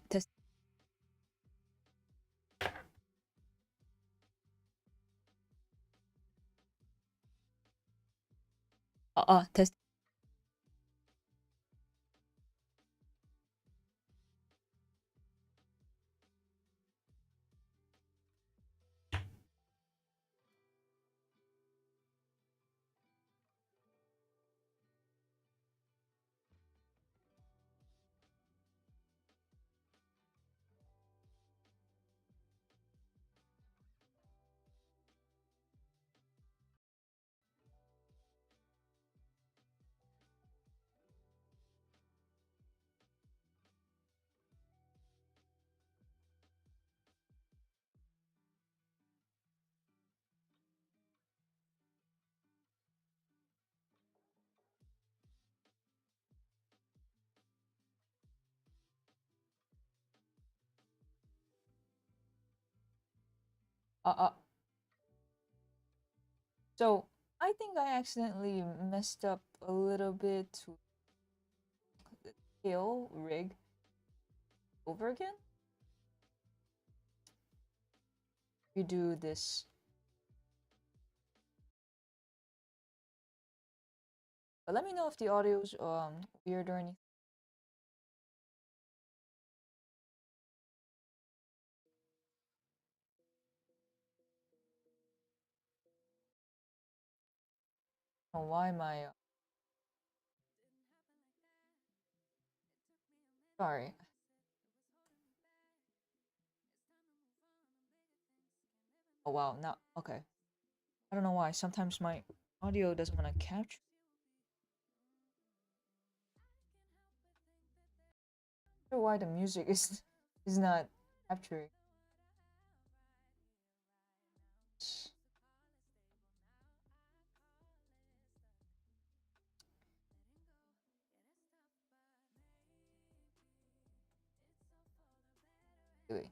Test. Test. Uh. So I think I accidentally messed up a little bit to the tail rig over again. We do this. But let me know if the audio's weird or anything. Oh, why my sorry. Oh wow, now okay. I don't know why. Sometimes my audio doesn't want to capture. I don't know why the music is not capturing. Wait.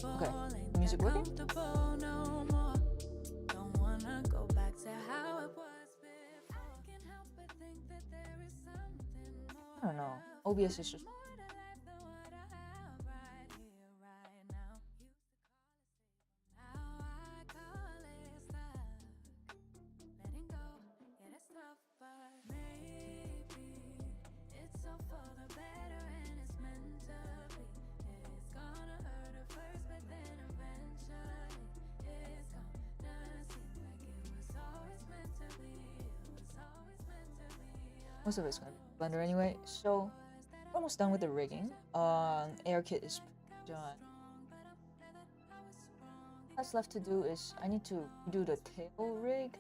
Okay, music working? I don't know. OBS is just most of it's gonna be Blender anyway. So we're almost done with the rigging. Air kit is done. What's left to do is I need to do the tail rig,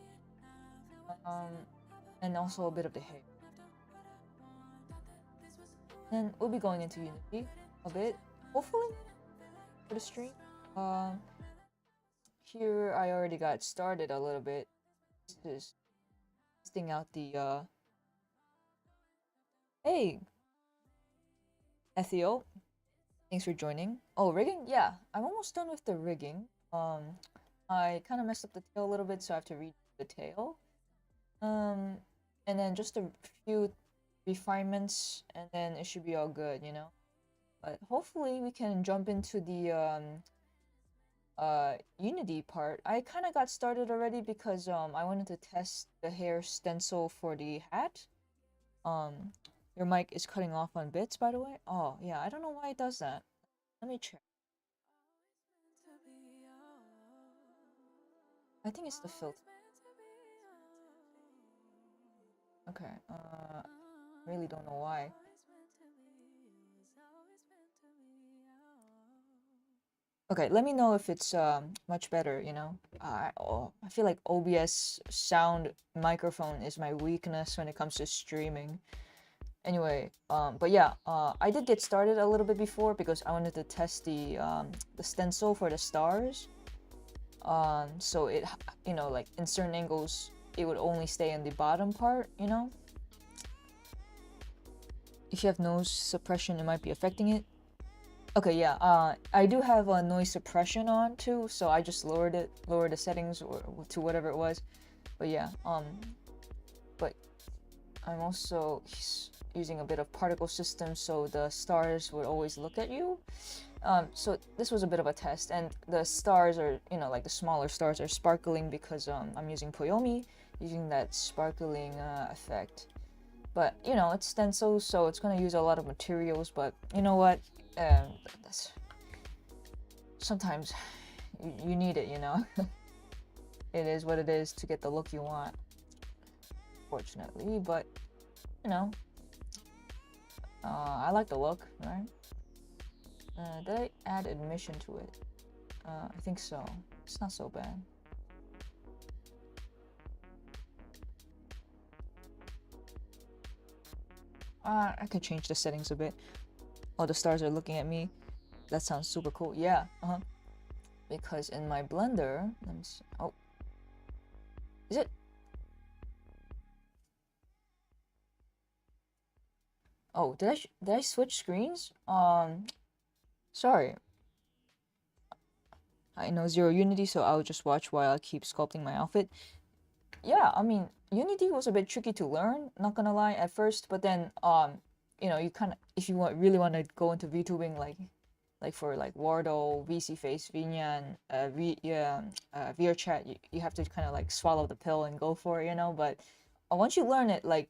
and also a bit of the hair. And we'll be going into Unity a bit, hopefully for the stream. Here I already got started a little bit. This is testing out the Hey, Ethio, thanks for joining. Oh, rigging? Yeah, I'm almost done with the rigging. I kind of messed up the tail a little bit, so I have to redo the tail. And then just a few refinements, and then it should be all good, you know? But hopefully we can jump into the Unity part. I kind of got started already because I wanted to test the hair stencil for the hat. Your mic is cutting off on bits, by the way. Oh, yeah, I don't know why it does that. Let me check. I think it's the filter. Okay, really don't know why. Okay, let me know if it's much better, you know? I feel like OBS sound microphone is my weakness when it comes to streaming. Anyway, but yeah, I did get started a little bit before because I wanted to test the stencil for the stars. So it, you know, like in certain angles, it would only stay in the bottom part, you know? If you have noise suppression, it might be affecting it. Okay, yeah, I do have a noise suppression on too, so I just lowered the settings or to whatever it was. But yeah, but I'm also using a bit of particle system, so the stars would always look at you. So this was a bit of a test, and the stars are, you know, like the smaller stars are sparkling because I'm using Poyomi, using that sparkling effect. But you know, it's stencils, so it's gonna use a lot of materials. But you know what? That's, sometimes you need it, you know. It is what it is to get the look you want, fortunately. But you know, I like the look, right? Did I add admission to it? I think so. It's not so bad. I could change the settings a bit. Oh, the stars are looking at me. That sounds super cool. Yeah, because in my Blender, let me see. Oh, is it? Oh, did I switch screens? Sorry. I know zero Unity, so I'll just watch while I keep sculpting my outfit. Yeah, I mean, Unity was a bit tricky to learn, not gonna lie, at first, but then, you know, you kind of, if you really want to go into VTubing, like for like Wardle, VC Face, Vinyan, VRChat, you have to kind of like swallow the pill and go for it, you know, but once you learn it, like,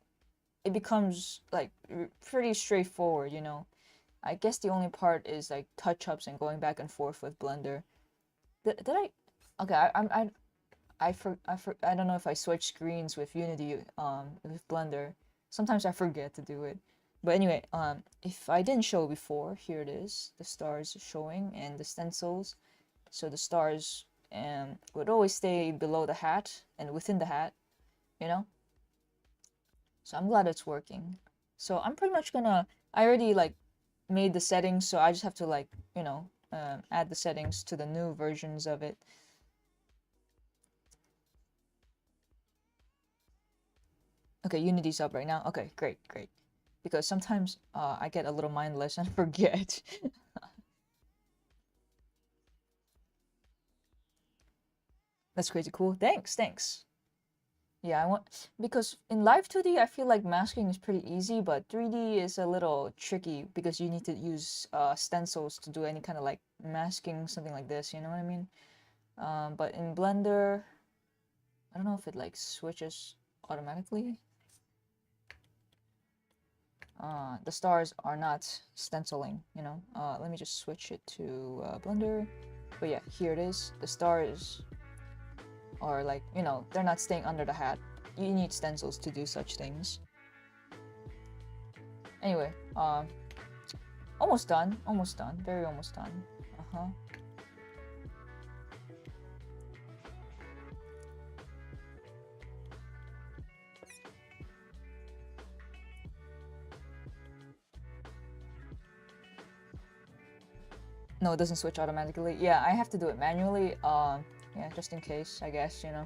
it becomes like pretty straightforward, you know. I guess the only part is like touch-ups and going back and forth with Blender. Did I? Okay, I don't know if I switch screens with Unity with Blender. Sometimes I forget to do it. But anyway, if I didn't show before, here it is. The stars showing and the stencils. So the stars would always stay below the hat and within the hat, you know? So I'm glad it's working. So I'm pretty much gonna, I already like made the settings, so I just have to like, you know, add the settings to the new versions of it. Okay, Unity's up right now. Okay, great. Because sometimes I get a little mindless and forget. That's crazy cool. Thanks. Yeah, I want, because in Live 2D I feel like masking is pretty easy, but 3D is a little tricky because you need to use stencils to do any kind of like masking, something like this, you know what I mean? But in Blender, I don't know if it like switches automatically. The stars are not stenciling, you know. Let me just switch it to Blender. But yeah, here it is. The stars are like, you know, they're not staying under the hat. You need stencils to do such things. Anyway, almost done, very almost done. No, it doesn't switch automatically. Yeah, I have to do it manually. Yeah, just in case, I guess, you know.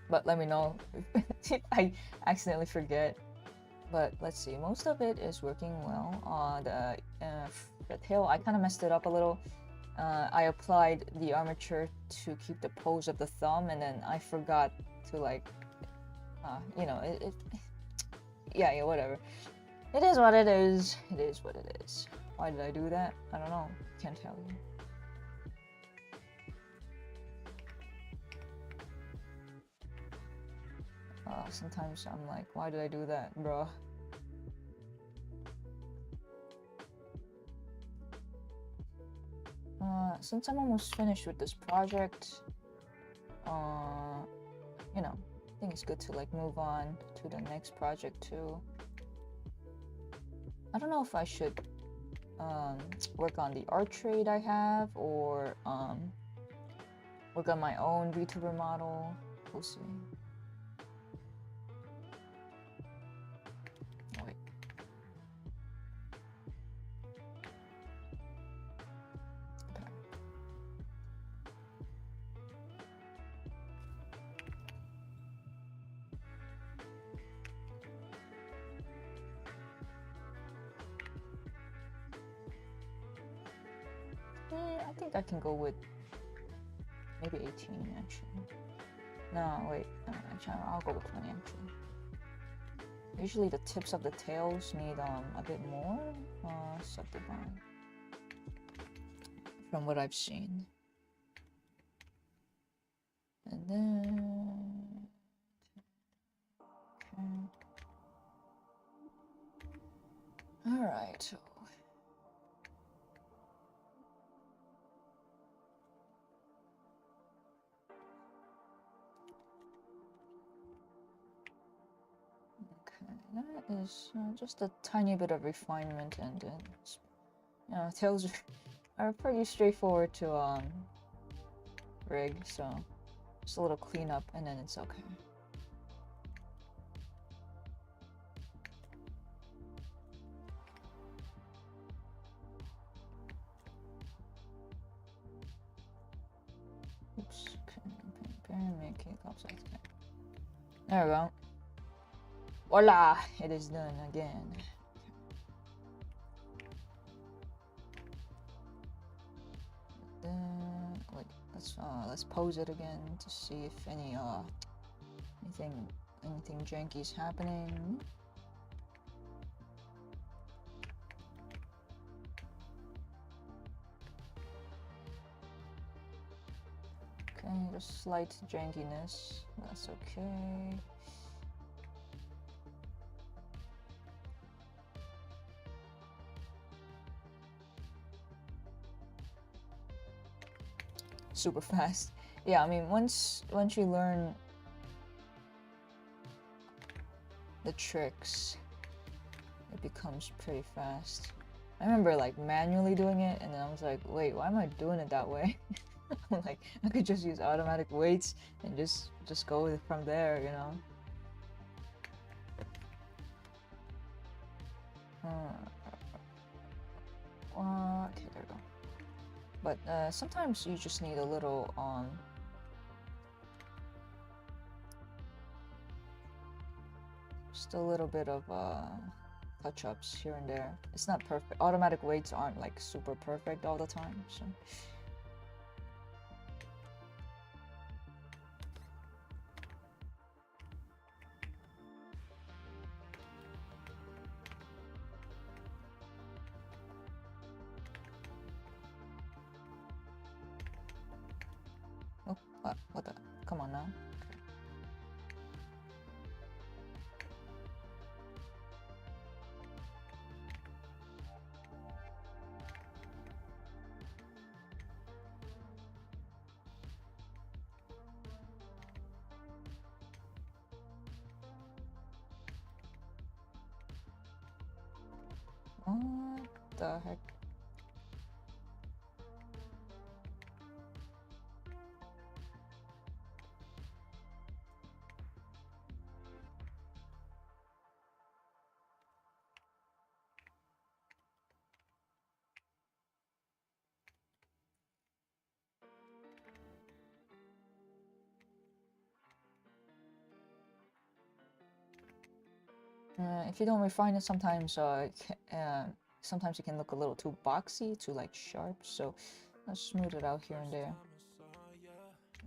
But let me know if I accidentally forget. But let's see, most of it is working well. The tail, I kind of messed it up a little. I applied the armature to keep the pose of the thumb, and then I forgot to like, you know, yeah, whatever. It is what it is. It is what it is. Why did I do that? I don't know. Can't tell you. Sometimes I'm like, why did I do that, bro? Since I'm almost finished with this project, you know, I think it's good to like move on to the next project too. I don't know if I should work on the art trade I have or work on my own Vtuber model. We'll see. Oh, wait. I think I can go with maybe 18 actually. No, wait, no, actually, I'll go with 20 actually. Usually the tips of the tails need a bit more subdivide from what I've seen. And then okay. All right. That is just a tiny bit of refinement, and then tails are pretty straightforward to rig, so just a little cleanup and then it's okay. Oops, make it upside down. There we go. Voila! It is done again. Then wait, let's pause it again to see if anything janky is happening. Okay, just slight jankiness. That's okay. Super fast. Yeah, I mean once you learn the tricks, it becomes pretty fast. I remember like manually doing it and then I was like, wait, why am I doing it that way? Like I could just use automatic weights and just go from there, you know. Okay, there we go. But sometimes you just need a little just a little bit of touch-ups here and there. It's not perfect. Automatic weights aren't like super perfect all the time, so. Oh, what the? Come on now. What the heck? If you don't refine it, sometimes sometimes it can look a little too boxy, too like sharp. So let's smooth it out here and there.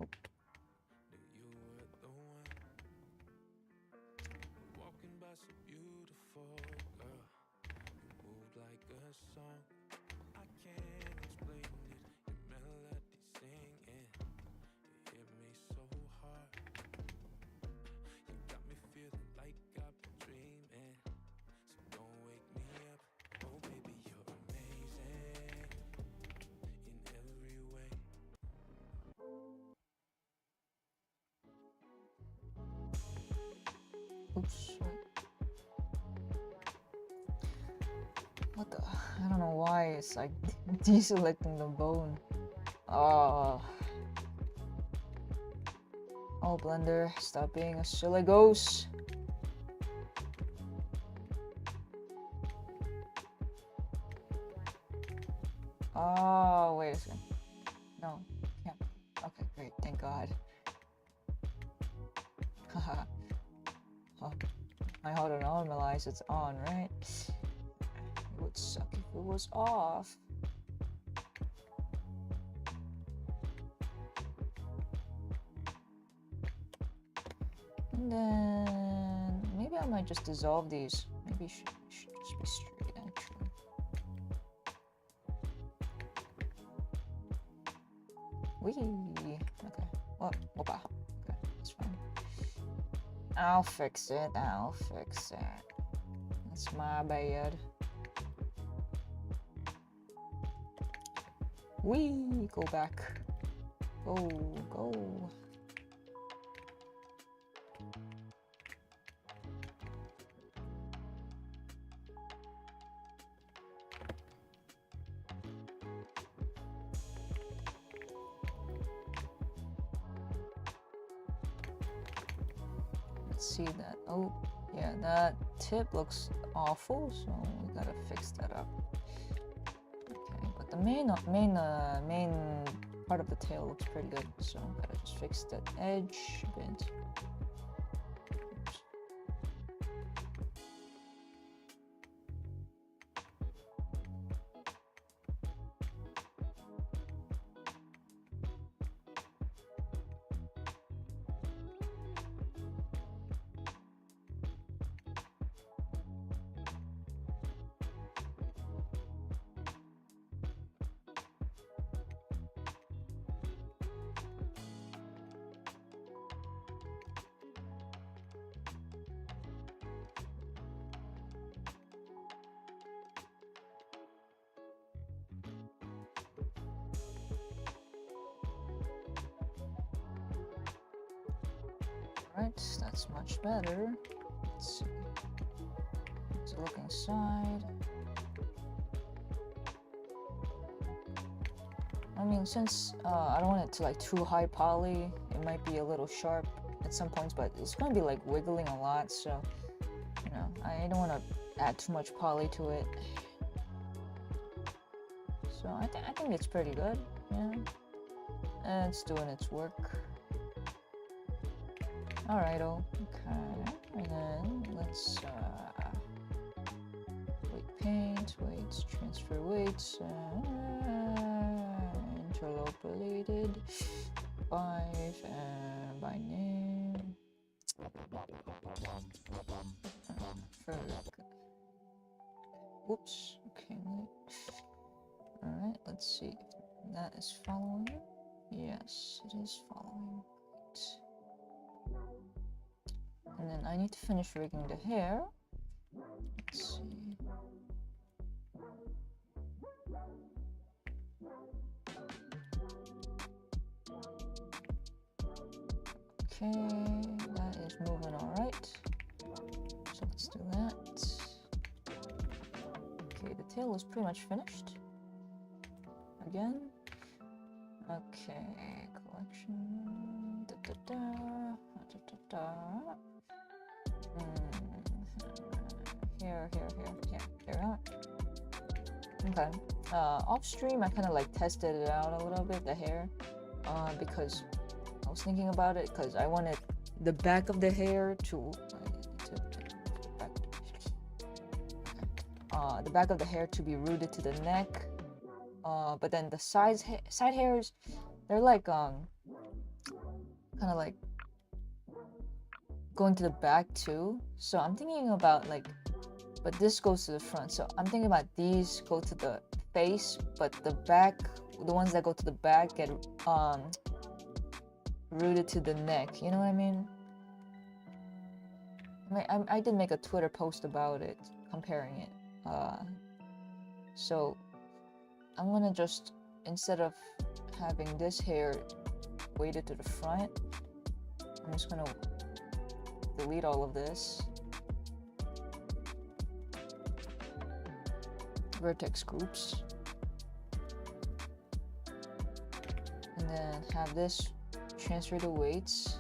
Oop. Oops. What the? I don't know why it's like deselecting the bone. Oh. Oh, Blender, stop being a silly ghost. Oh, wait a second. No, can't. Okay, great. Thank God. Haha. Oh, I auto normalize. It's on, right? It would suck if it was off. And then maybe I might just dissolve these. Maybe it should just be straight actually. Wee. Okay. What? Opa. Okay, that's fine. I'll fix it. I'll fix it. That's my bad. Wee. Go back. Go. Go. See that. Oh yeah, that tip looks awful, so we gotta fix that up. Okay, but the main part of the tail looks pretty good, so gotta just fix that edge a bit. Oops. Alright, that's much better. Let's see. Let's look inside. I mean, since I don't want it to like too high poly, it might be a little sharp at some points, but it's gonna be like wiggling a lot, so you know, I don't want to add too much poly to it. So I think it's pretty good, yeah. And it's doing its work. Alrighto, okay, and then let's weight paint, weights, transfer weights, interlope related, 5, by name, whoops, okay, alright, let's see if that is following. Yes, it is following. And then I need to finish rigging the hair. Let's see. Okay, that is moving all right. So let's do that. Okay, the tail is pretty much finished. Again. Okay, collection. Da, da, da, da, da, da. Here. Okay. Off stream, I kind of like tested it out a little bit, the hair, because I was thinking about it, because I wanted the back of the hair to, the back of the hair to be rooted to the neck, but then the side hairs, they're like kind of like going to the back too. So I'm thinking about like, but this goes to the front, so I'm thinking about these go to the face, but the back, the ones that go to the back get rooted to the neck, you know what I mean? I did make a Twitter post about it, comparing it, so I'm gonna just, instead of having this hair weighted to the front, I'm just gonna delete all of this, vertex groups, and then have this transfer the weights,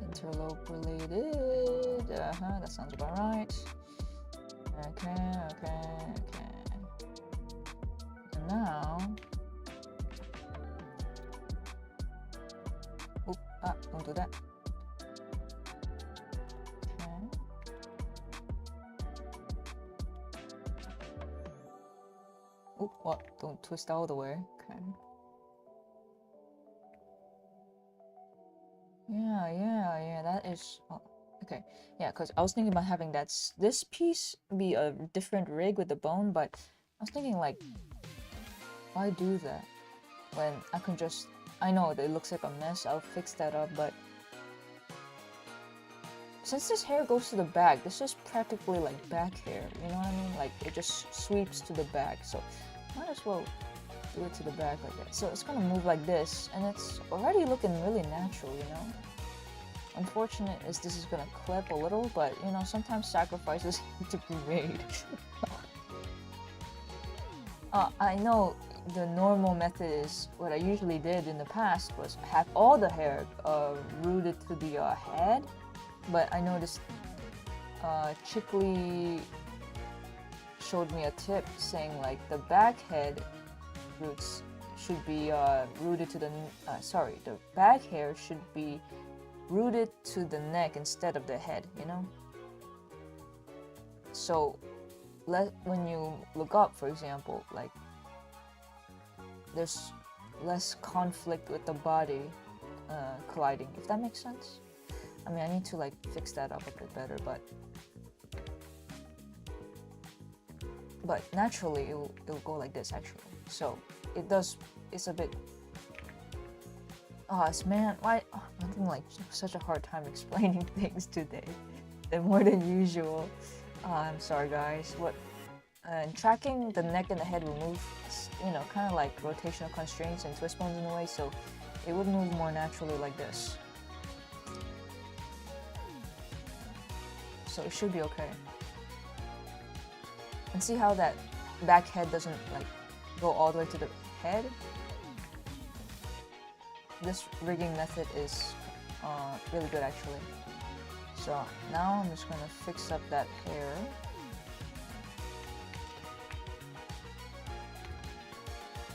interlope related, that sounds about right. Okay. And now, don't do that. Oh, what? Don't twist all the way. Okay. Yeah, that is okay. Yeah, because I was thinking about having this piece be a different rig with the bone, but I was thinking like, why do that when I can just, I know that it looks like a mess, I'll fix that up, but since this hair goes to the back, this is practically like back hair, you know what I mean? Like it just sweeps to the back, so might as well do it to the back like that. So it's gonna move like this, and it's already looking really natural, you know? Unfortunate is this is gonna clip a little, but you know, sometimes sacrifices need to be made. I know the normal method is what I usually did in the past was have all the hair rooted to the head, but I noticed Chickley showed me a tip saying like the back head roots should be rooted to the the back hair should be rooted to the neck instead of the head, you know? So when you look up, for example, like there's less conflict with the body colliding, if that makes sense. I mean, I need to like fix that up a bit better, but naturally it'll go like this actually. So it's a bit man, why I'm having like such a hard time explaining things today and more than usual. I'm sorry guys. And tracking the neck and the head will move, you know, kind of like rotational constraints and twist bones in a way, so it would move more naturally like this. So it should be okay. And see how that back head doesn't like go all the way to the head? This rigging method is really good actually. So now I'm just gonna fix up that hair.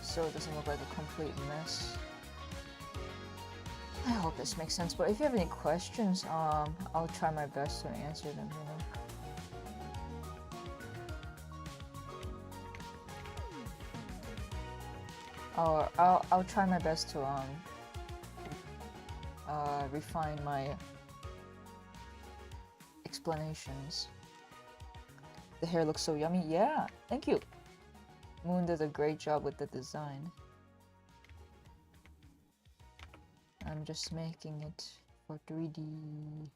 So it doesn't look like a complete mess. I hope this makes sense, but if you have any questions, I'll try my best to answer them, you know. Or I'll try my best to refine my explanations. The hair looks so yummy. Yeah, thank you. Moon did a great job with the design. I'm just making it for 3D.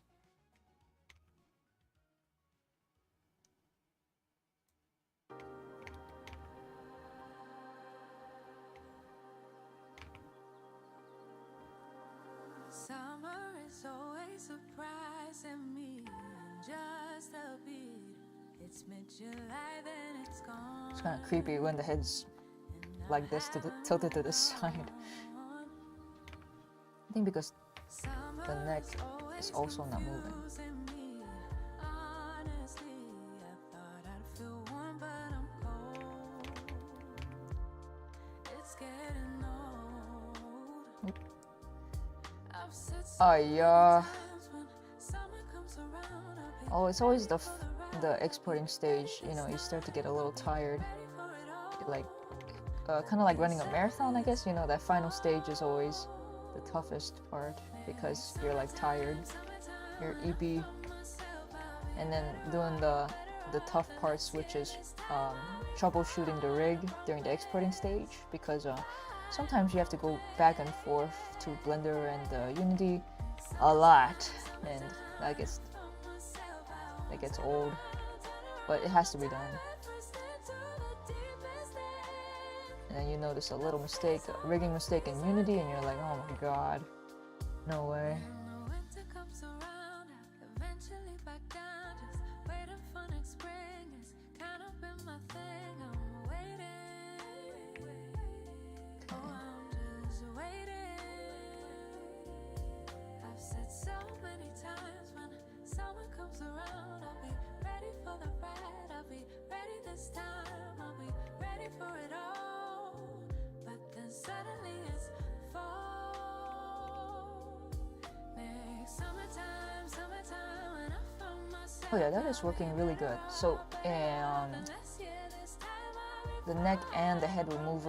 Summer is always surprising me. Just a bit. It's mid-July, then it's gone. It's kind of creepy when the head's like this, tilted to the side. I think because the neck is also not moving. Yeah. Oh, it's always the exporting stage. You know, you start to get a little tired. Like, kind of like running a marathon, I guess. You know, that final stage is always the toughest part because you're like tired. You're EP, and then doing the tough parts, which is troubleshooting the rig during the exporting stage, because sometimes you have to go back and forth to Blender and Unity a lot, and that gets old, but it has to be done. And then you notice a little mistake, a rigging mistake in Unity, and you're like, oh my god, no way. Oh yeah, that is working really good. So the neck and the head will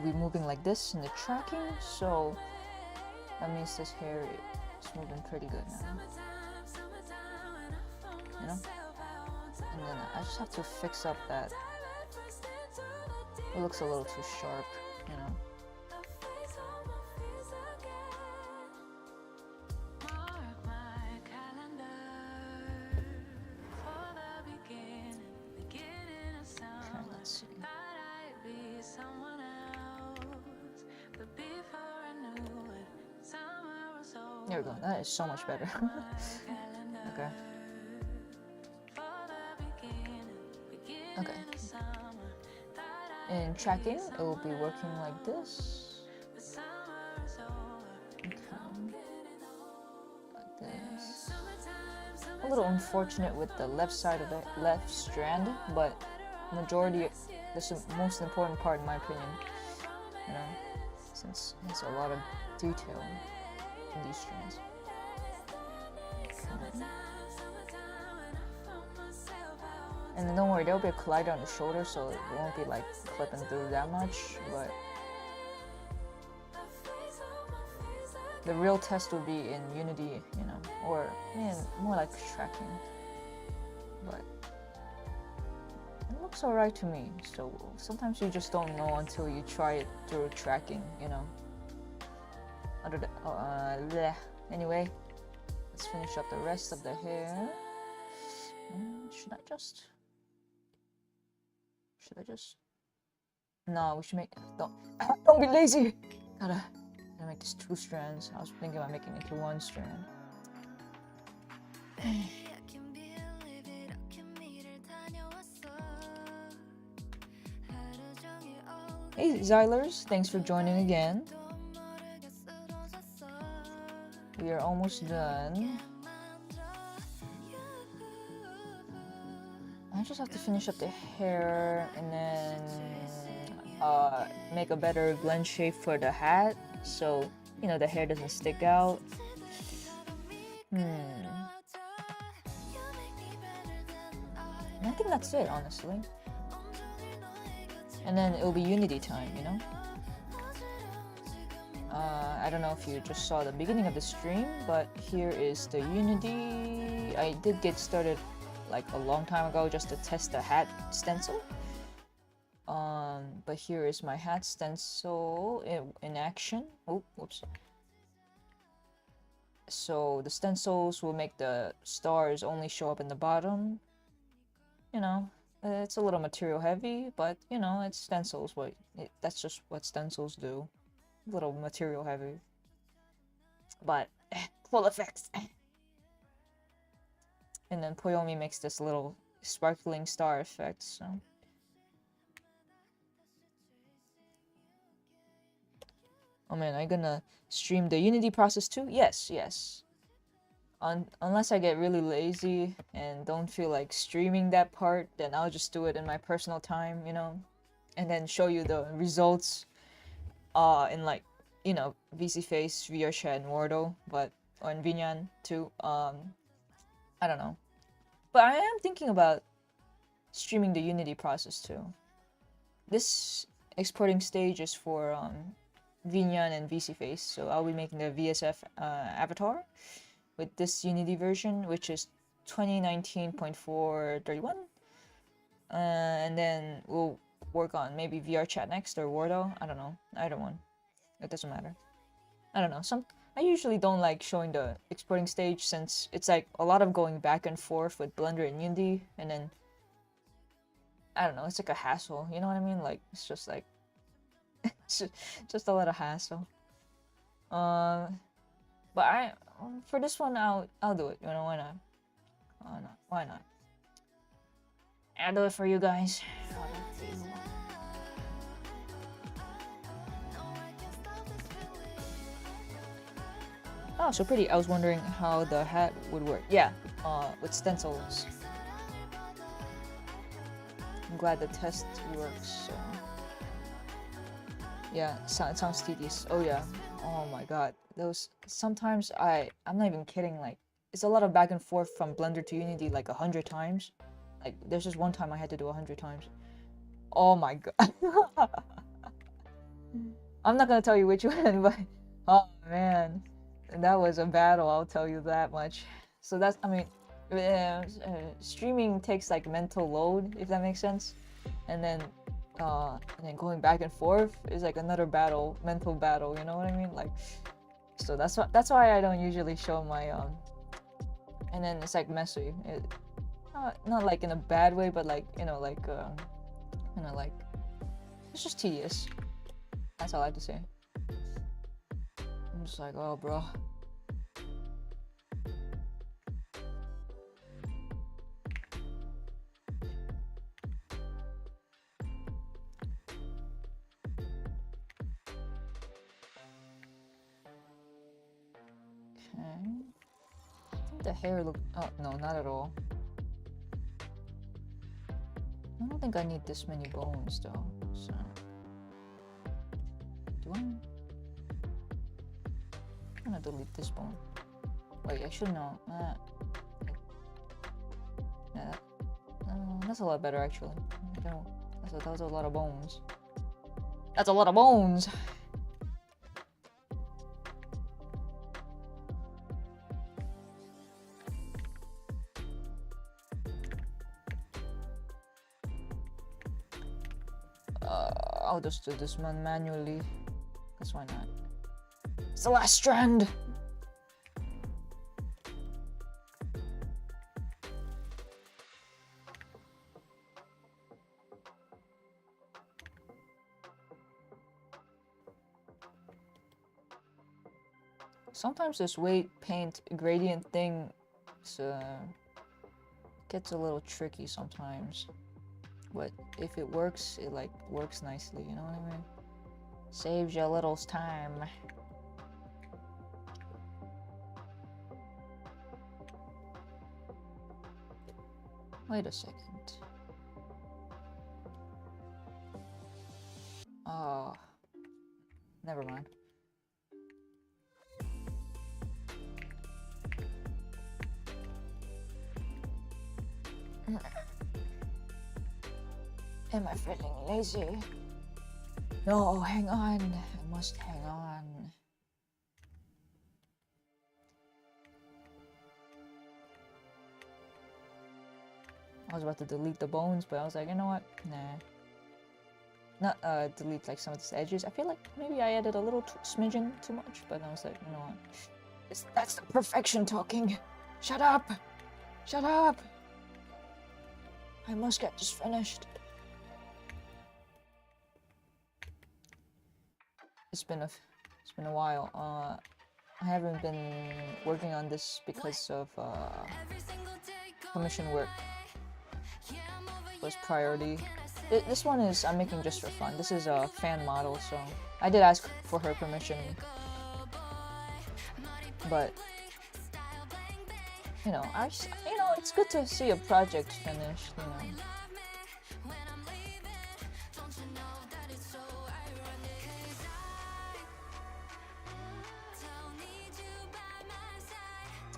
be moving like this in the tracking. So that means this hair It's moving pretty good now. You know? And then I just have to fix up that. It looks a little too sharp, you know? Okay, let's see. There we go. That is so much better. Okay. Okay. In tracking, it will be working like this. Okay. Like this. A little unfortunate with the left side of the left strand, but majority, this is the most important part in my opinion. You know, since there's a lot of detail in these strands. Okay. And then don't worry, there'll be a collider on the shoulder, so it won't be like clipping through that much, but the real test will be in Unity, you know, or more like tracking. But it looks alright to me, so sometimes you just don't know until you try it through tracking, you know. Anyway, let's finish up the rest of the hair. Should I just? No, we should make. Don't be lazy. Gotta make this 2 strands. I was thinking about making it into 1 strand. Hey Xylers, thanks for joining again. We are almost done. I just have to finish up the hair and then make a better blend shape for the hat, so you know the hair doesn't stick out. And I think that's it, honestly. And then it'll be Unity time, you know. I don't know if you just saw the beginning of the stream, but here is the Unity. I did get started like a long time ago just to test the hat stencil. But here is my hat stencil in action. Oh, whoops. So the stencils will make the stars only show up in the bottom. You know, it's a little material heavy, but you know, it's stencils. That's just what stencils do. A little material heavy, but full effects. And then Poyomi makes this little sparkling star effect, so. Oh man, are you gonna stream the Unity process too? Yes. Unless I get really lazy and don't feel like streaming that part, then I'll just do it in my personal time, you know? And then show you the results in like, you know, VCFace, VRChat, and Wordle, but on Vinyan too. I don't know. But I am thinking about streaming the Unity process too. This exporting stage is for Vinyan and VCFace, so I'll be making the VSF avatar with this Unity version, which is 2019.431. And then we'll work on maybe VRChat next or Wordle. I don't know. Either one. It doesn't matter. I don't know. I usually don't like showing the exporting stage since it's like a lot of going back and forth with Blender and Unity, and then I don't know, it's like a hassle, you know what I mean? Like it's just like it's just a lot of hassle. But for this one I'll do it, you know, why not? Why not? I'll do it for you guys. Oh, so pretty. I was wondering how the hat would work. Yeah, with stencils. I'm glad the test works. So. Yeah, it sounds tedious. Oh yeah. Oh my god. Those sometimes I'm not even kidding. Like it's a lot of back and forth from Blender to Unity, like 100 times. Like there's just one time I had to do 100 times. Oh my god. I'm not gonna tell you which one, but oh man. that was a battle, I'll tell you that much. So that's, I mean, streaming takes like mental load, if that makes sense, and then going back and forth is like another battle, mental battle. You know what I mean? Like, so that's why I don't usually show my and then it's like messy. Not like in a bad way, but like like it's just tedious. That's all I have to say. I'm just like, oh, bro. Okay. I think the hair look. Oh no, not at all. I don't think I need this many bones though. So do I? I'm gonna delete this bone. Wait, I should know. Yeah, that's a lot better actually. That was a lot of bones. That's a lot of bones. I'll just do this one manually. Because why not? It's the last strand! Sometimes this weight paint gradient thing gets a little tricky sometimes. But if it works, it like works nicely, you know what I mean? Saves you a little time. Wait a second. Oh, never mind. Am I feeling lazy? No, hang on. I must hang on. I was about to delete the bones, but I was like, you know what? Nah. Not delete like some of these edges. I feel like maybe I added a little smidgen too much, but I was like, you know what? That's the perfection talking. Shut up! Shut up! I must get this finished. It's been a while. I haven't been working on this because of commission work was priority. This one is I'm making just for fun. This is a fan model, so I did ask for her permission, but it's good to see a project finished,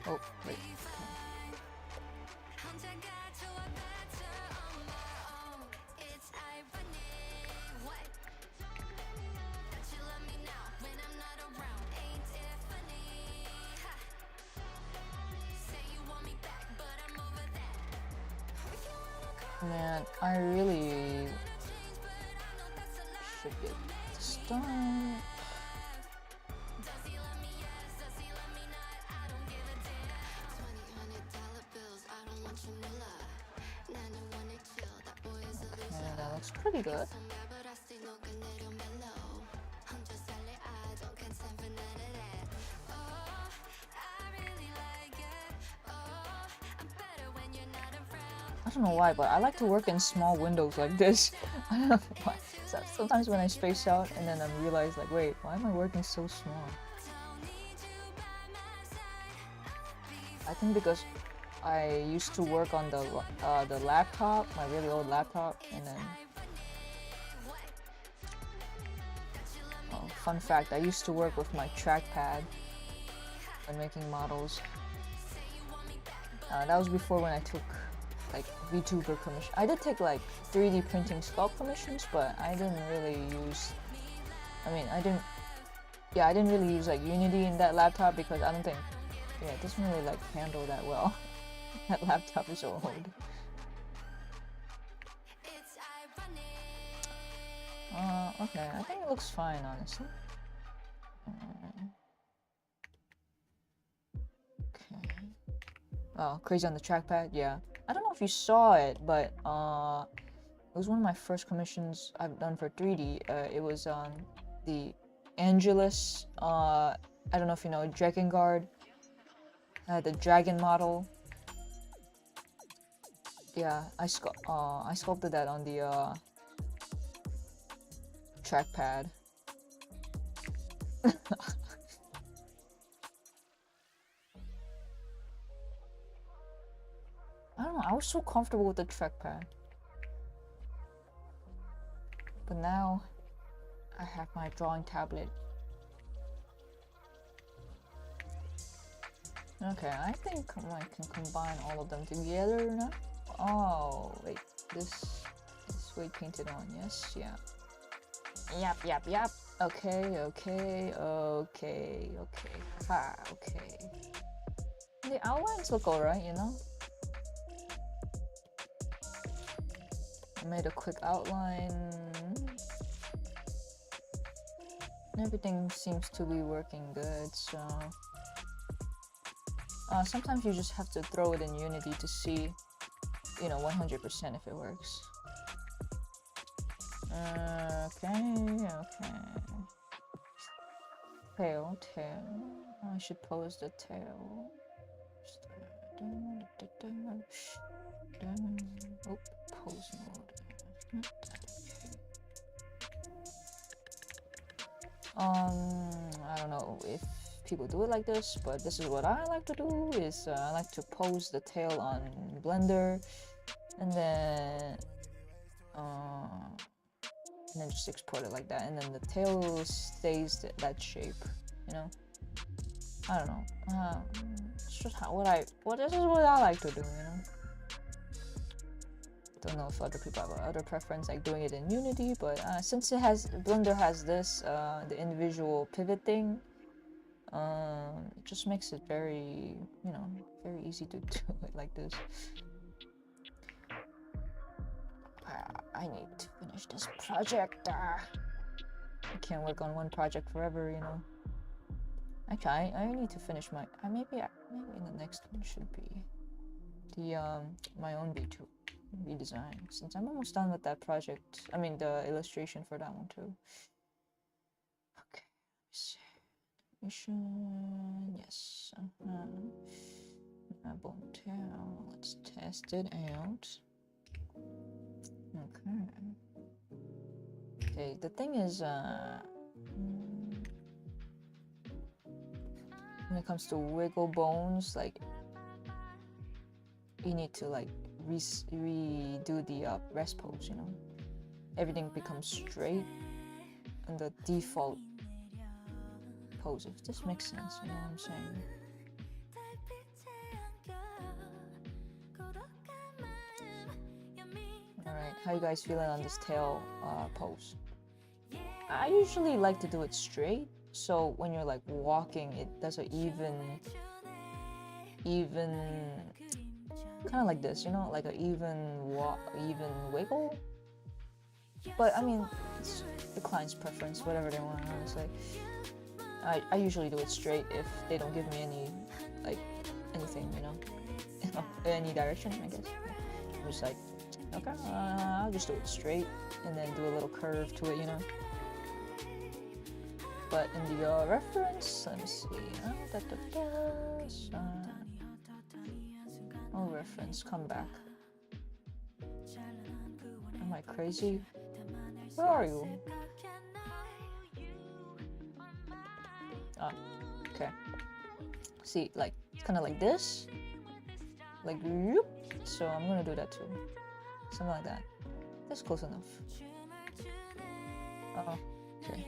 Oh, wait. Man, I really should get this done. Okay, that looks pretty good. I don't know why, but I like to work in small windows like this. I don't know why. So sometimes when I space out and then I realize like, wait, why am I working so small? I think because I used to work on the laptop, my really old laptop, and then fun fact, I used to work with my trackpad when making models. That was before when I took like Vtuber commission. I did take like 3D printing sculpt commissions, but I didn't really use. I mean, I didn't yeah, I didn't really use like Unity in that laptop because I don't think, yeah, it doesn't really like handle that well. That laptop is so old. Okay, I think it looks fine, honestly. Okay. Oh, crazy on the trackpad, yeah. I don't know if you saw it, but it was one of my first commissions I've done for 3D. It was on the Angelus. I don't know if you know Dragon Guard. The dragon model. Yeah, I sculpted that on the trackpad. I don't know, I was so comfortable with the trackpad. But now, I have my drawing tablet. Okay, I think I can combine all of them together now. Oh, wait, this is way painted on, yes, yeah. Yep. Okay. Ha, okay. The outlines look alright, you know? I made a quick outline. Everything seems to be working good, so... sometimes you just have to throw it in Unity to see, you know, 100% if it works. Okay. Tail. I should pose the tail. Oh, pose mode. I don't know if people do it like this, but this is what I like to do. Is I like to pose the tail on Blender, and then just export it like that, and then the tail stays that shape, you know. I don't know. It's just this is what I like to do, you know. Don't know if other people have other preference, like doing it in Unity, but since Blender has this, the individual pivot thing, it just makes it very, you know, very easy to do it like this. I need to finish this project. I can't work on one project forever, you know. Actually, I need to finish my. Maybe the next one should be the my own Vtuber redesign, since I'm almost done with that project. I mean the illustration for that one too. Okay, mission. Yes. Let's test it out. Okay, the thing is, when it comes to wiggle bones, like, you need to like redo the rest pose, you know. Everything becomes straight and the default pose, if this makes sense, you know what I'm saying. Alright, how you guys feeling on this tail pose? I usually like to do it straight, so when you're like walking, it does an even kind of like this, you know, like an even wiggle. But I mean, it's the client's preference, whatever they want, honestly. I usually do it straight if they don't give me anything, you know, any direction, I guess. I'm just like, okay, I'll just do it straight and then do a little curve to it, you know. But in the reference, let me see. Oh, reference, come back. Am I crazy? Where are you? Ah, okay. See, like, it's kind of like this. Like, whoop. So I'm gonna do that too. Something like that. That's close enough. Oh, okay.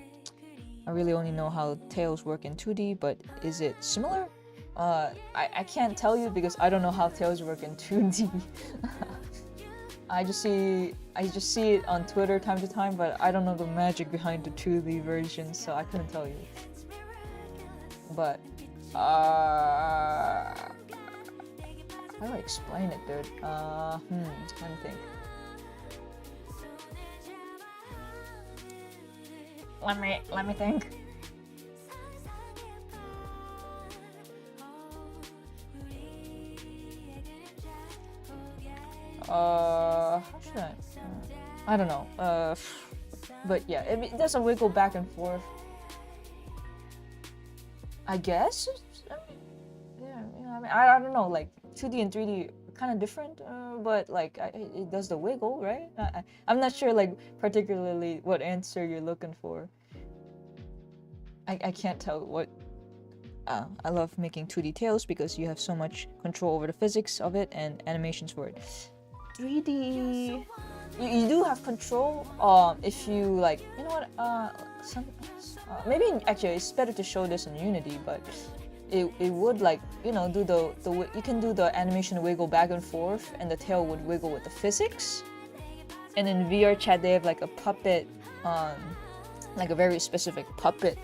I really only know how tails work in 2D, but is it similar? I can't tell you because I don't know how tails work in 2D. I just see it on Twitter time to time, but I don't know the magic behind the 2D version, so I couldn't tell you. But how do I explain it, dude? Let me think. Let me think. How should I don't know. But yeah, it doesn't wiggle back and forth. I guess. I mean, I don't know. Like 2D and 3D kind of different, but like it does the wiggle, right? I'm not sure like particularly what answer you're looking for. I can't tell what. I love making 2D tails because you have so much control over the physics of it and animations for it. 3D, you do have control. If you like, you know what? Maybe actually it's better to show this in Unity, but it would like do the you can do the animation wiggle back and forth, and the tail would wiggle with the physics. And in VR chat they have like a puppet, like a very specific puppet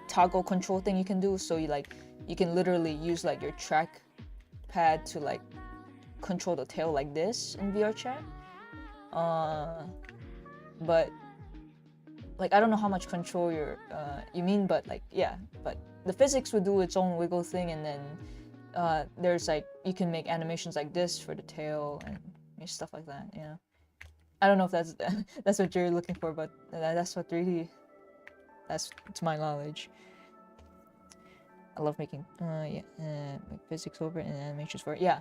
toggle control thing you can do. So you can literally use like your track pad to like control the tail like this in VR chat. But like I don't know how much control you mean, but like yeah, but the physics would do its own wiggle thing, and then there's like you can make animations like this for the tail and stuff like that. Yeah, I don't know if that's that's what you're looking for, but that's what 3D. That's to my knowledge. I love making physics over it and animations for it. Yeah,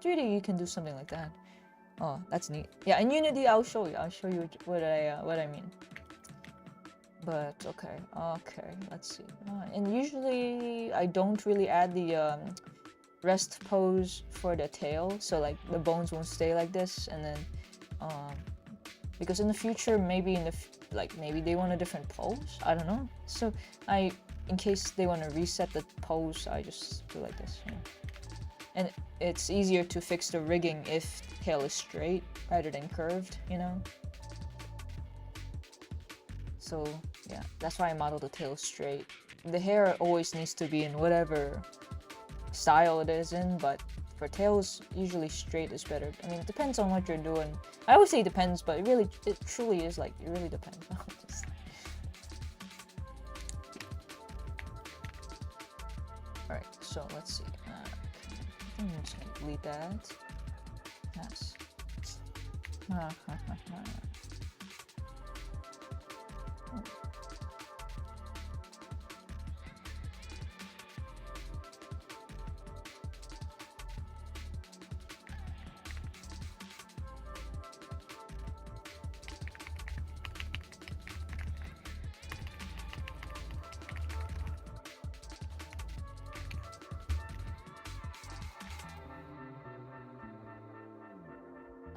3D you can do something like that. Oh, that's neat. Yeah, in Unity I'll show you. I'll show you what I mean. But okay, let's see. And usually I don't really add the rest pose for the tail, so like the bones won't stay like this, and then because in the future maybe maybe they want a different pose. I don't know. So in case they want to reset the pose, I just do like this. And it's easier to fix the rigging if the tail is straight rather than curved, So yeah, that's why I model the tail straight. The hair always needs to be in whatever style it is in, but for tails, usually straight is better. I mean, it depends on what you're doing. I always say it depends, but it truly is like, it really depends. Alright, so let's see. I'm just gonna delete that. Yes.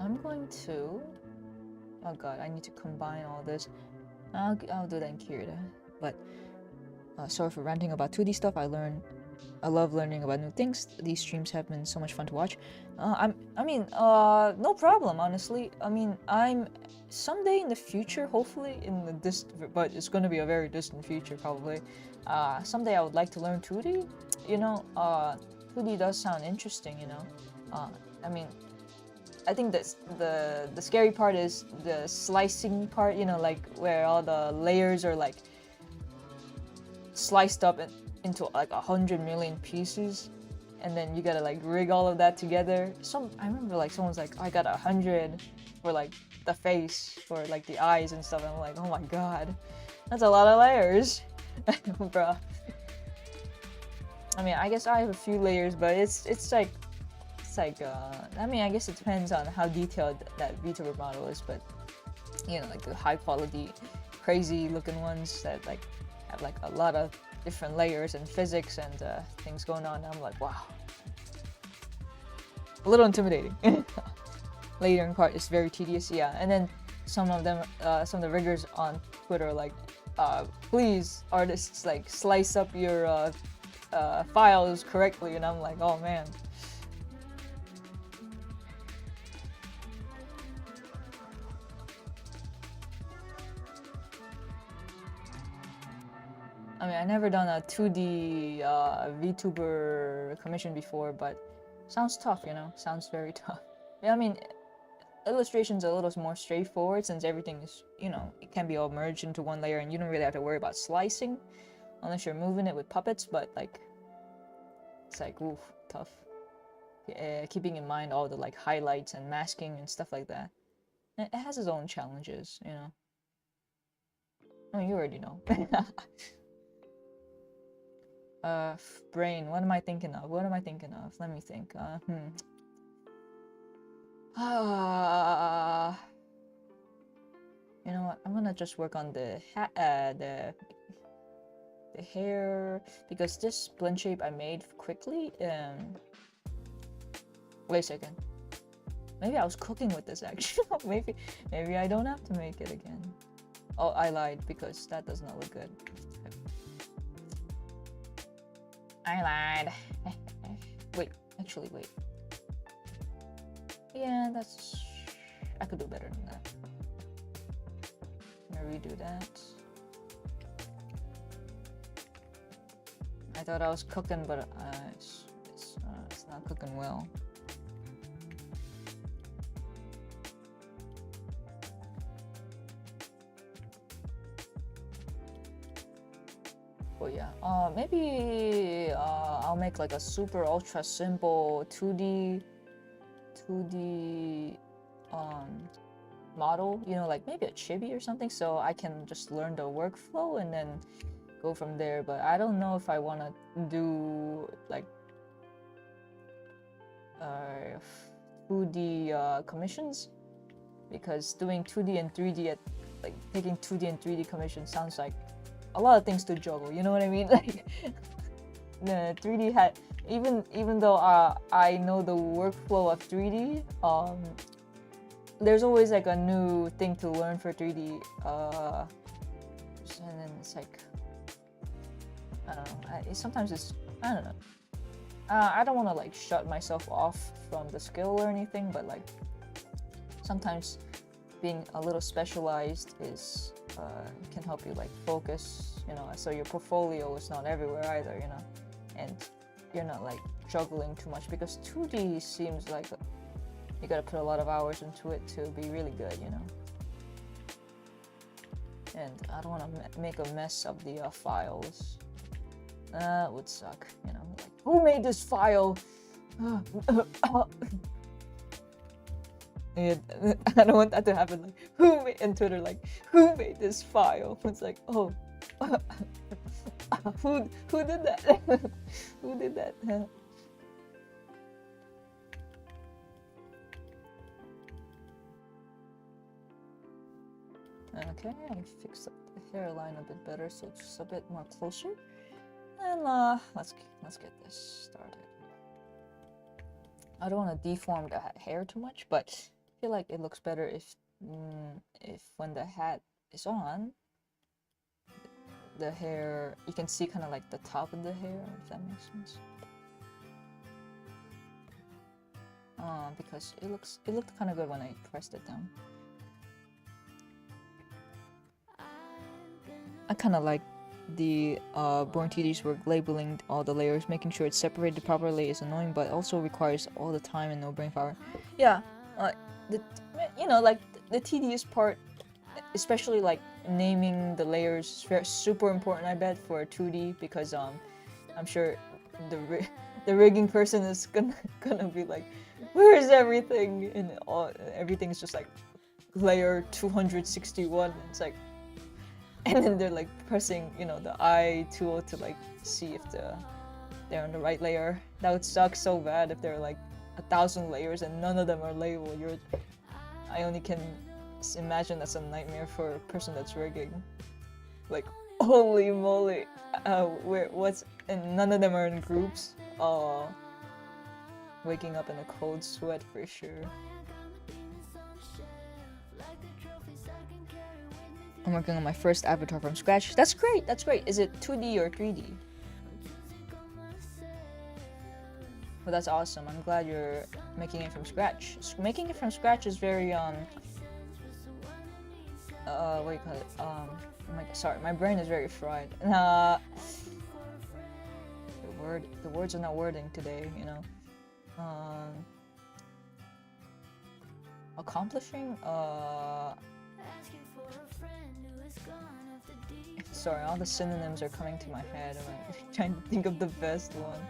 I'm going to. Oh god, I need to combine all this. I'll do that in Kirita. But sorry for ranting about 2D stuff. I love learning about new things. These streams have been so much fun to watch. No problem, honestly. I mean, I'm someday in the future, hopefully in the but it's going to be a very distant future probably. Someday I would like to learn 2D. 2D does sound interesting. I mean, I think that the scary part is the slicing part. Like where all the layers are like sliced up into like 100 million pieces, and then you gotta like rig all of that together. I remember like someone's like, I got 100 for like the face, for like the eyes and stuff. And I'm like, oh my god, that's a lot of layers, bruh. I mean, I guess I have a few layers, but it's like I mean, I guess it depends on how detailed that Vtuber model is, but like the high quality, crazy looking ones that like have like a lot of different layers and physics and things going on. I'm like, wow, a little intimidating. Layering part is very tedious, yeah. And then some of the riggers on Twitter are like, please, artists, like slice up your files correctly, and I'm like, oh man. I mean, I never done a 2D VTuber commission before, but sounds tough, you know? Sounds very tough. Yeah, I mean, illustration's a little more straightforward since everything is, you know, it can be all merged into one layer and you don't really have to worry about slicing unless you're moving it with puppets, but like, it's like, oof, tough. Keeping in mind all the like highlights and masking and stuff like that. It has its own challenges, you know. Oh, you already know. Brain, what am I thinking of? What am I thinking of? Let me think. You know what? I'm gonna just work on the the hair because this blend shape I made quickly. Wait a second. Maybe I was cooking with this actually. maybe I don't have to make it again. Oh, I lied because that does not look good. I lied. Wait, actually, wait. Yeah, that's... I could do better than that. I'm gonna redo that. I thought I was cooking, but it's not cooking well. But yeah, maybe I'll make like a super ultra simple 2D model, you know, like maybe a chibi or something, so I can just learn the workflow and then go from there. But I don't know if I want to do like 2D commissions, because doing 2D and 3D at like taking 2D and 3D commissions sounds like a lot of things to juggle, you know what I mean? Like the 3D had even though I know the workflow of 3D, there's always like a new thing to learn for 3D, and then it's like I don't know. Sometimes it's I don't know. I don't want to like shut myself off from the skill or anything, but like sometimes being a little specialized is can help you like focus, you know, so your portfolio is not everywhere either, you know, and you're not like juggling too much, because 2D seems like you gotta put a lot of hours into it to be really good, you know. And I don't want to make a mess of the files. That would suck, you know. Like, who made this file? And I don't want that to happen. Like, who made, and Twitter like, who made this file? It's like, oh, who did that? Who did that? Okay, I fixed up the hairline a bit better, so it's a bit more closer. And let's get this started. I don't want to deform the hair too much, but I feel like it looks better if when the hat is on, the hair, you can see kind of like the top of the hair, if that makes sense. Because it looked kind of good when I pressed it down. I kind of like the Born TD's work labeling all the layers, making sure it's separated properly is annoying, but also requires all the time and no brain power. Yeah, you know, like the tedious part, especially like naming the layers, is super important, I bet, for 2D, because I'm sure the rigging person is gonna be like, where is everything? And everything's just like layer 261. It's like, and then they're like pressing, you know, the I tool to like see if they're on the right layer. That would suck so bad if there are like 1,000 layers and none of them are labeled. I only can imagine that's a nightmare for a person that's rigging. Like, holy moly, and none of them are in groups. Waking up in a cold sweat for sure. I'm working on my first avatar from scratch. That's great, that's great. Is it 2D or 3D? Well, that's awesome. I'm glad you're making it from scratch. Making it from scratch is very, what do you call it? Sorry, my brain is very fried. The words are not wording today, you know. Accomplishing. Sorry, all the synonyms are coming to my head. I'm trying to think of the best one.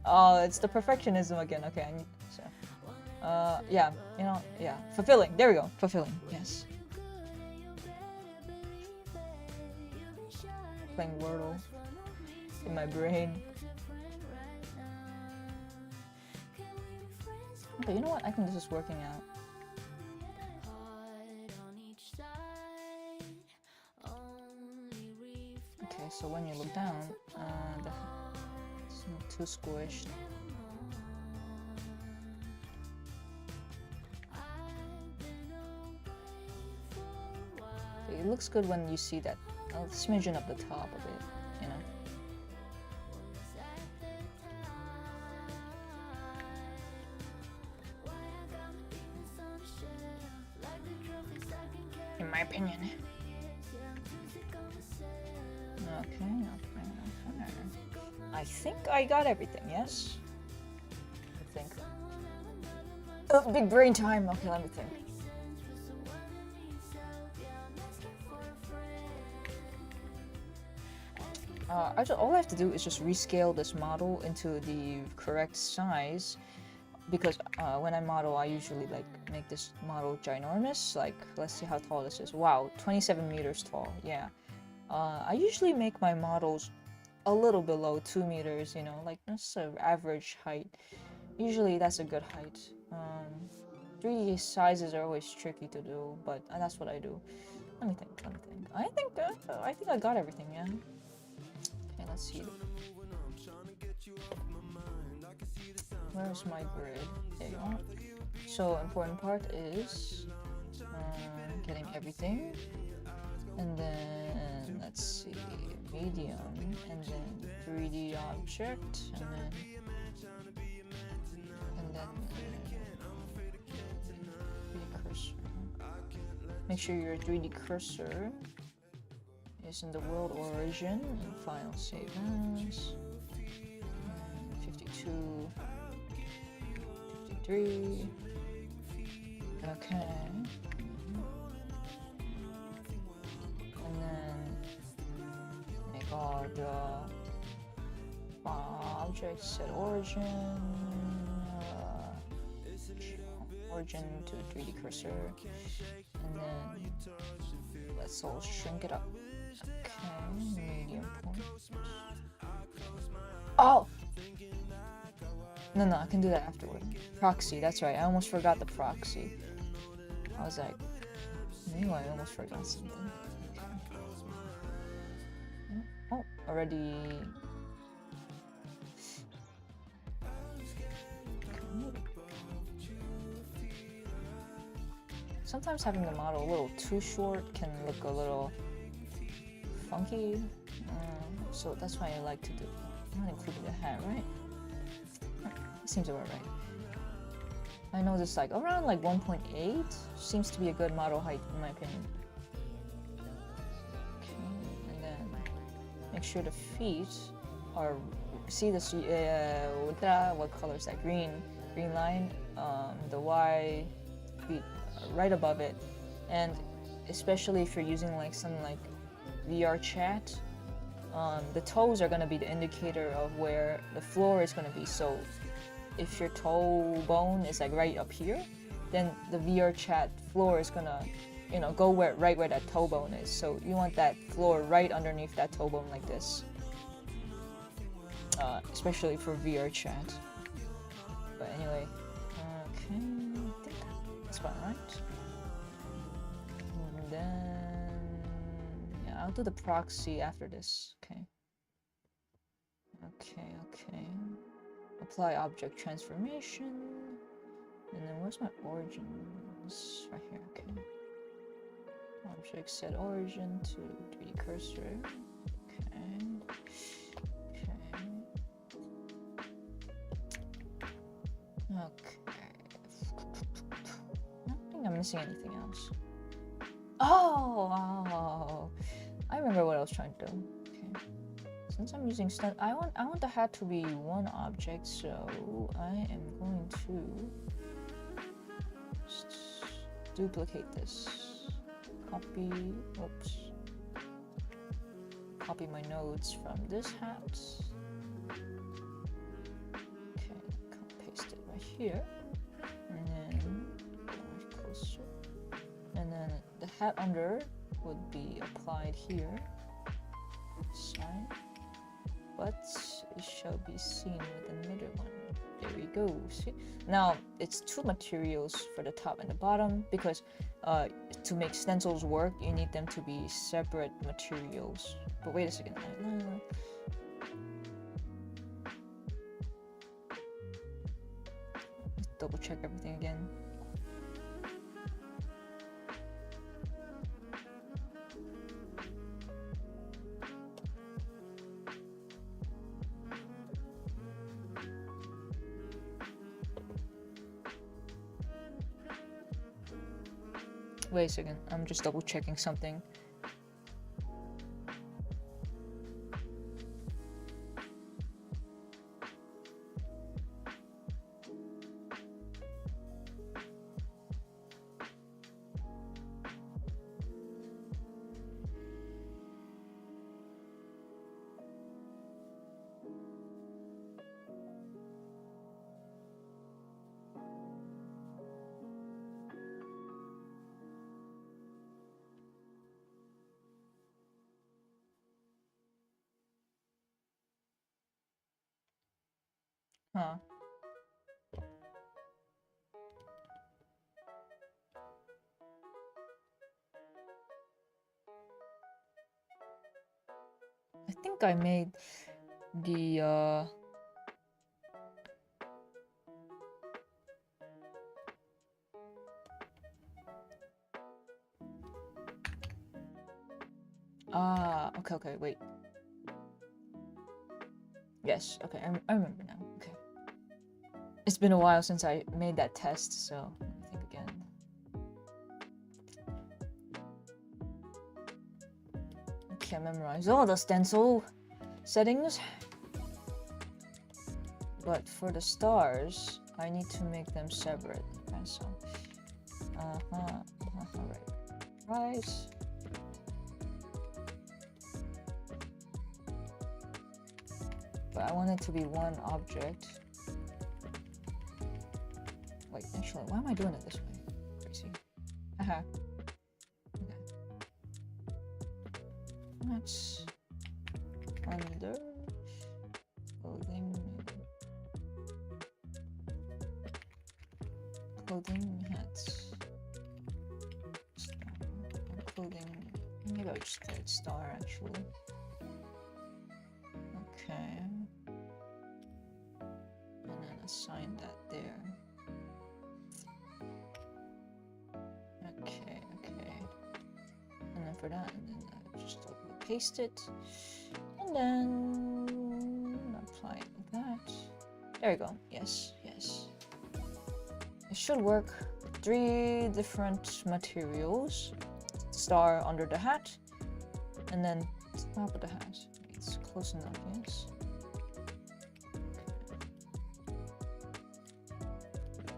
Oh, it's the perfectionism again. Okay, I need. So, yeah, you know, yeah, fulfilling. There we go. Fulfilling. Yes. Playing Wordle in my brain. Okay, you know what? I think this is working out. Okay, so when you look down, it's not too squished. Okay, it looks good when you see that smidgen up the top of it, you know. In my opinion. Okay. I think I got everything, yes? I think. Oh, big brain time. Okay, let me think. All I have to do is just rescale this model into the correct size, because when I model, I usually like make this model ginormous. Like, let's see how tall this is. Wow, 27 meters tall. Yeah. I usually make my models a little below 2 meters, you know, like that's an average height. Usually that's a good height. 3D sizes are always tricky to do, but that's what I do. Let me think. I think I got everything, yeah. Okay, let's see. Where's my grid? There you are. So important part is getting everything, and then let's see, medium, and then 3D object, and then 3D cursor. Make sure your 3D cursor is in the world origin, and file save as 52, 53. Okay. And then make all the objects set origin, origin to 3D cursor, and then let's all shrink it up. Okay, medium point. Oh! No, I can do that afterward. Proxy, that's right. I almost forgot the proxy. I was like, I almost forgot something. Okay. Oh, already. Okay. Sometimes having the model a little too short can look a little funky. So that's why I like to do. I'm not including the hat, right? Seems about right. I know this like around like 1.8 seems to be a good model height in my opinion. Okay, and then make sure the feet are, see this what color is that? Green line. The Y feet right above it, and especially if you're using like something like VR chat, the toes are gonna be the indicator of where the floor is gonna be. So if your toe bone is like right up here, then the VR chat floor is gonna, you know, go right where that toe bone is. So you want that floor right underneath that toe bone like this, especially for VR chat. But anyway, okay, I think that's about right. And then yeah, I'll do the proxy after this. Okay. Apply object transformation, and then where's my origins? Right here. Okay. Object set origin to 3D cursor. Okay. I don't think I'm missing anything else. Oh, remember what I was trying to do. Okay. Since I'm using I want the hat to be one object, so I am going to just duplicate this. Copy. Oops. Copy my nodes from this hat. Okay, paste it right here, and then closer, and then the hat under would be applied here. Sign, but it shall be seen with another one. There we go. See, now it's two materials for the top and the bottom because to make stencils work, you need them to be separate materials. But wait a second. Let's double check everything again. Wait a second, I'm just double checking something. Huh. I think I made the okay, wait. Yes, okay, I remember now. Okay. It's been a while since I made that test, so let me think again. I can't memorize all the stencil settings. But for the stars, I need to make them separate. Okay, so right. But I want it to be one object. Wait, actually, why am I doing it this way? Crazy. Haha. Okay. That's under clothing hats. Clothing. Maybe I'll just call it star actually. Okay. And then assign that there. Okay. And then for that, and then I just paste it. And then apply it like that. There we go. Yes. It should work. 3 different materials. Star under the hat. And then top of the hat. It's close enough, yes.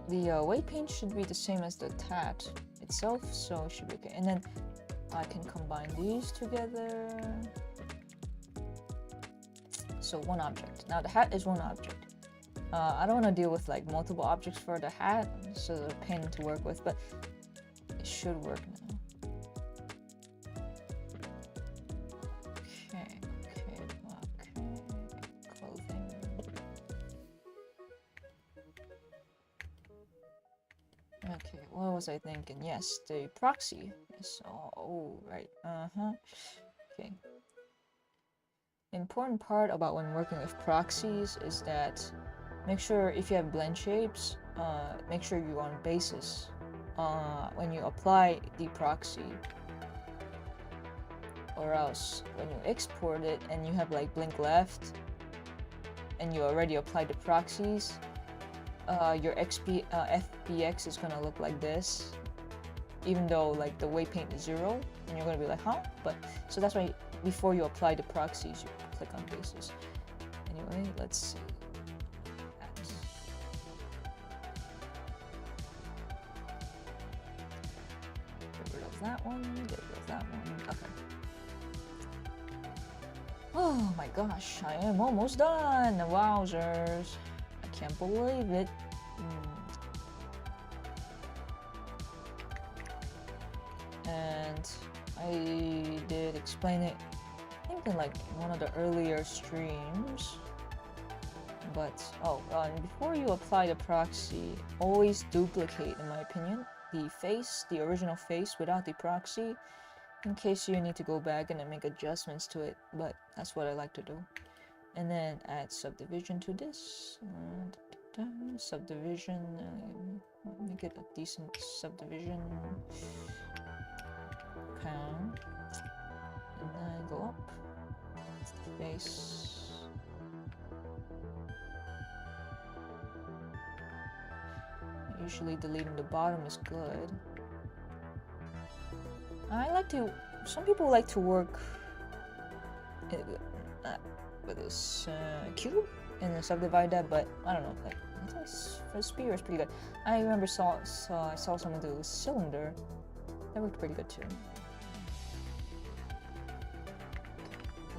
The weight paint should be the same as the hat itself, so it should be okay. And then I can combine these together. So one object. Now the hat is one object. I don't want to deal with like multiple objects for the hat, so it's a pain to work with, but it should work now. Okay. Clothing. Okay, what was I thinking? Yes, the proxy. Yes. Oh, right. Okay. The important part about when working with proxies is that make sure if you have blend shapes, make sure you're on basis when you apply the proxy, or else when you export it and you have like blink left and you already applied the proxies, your FBX is gonna look like this, even though like the weight paint is 0, and you're gonna be like, huh? But so that's why before you apply the proxies, you click on faces. Anyway, let's see. Get rid of that one, get rid of that one. Okay. Oh my gosh, I am almost done. Wowzers. I can't believe it. And I did explain it, I think in like one of the earlier streams. But before you apply the proxy, always duplicate, in my opinion, the face, the original face without the proxy, in case you need to go back and then make adjustments to it. But that's what I like to do. And then add subdivision to this. Subdivision, make it a decent subdivision. Okay. And then go up. Face. Usually deleting the bottom is good. Some people like to work with this cube and then subdivide that, but I don't know, like, I think for spear is pretty good. I remember I saw someone do a cylinder. That worked pretty good too.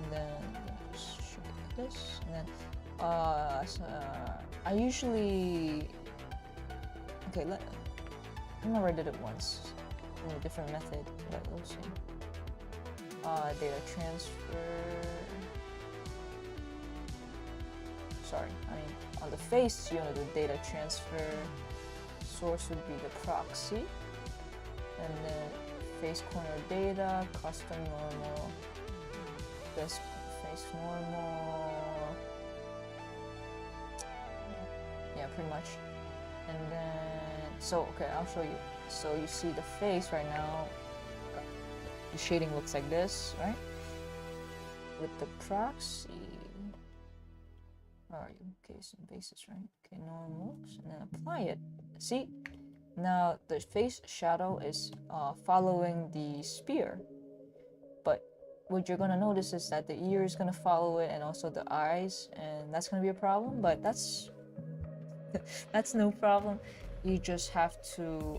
And then just shoot like this, and then I usually I remember I did it once in a different method, but we'll see. Data transfer. Sorry, I mean on the face you want to do data transfer. Source would be the proxy, and then face corner data, custom normal, this face normal. Yeah, pretty much. And then, okay, I'll show you. So you see the face right now, the shading looks like this, right? With the proxy, where are you? Okay, some basis, right? Okay, normals, and then apply it. See, now the face shadow is following the spear, but what you're gonna notice is that the ear is gonna follow it, and also the eyes, and that's gonna be a problem, but that's no problem. You just have to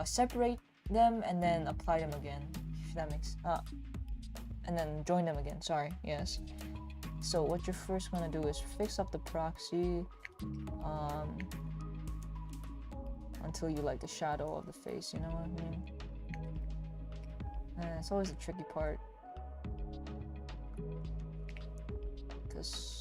separate them and then apply them again, if that makes and then join them again, sorry, yes. So what you're first gonna do is fix up the proxy until you like the shadow of the face, you know what I mean? And it's always the tricky part, because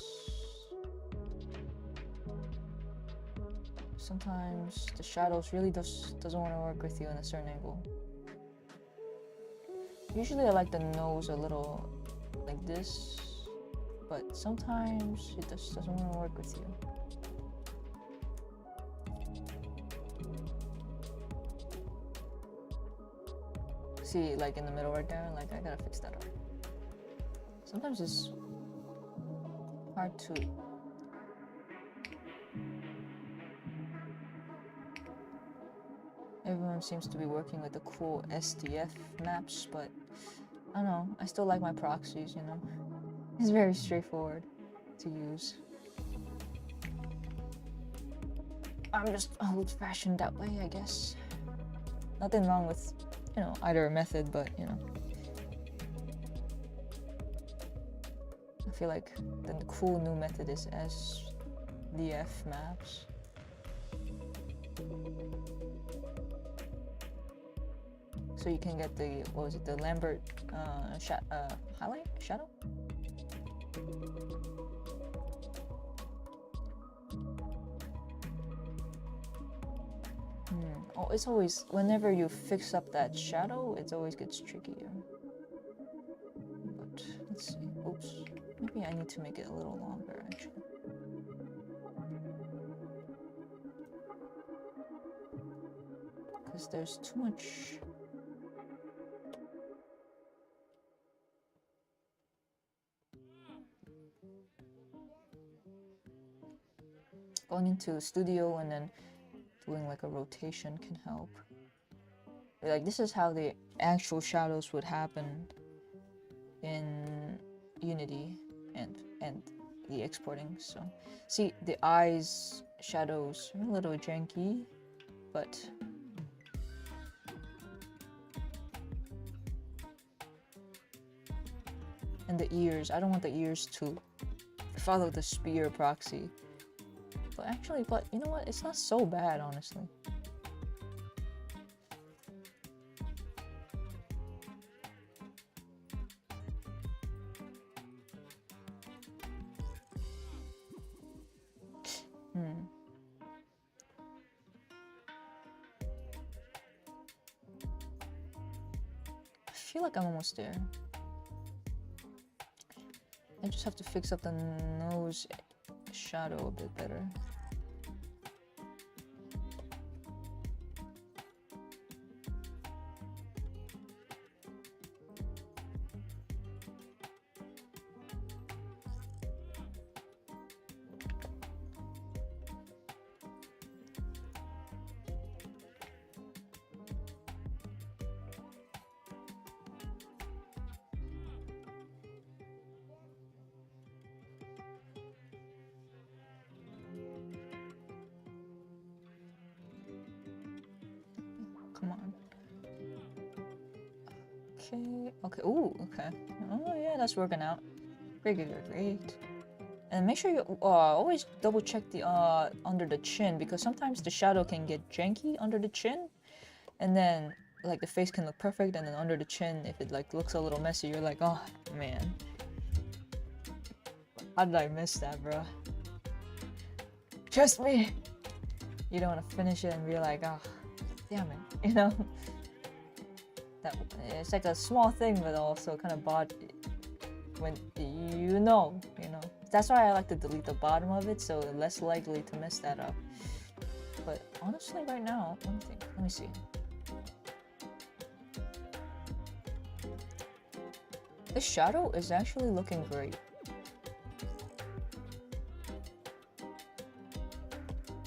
sometimes the shadows really doesn't want to work with you in a certain angle. Usually I like the nose a little like this, but sometimes it just doesn't want to work with you. See, like in the middle right there, like I gotta fix that up. Sometimes it's hard to everyone seems to be working with the cool SDF maps, but I don't know, I still like my proxies, you know. It's very straightforward to use. I'm just old-fashioned that way, I guess. Nothing wrong with, you know, either method, but, you know. I feel like the cool new method is SDF maps. So you can get the, what was it, the Lambert highlight? Shadow? Oh, it's always, whenever you fix up that shadow, it always gets trickier. But, let's see, oops. Maybe I need to make it a little longer, actually. Because there's too much. Going into the studio and then doing like a rotation can help. like this is how the actual shadows would happen in Unity and the exporting. So see the eyes shadows are a little janky, but and the ears, I don't want the ears to follow the spear proxy. But actually, but you know what? It's not so bad, honestly. I feel like I'm almost there. I just have to fix up the nose shadow a bit better. Come on. Okay. Okay. Ooh. Okay. Oh yeah, that's working out. Great. Great. And make sure you always double check the under the chin, because sometimes the shadow can get janky under the chin, and then like the face can look perfect, and then under the chin, if it like looks a little messy, you're like, oh man, how did I miss that, bro? Trust me. You don't want to finish it and be like, oh, damn it, you know. That it's like a small thing, but also kind of bad when you know. That's why I like to delete the bottom of it, so less likely to mess that up. But honestly, right now, let me see. This shadow is actually looking great.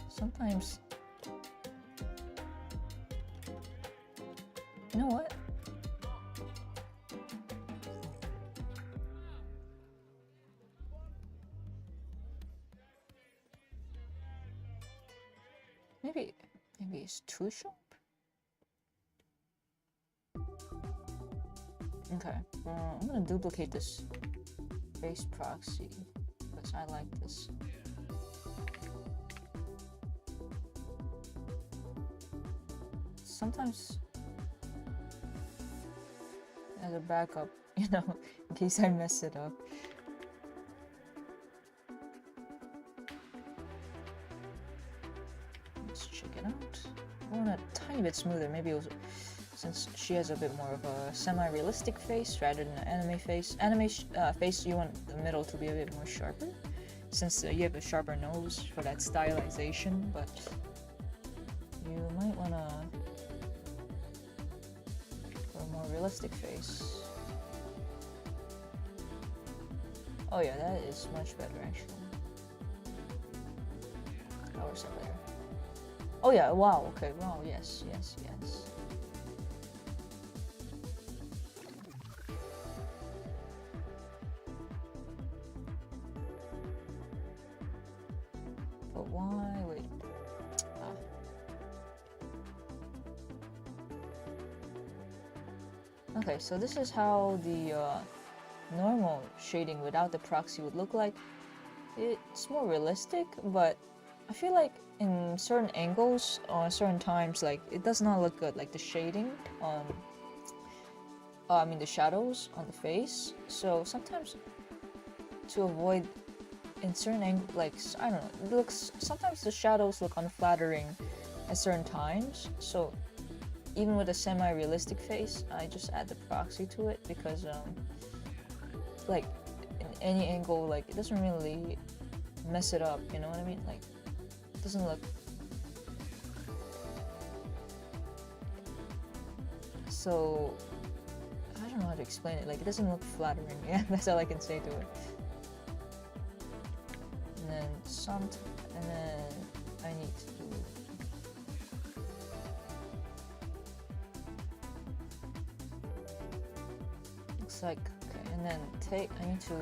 Sometimes, you know what? Maybe it's too sharp. Okay, I'm gonna duplicate this face proxy because I like this. Sometimes as a backup, in case I mess it up. Let's check it out. I want a tiny bit smoother, maybe it was, since she has a bit more of a semi-realistic face rather than an anime face. Anime face, you want the middle to be a bit more sharper, since you have a sharper nose for that stylization, but you might want to for a more realistic face. Oh yeah, that is much better actually. Power set layer. Oh yeah, wow, okay, wow, yes. But why? Wait. Okay, so this is how the normal shading without the proxy would look like. It's more realistic, but I feel like in certain angles or certain times, like it does not look good. Like the shading on, the shadows on the face. So sometimes to avoid in certain angles, like I don't know, it looks sometimes the shadows look unflattering at certain times. So even with a semi-realistic face, I just add the proxy to it because like in any angle, like it doesn't really mess it up, you know what I mean? Like it doesn't look so, I don't know how to explain it, like it doesn't look flattering. Yeah, that's all I can say to it. And then I need to looks like okay. And then I need to.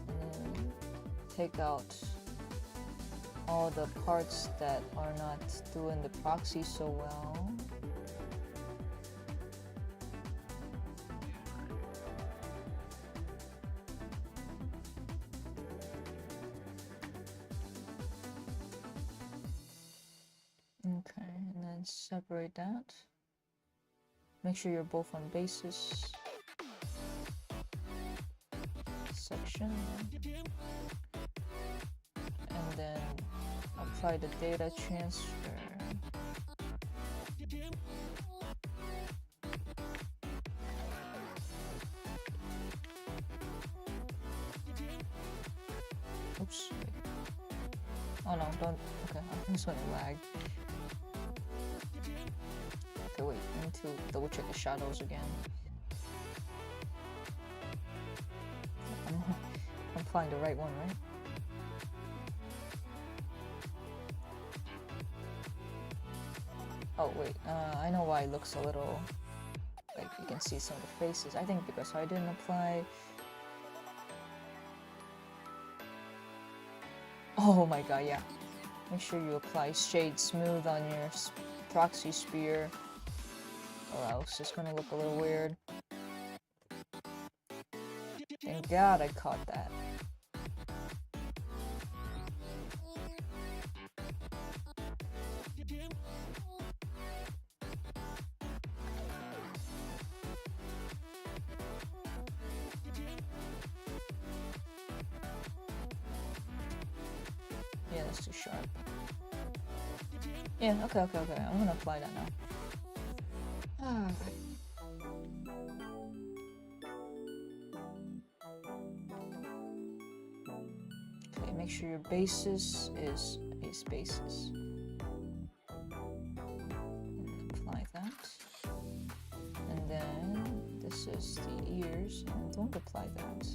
And then take out all the parts that are not doing the proxy so well. Okay, and then separate that. Make sure you're both on basis. Section. And then apply the data transfer. Oops. Oh no, don't. Okay, I'm just gonna lag. Okay, wait, I need to double check the shadows again. I'm applying the right one, right? Oh wait, I know why it looks a little, like you can see some of the faces. I think because I didn't apply. Oh my god, yeah. Make sure you apply shade smooth on your proxy sphere, or else it's gonna look a little weird. Thank God I caught that. Yeah, that's too sharp. Yeah, okay. I'm gonna apply that now. Alright. Okay, make sure your basis is base basis. And apply that. And then this is the ears, and don't apply that.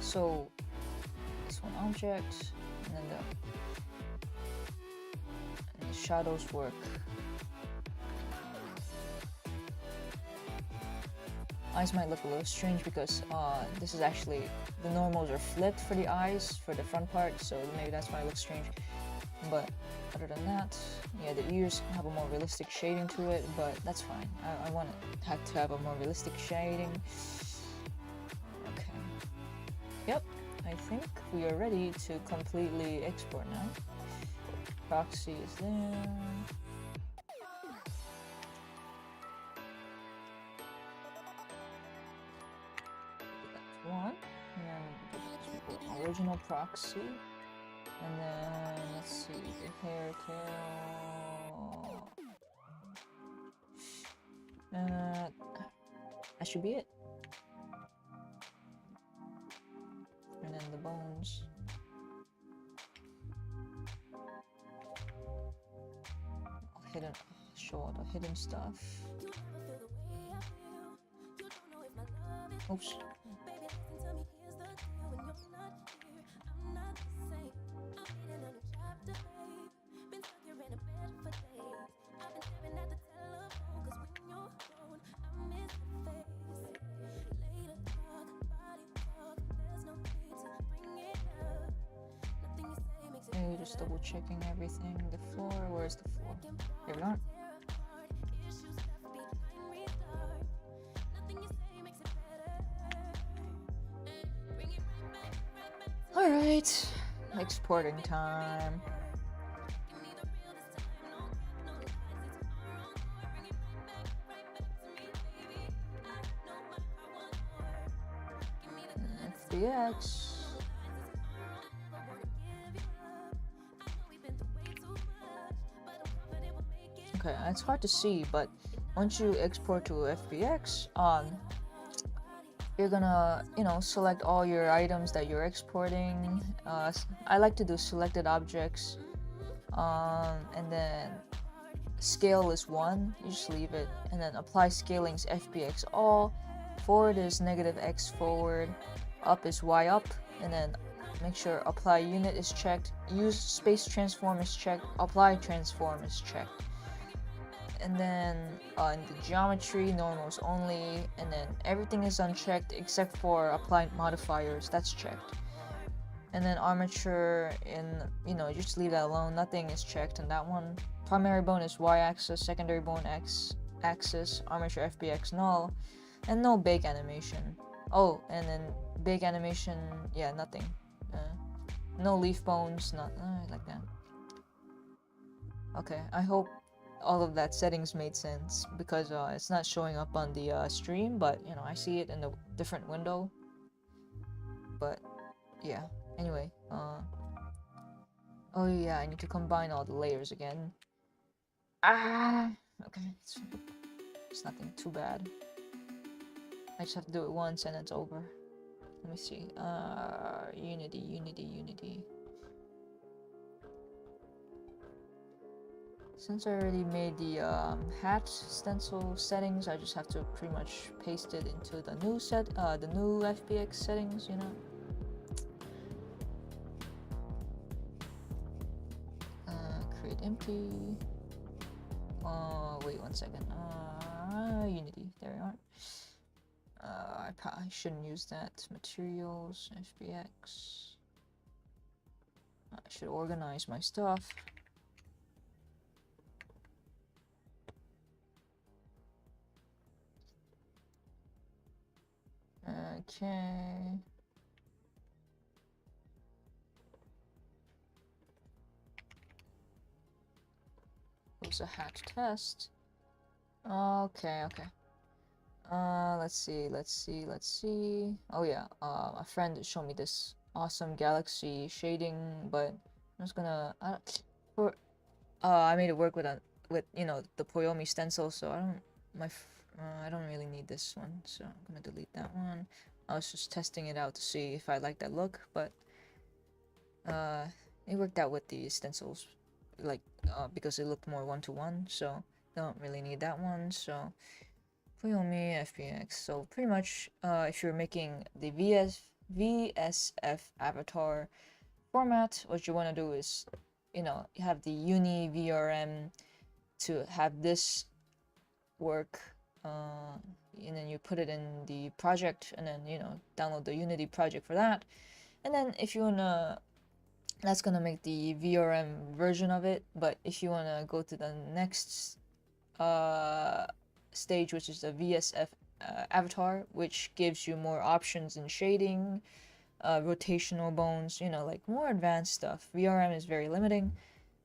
So this one object, and then the shadows work. Eyes might look a little strange because this is actually the normals are flipped for the eyes for the front part, so maybe that's why it looks strange. But other than that, yeah, the ears have a more realistic shading to it, but that's fine. I want it to have a more realistic shading. Yep, I think we are ready to completely export now. Proxy is there. That's one. And then original proxy. And then let's see, the hair tail. That should be it. And then the bones. Hidden, show all the hidden stuff. Oops. Maybe just double checking everything. The floor, where's the floor? Here we are. Alright, exporting time. FBX. Okay, it's hard to see, but once you export to FBX, you're gonna, select all your items that you're exporting. I like to do selected objects, and then scale is 1, you just leave it, and then apply scalings FBX all, forward is negative X forward, up is Y up, and then make sure apply unit is checked, use space transform is checked, apply transform is checked. And then in the geometry, normals only, and then everything is unchecked except for apply modifiers, that's checked. And then armature, just leave that alone, nothing is checked in that one. Primary bone is y-axis, secondary bone x-axis, armature FBX null, and no bake animation. Oh, and then bake animation, yeah, nothing. No leaf bones, not like that. Okay, I hope all of that settings made sense, because it's not showing up on the stream, but I see it in a different window. But yeah, anyway, oh yeah, I need to combine all the layers again. Okay, it's nothing too bad. I just have to do it once and it's over. Let me see. Unity. Since I already made the hat stencil settings, I just have to pretty much paste it into the new FBX settings, Create empty. Wait 1 second. Unity. There we are. I probably shouldn't use that. Materials, FBX. I should organize my stuff. Okay. It was a hat test. Okay. Let's see. Oh yeah, a friend showed me this awesome galaxy shading, but I'm just gonna, I made it work with the Poyomi stencil, so I don't really need this one, so I'm gonna delete that one. I was just testing it out to see if I like that look, but it worked out with the stencils, because it looked more one-to-one, so don't really need that one. So Poyomi FBX. So pretty much, if you're making the VSF avatar format, what you want to do is, you have the uni VRM to have this work, and then you put it in the project, and then download the Unity project for that. And then if you wanna, that's gonna make the VRM version of it. But if you wanna go to the next stage, which is the VSF avatar, which gives you more options in shading, rotational bones, like more advanced stuff. VRM is very limiting,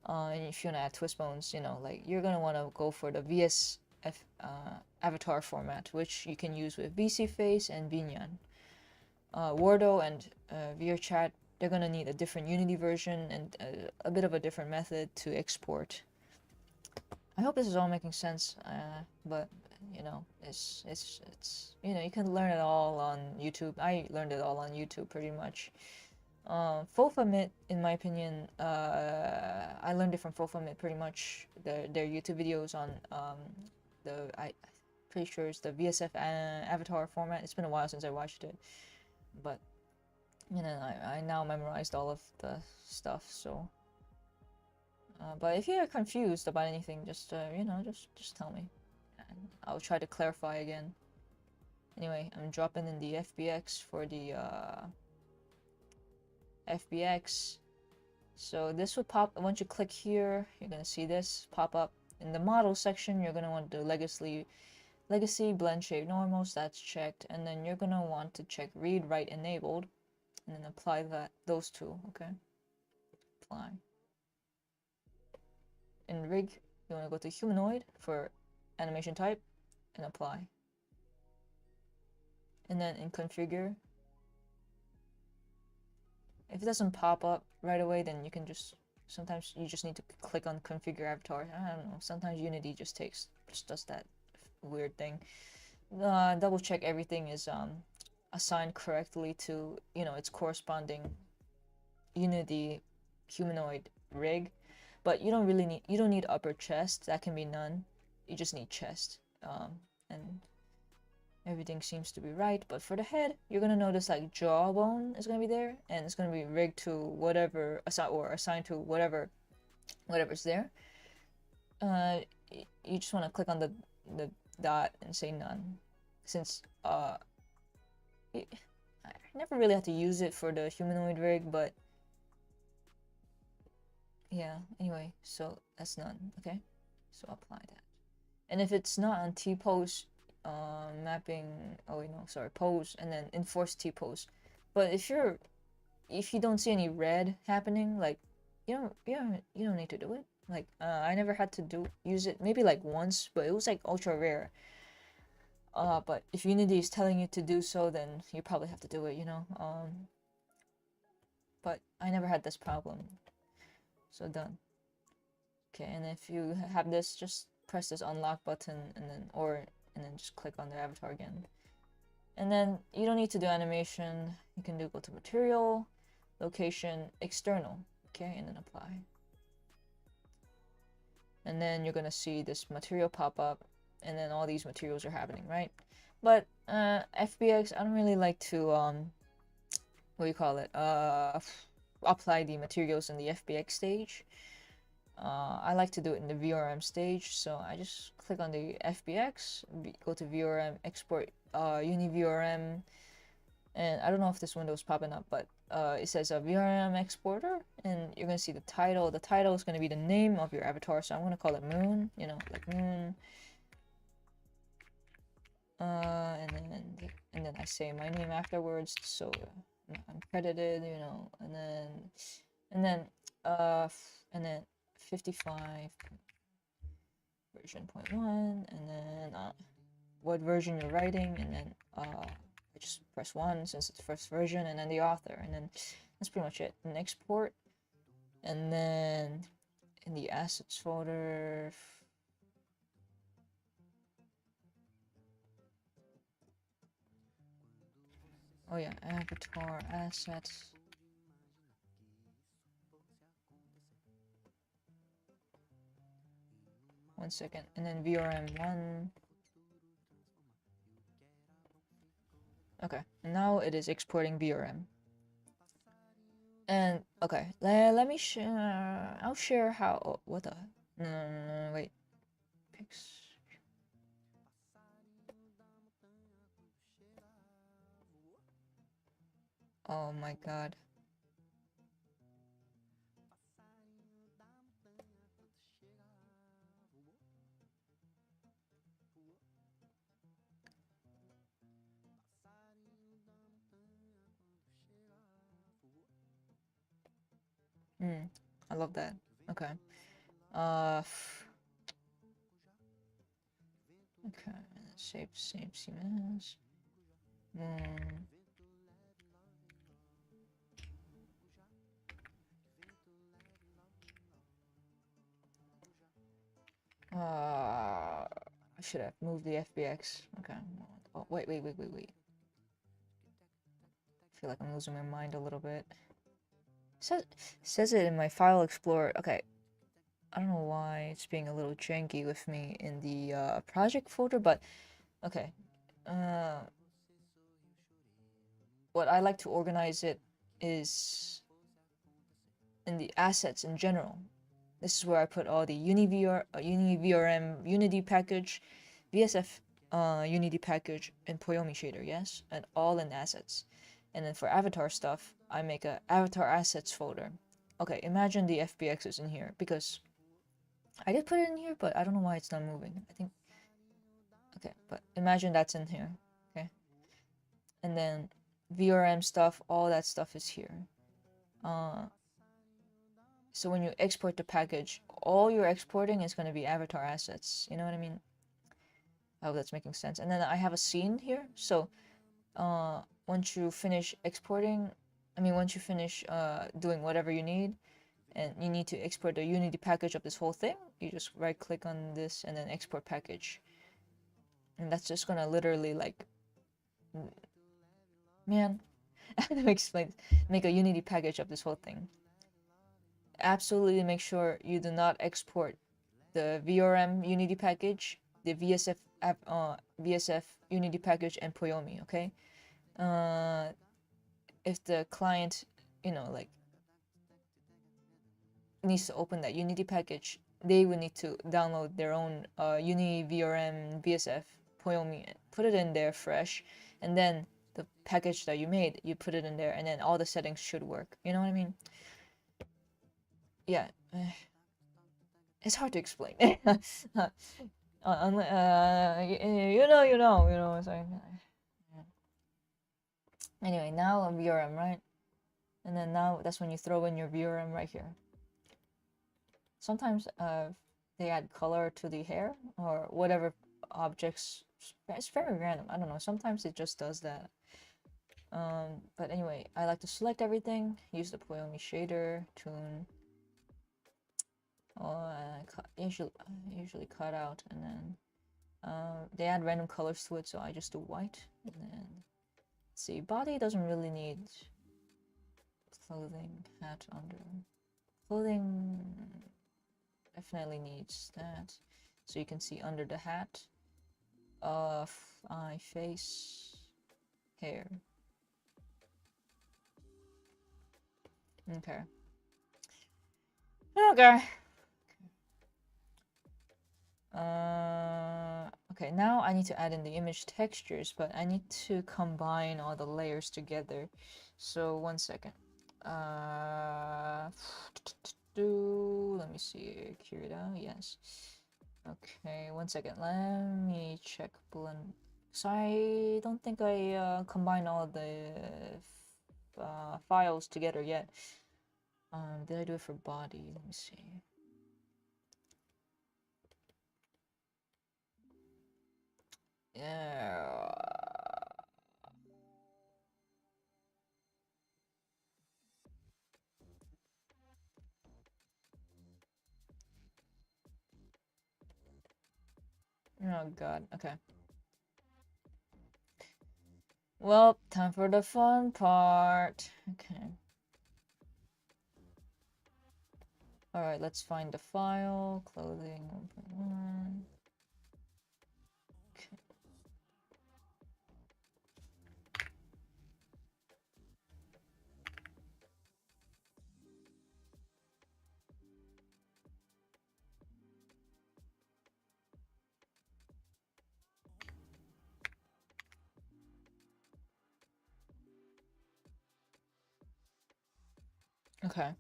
and if you want to add twist bones, you're gonna want to go for the VSF avatar format, which you can use with VC Face and Binyan. Wardo and VRChat, they're gonna need a different Unity version and a bit of a different method to export. I hope this is all making sense, but it's you can learn it all on YouTube. I learned it all on YouTube pretty much. Fofamit, in my opinion, I learned it from Fofamit pretty much. Their YouTube videos on I pretty sure it's the VSF avatar format. It's been a while since I watched it, but I now memorized all of the stuff, so. But if you're confused about anything, just just tell me, and I'll try to clarify again. Anyway, I'm dropping in the FBX for the FBX. So this would pop once you click here. You're gonna see this pop up in the model section. You're gonna want to do legacy blend shape normals. That's checked, and then you're gonna want to check read write enabled, and then apply those two. Okay, apply. In rig, you want to go to humanoid for animation type and apply. And then in configure, if it doesn't pop up right away, then you can sometimes you just need to click on configure avatar. I don't know, sometimes Unity just does that weird thing. Double check everything is assigned correctly to its corresponding Unity humanoid rig. but you don't need upper chest. That can be none. You just need chest. And everything seems to be right. But for the head, you're gonna notice like jawbone is gonna be there, and it's gonna be rigged to whatever assigned to whatever's there. You just want to click on the dot and say none, since I never really had to use it for the humanoid rig, but yeah. Anyway, so that's none. Okay, so apply that. And if it's not on T-pose, mapping, oh wait, no, sorry, pose, and then enforce T-pose. But if you don't see any red happening, like, you don't need to do it. Like, I never had to use it, maybe like once, but it was like ultra rare. But if Unity is telling you to do so, then you probably have to do it, you know? But I never had this problem. So done. Okay, and if you have this, just press this unlock button and then just click on the avatar again. And then you don't need to do animation. You can go to material, location, external. Okay, and then apply. And then you're gonna see this material pop up, and then all these materials are happening, right? But FBX, I don't really like to what do you call it? Apply the materials in the FBX stage. I like to do it in the VRM stage, so I just click on the FBX, go to VRM, export UniVRM, and I don't know if this window is popping up, but it says a VRM exporter, and you're gonna see the title. The title is gonna be the name of your avatar, so I'm gonna call it Moon, you know, like Moon. And then I say my name afterwards, so I'm credited, you know, and then 55 version 0.1, and then what version you're writing, and then I just press 1 since it's the first version, and then the author, and then that's pretty much it. And export, and then in the assets folder, oh yeah, avatar assets. One second, and then VRM1. Okay, now it is exporting VRM. And okay, let me share. I'll share how. Oh, what the? No, wait. Pix. Oh my god. I love that. Okay. Okay. Shape CMS. I should have moved the FBX. Okay. Oh, wait. I feel like I'm losing my mind a little bit. Says it in my file explorer. Okay. I don't know why it's being a little janky with me in the project folder, but okay. What I like to organize it is in the assets in general. This is where I put all the UniVRM Unity package, VSF Unity package, and Poyomi shader, yes? And all in assets. And then for avatar stuff, I make a avatar assets folder. Okay, imagine the FBX is in here, because I did put it in here, but I don't know why it's not moving. I think, okay, but imagine that's in here, okay? And then VRM stuff, all that stuff is here. So when you export the package, all you're exporting is going to be avatar assets. You know what I mean? I hope that's making sense. And then I have a scene here. So once you finish exporting, once you finish doing whatever you need, and you need to export the Unity package of this whole thing, you just right click on this and then export package. And that's just going to literally like, man, let me explain. Make a Unity package of this whole thing. absolutely make sure you do not export the VRM Unity package, the VSF Unity package, and Poyomi. Okay. If the client, like needs to open that Unity package, they will need to download their own Unity VRM VSF Poyomi, put it in there fresh, and then the package that you made, you put it in there, and then all the settings should work. You know what I mean? Yeah, it's hard to explain. It's like, anyway, now VRM, right? And then now that's when you throw in your VRM right here. Sometimes they add color to the hair or whatever objects. It's very random. I don't know. Sometimes it just does that. But anyway, I like to select everything, use the Poyomi shader, tune. I usually cut out, and then they add random colors to it, so I just do white. And then let's see, body doesn't really need clothing, hat under. Clothing definitely needs that, so you can see under the hat. Eye, face, hair. Okay. Okay. Okay, now I need to add in the image textures, but I need to combine all the layers together. So 1 second. Let me see. Kirita, yes. Okay, 1 second. Let me check blend. So I don't think I combined all the files together yet. Did I do it for body? Let me see. Yeah. Oh god. Okay. Well, time for the fun part. Okay. Alright, let's find the file. Clothing 1.1. Okay. Okay.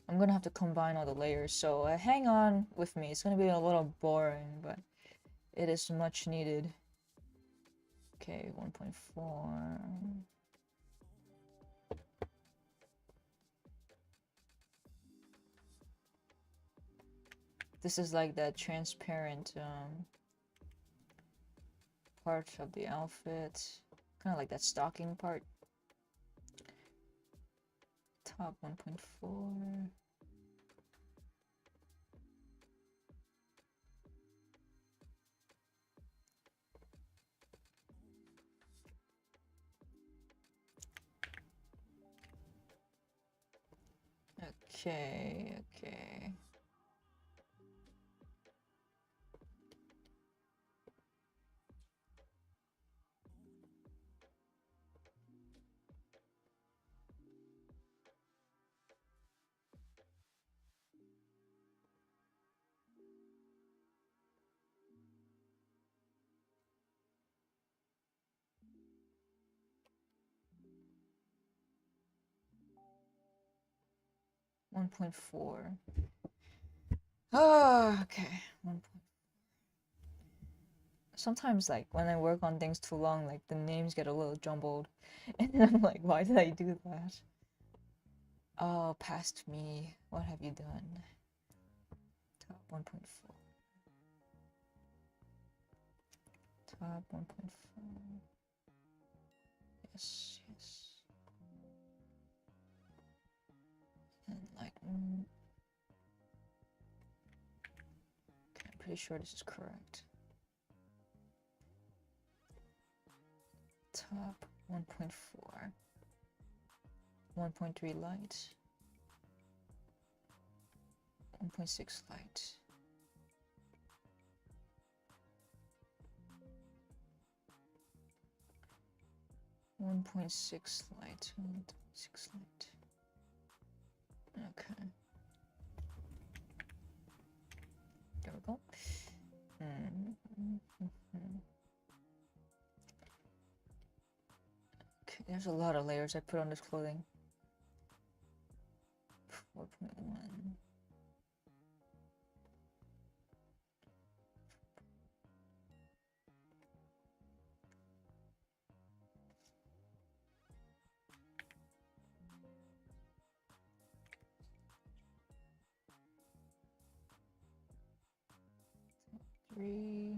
I'm gonna have to combine all the layers, so hang on with me. It's gonna be a little boring, but it is much needed. Okay, 1.4. This is like that transparent part of the outfit. Kind of like that stocking part. Top 1.4. Okay, okay. One 1.4. Oh, okay. Sometimes, like, when I work on things too long, like, the names get a little jumbled. And then I'm like, why did I do that? Oh, past me. What have you done? Top 1.4. Top 1.4. Yes, yes. And like, okay, I'm pretty sure this is correct. Top 1.4. 1.3 light. 1.6 light. One point six light. 1.6 light. Okay. There we go. Okay, there's a lot of layers I put on this clothing. 4.1. Three.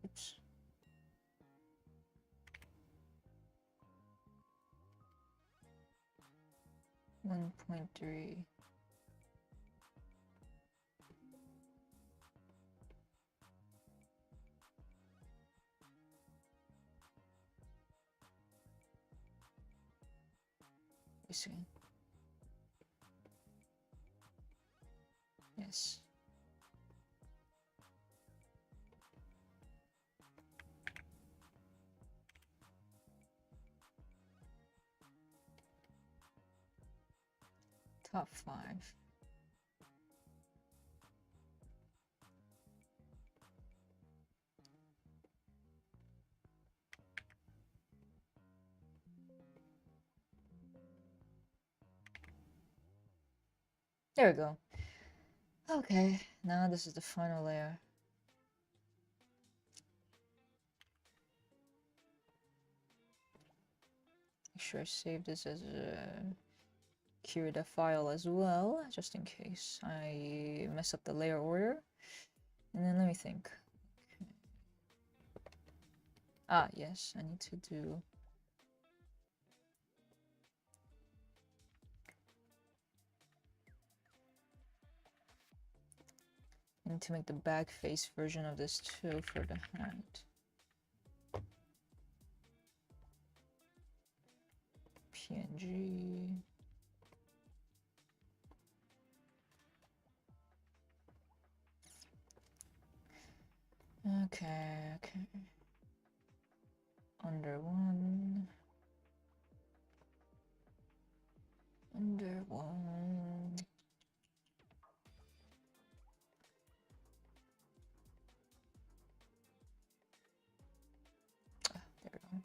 Oops. One point three. See. Yes. Top 5. There we go. Okay, now this is the final layer. Make sure I save this as a Curida file as well, just in case I mess up the layer order. And then let me think. Okay. Ah, yes, I need to do... I need to make the back face version of this too for the hat. PNG. Okay. Under one. Ah, there we go.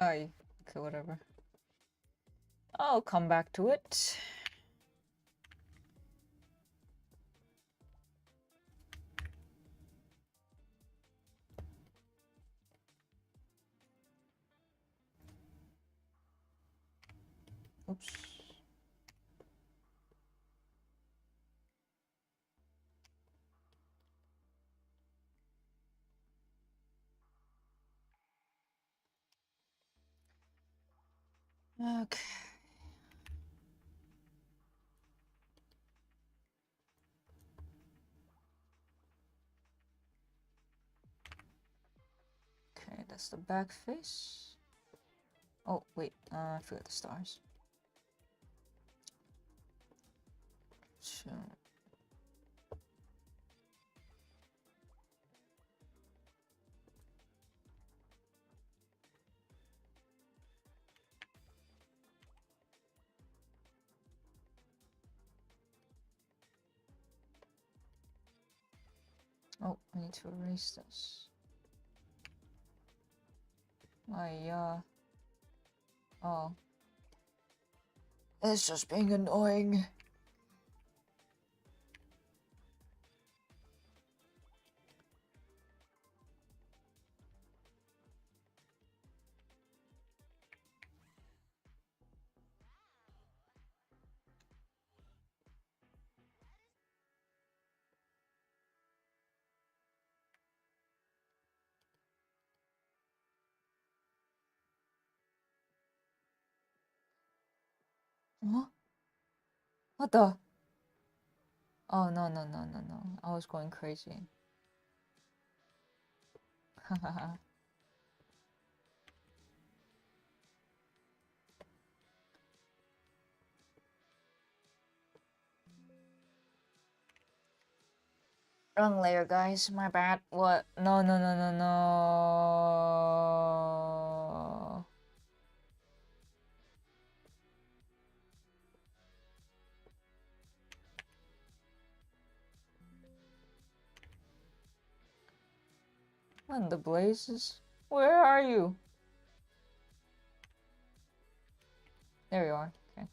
Okay, whatever. I'll come back to it. Oops. Okay. Okay, that's the back face. Oh, wait, I forgot the stars. So... Oh, I need to erase this. Oh. It's just being annoying. Huh? What the? Oh, no, no, no, no, no. I was going crazy. Hahaha. Wrong layer, guys. My bad. What? No, no, no, no, no. When the blazes? Where are you? There you are. Okay.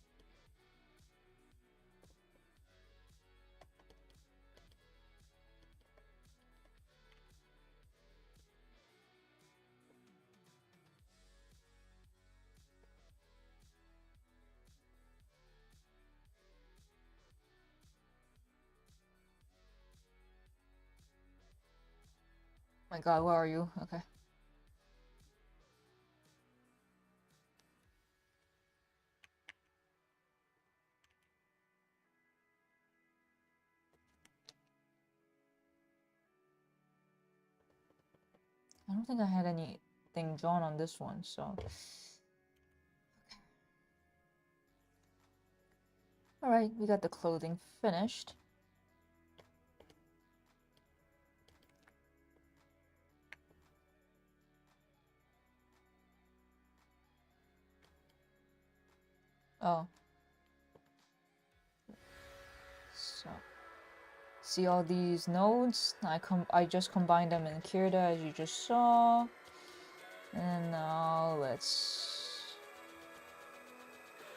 My god, where are you? Okay. I don't think I had anything drawn on this one, so. Alright, we got the clothing finished. Oh. So. See all these nodes? I just combined them in Kirda as you just saw. And now let's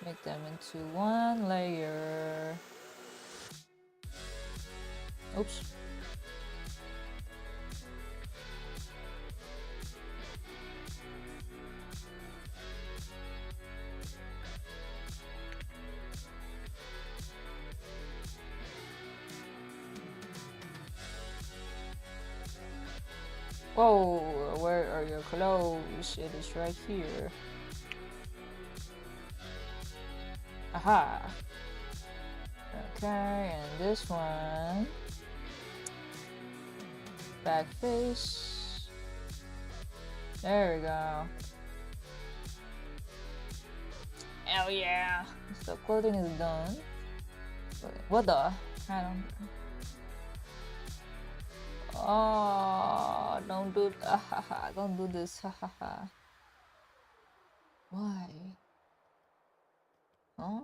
make them into one layer. Oops. Whoa, where are your clothes? It is right here. Aha! Okay, and this one. Back face. There we go. Hell yeah! So clothing is done. What the? I don't. Oh, don't do. Don't do this. Why? Oh.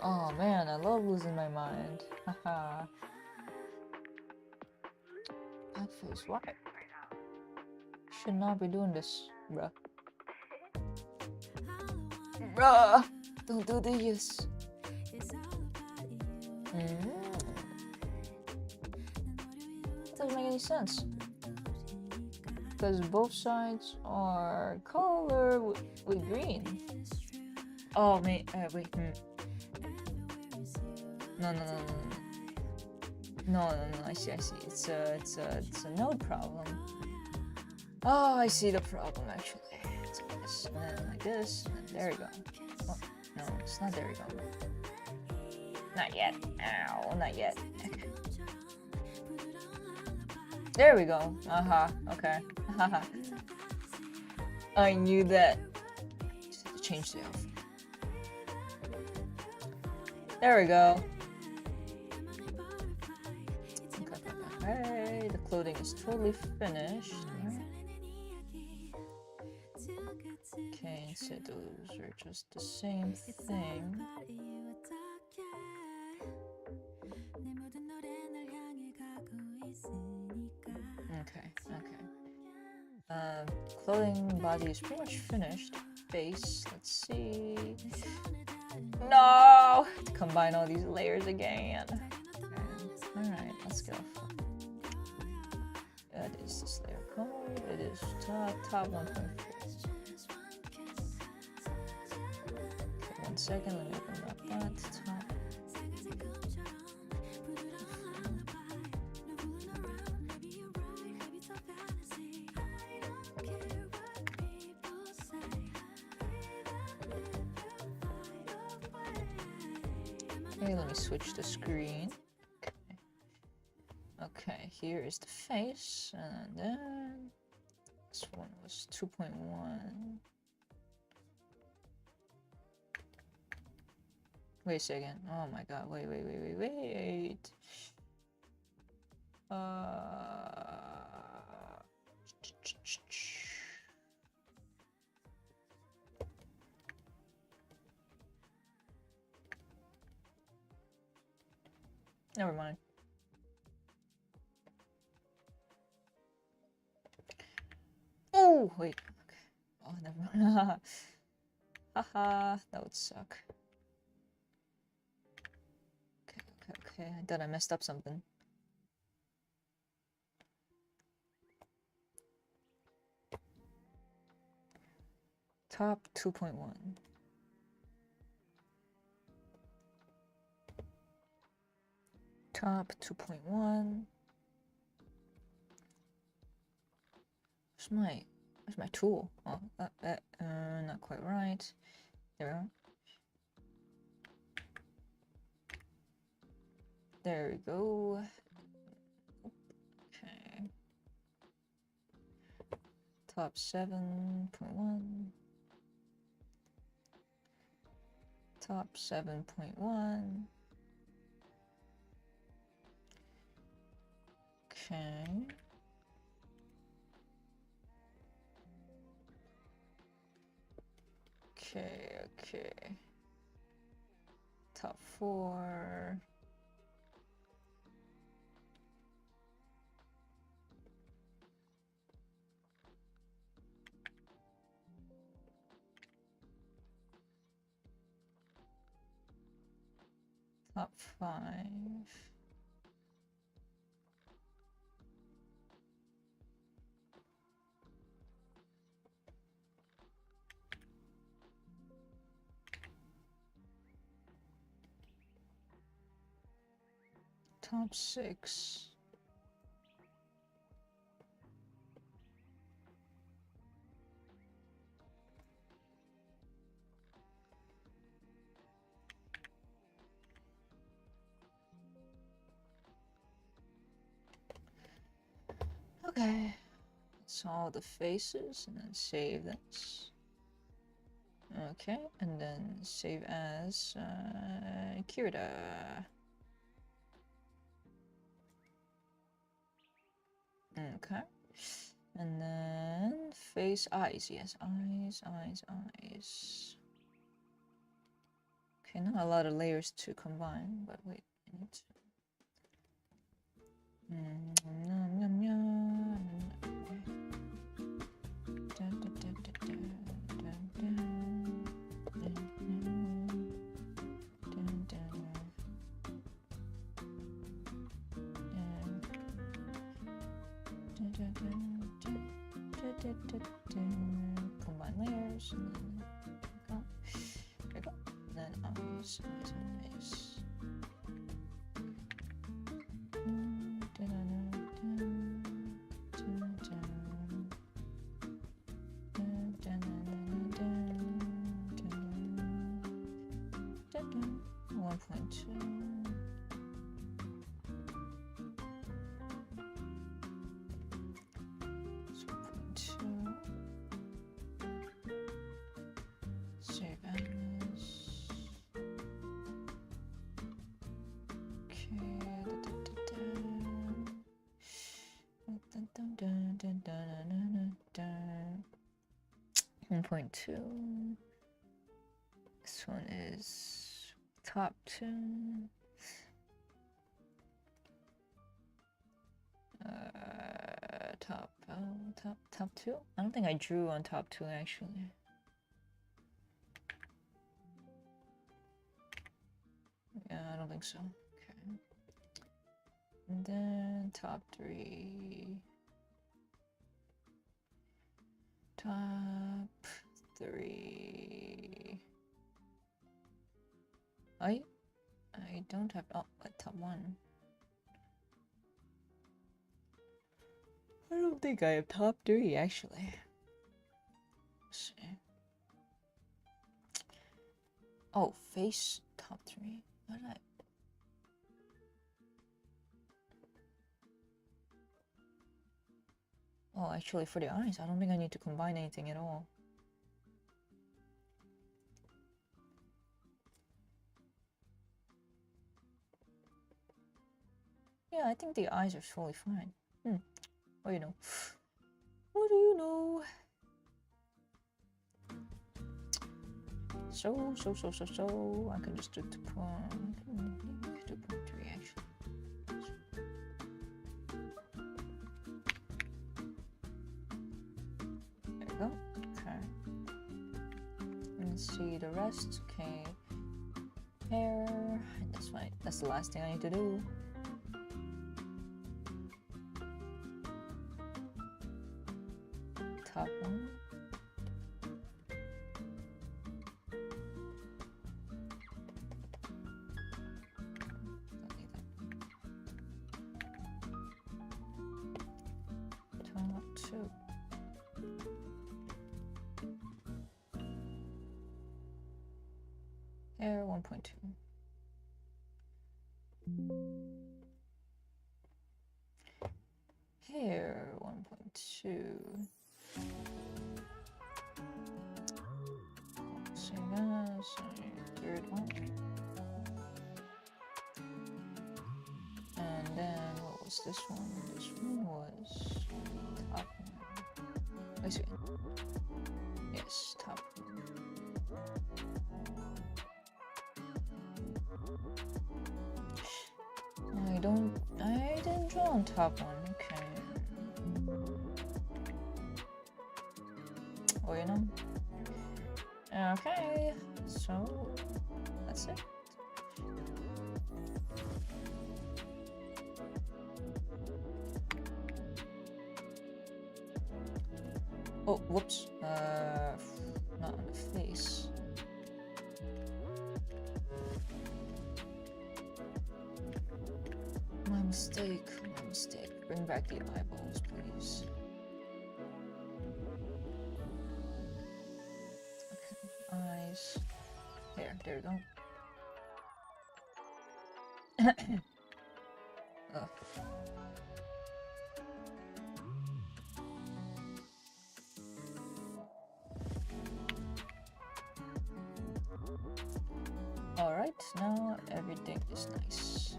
Oh man, I love losing my mind. Haha. Backface, why? Should not be doing this, bruh. Bruh! Don't do this. Doesn't make any sense. Because both sides are colored with green. Oh, wait. No. No. I see. It's a node problem. Oh, I see the problem actually. It's like this, and then like this, and then there we go. Oh, no, it's not there we go. Not yet. Ow, not yet. Okay. There we go. Okay. I knew that. Just had to change the outfit. There we go. Okay, the clothing is totally finished. Okay, so those are just the same thing. Okay. Clothing body is pretty much finished. Face, let's see. No! To combine all these layers again. Okay. Alright, let's go. That is this layer code. It is top 1.4. Okay, 1 second, let me open up that top. Okay, let me switch the screen. Okay, here is the face, and then this one was 2.1. Wait a second. Oh my god, wait. Never mind. Oh, wait. Okay. Oh, never mind. Haha, that would suck. Okay. I thought I messed up something. Top 2.1. Top 2.1. Where's my tool? Oh, not quite right. There we go. There we go. Okay. Top 7.1. Top 7.1. Okay. Okay. Top 4. Top 5. Top 6. Okay, that's all the faces, and then save this. Okay, and then save as Kirita. Okay, and then face eyes. Yes, eyes. Okay, not a lot of layers to combine, but wait, I need to. Combine layers, and then there we go. And then eyes. This one is top 2. Top Top two? I don't think I drew on top two actually. Yeah, I don't think so. Okay. And then top three. Top three. I don't have top one. I don't think I have top three actually. Let's see. Oh, face top three. What did I? Oh, actually, for the eyes, I don't think I need to combine anything at all. Yeah, I think the eyes are totally fine. What do you know? What do you know? So, I can just do 2.3 actually. There we go. Okay. Let's see the rest. Okay. Hair. That's right. That's the last thing I need to do. Top one. Top two. Hair 1.2. Hair 1.2. Third one. And then what was this one? This one was top one. I see. Yes, top one. I didn't draw on top one. Okay. Oh, you know. Okay, so that's it. Oh, whoops. Not on the face. My mistake. Bring back the eyeballs, please. Eyes. There we go. Oh. Alright, now everything is nice.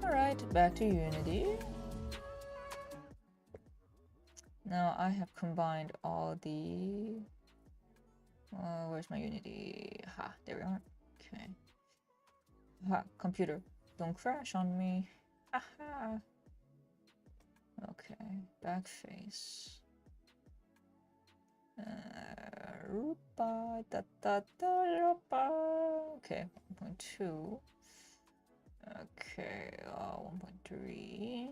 Alright, back to Unity. Now I have combined all the... where's my Unity? Ha, there we are. Okay. Ha, computer, don't crash on me. Haha. Okay, back face. Okay, 1.2. Okay, 1.3.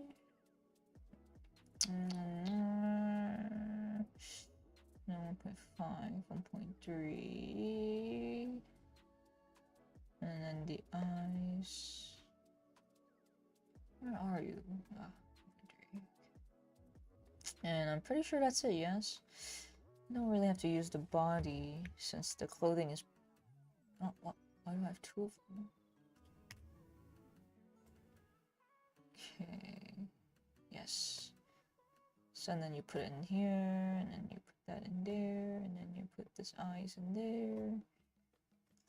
No, 1.5, 1.3. And then the eyes. Where are you? Ah, 1.3. And I'm pretty sure that's it, yes? I don't really have to use the body since the clothing is... Oh, what? Why do I have two of them? Okay. Yes. So and then you put it in here, and then you put that in there, and then you put this eyes in there.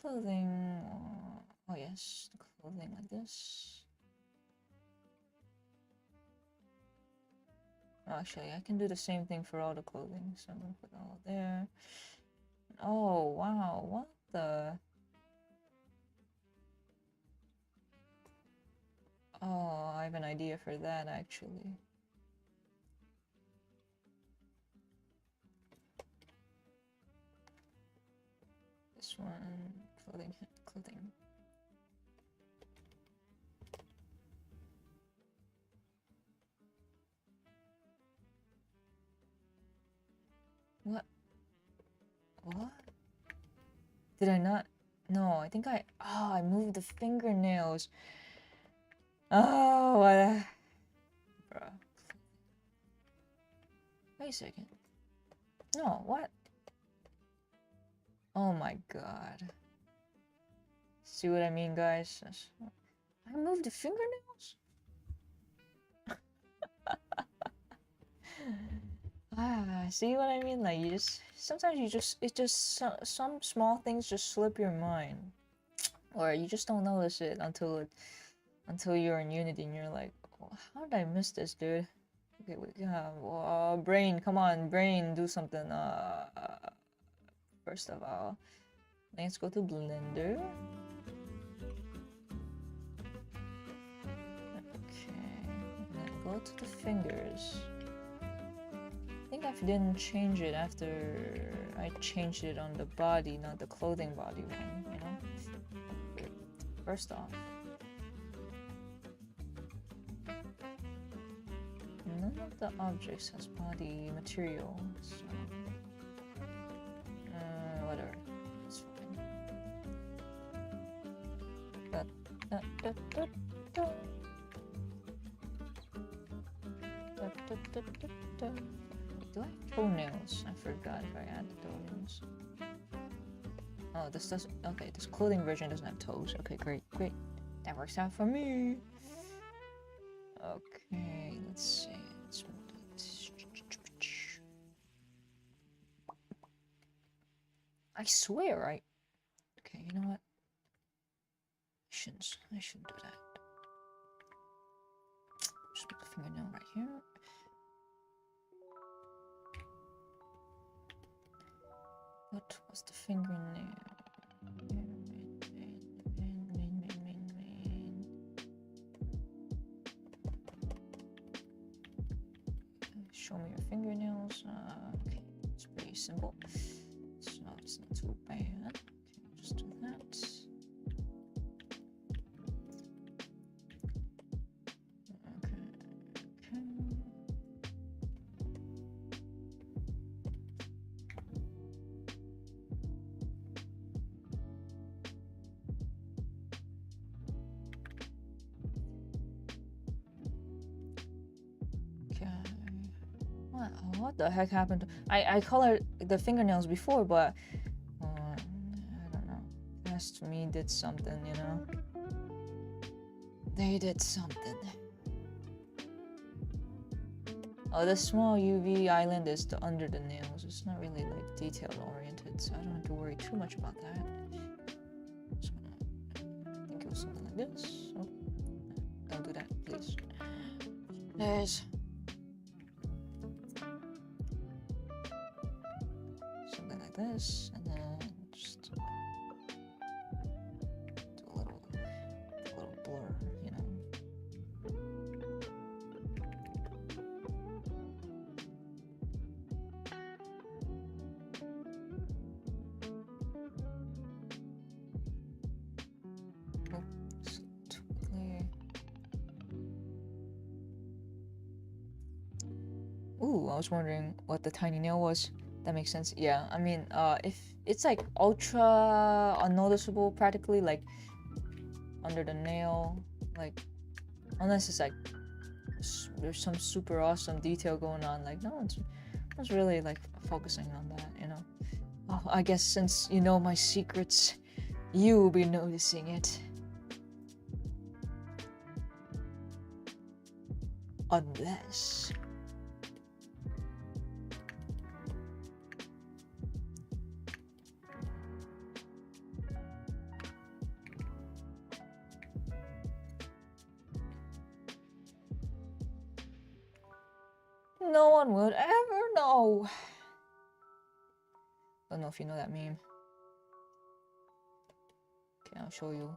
Clothing. Oh yes, clothing like this. Actually, I can do the same thing for all the clothing. So I'm gonna put it all there. Oh wow, what the? Oh, I idea for that actually. This one, clothing. What? What? Did I not? No, I think I moved the fingernails. Oh, what? Bruh. Wait a second. No, what? Oh my god. See what I mean, guys? I moved the fingernails? See what I mean? Like, sometimes some small things just slip your mind. Or you just don't notice it until you're in Unity and you're like, oh, how did I miss this, dude? Okay, brain, come on, brain, do something. First of all, let's go to Blender. Okay, and then go to the fingers. I think I didn't change it after I changed it on the body, not the clothing body one, you know? First off, none of the objects has body material, so whatever, it's fine. Do I have toenails? I forgot if I added toenails. Oh, this doesn't. Okay, this clothing version doesn't have toes. Okay, great. That works out for me. Okay, let's see. Let's move that. I swear, Okay, you know what? I shouldn't do that. Just put the fingernail right here. What was the fingernail? Show me your fingernails. Okay, it's pretty simple. So it's not too bad. Okay, just do that. Okay. What the heck happened? I colored the fingernails before, but I don't know. Past me did something, you know. They did something. Oh, the small UV island is under the nails. It's not really like detail oriented, so I don't have to worry too much about that. So, I think it was something like this. Oh, don't do that, please. There's something like this, and then just do a little blur, you know. Oops, totally. Ooh, I was wondering what the tiny nail was. That makes sense. Yeah, I mean, if it's like ultra unnoticeable, practically like under the nail, like unless it's like there's some super awesome detail going on, like no one's really like focusing on that, you know. Oh, I guess since you know my secrets, you will be noticing it. Unless no one would ever know. Don't know if you know that meme. Okay, I'll show you.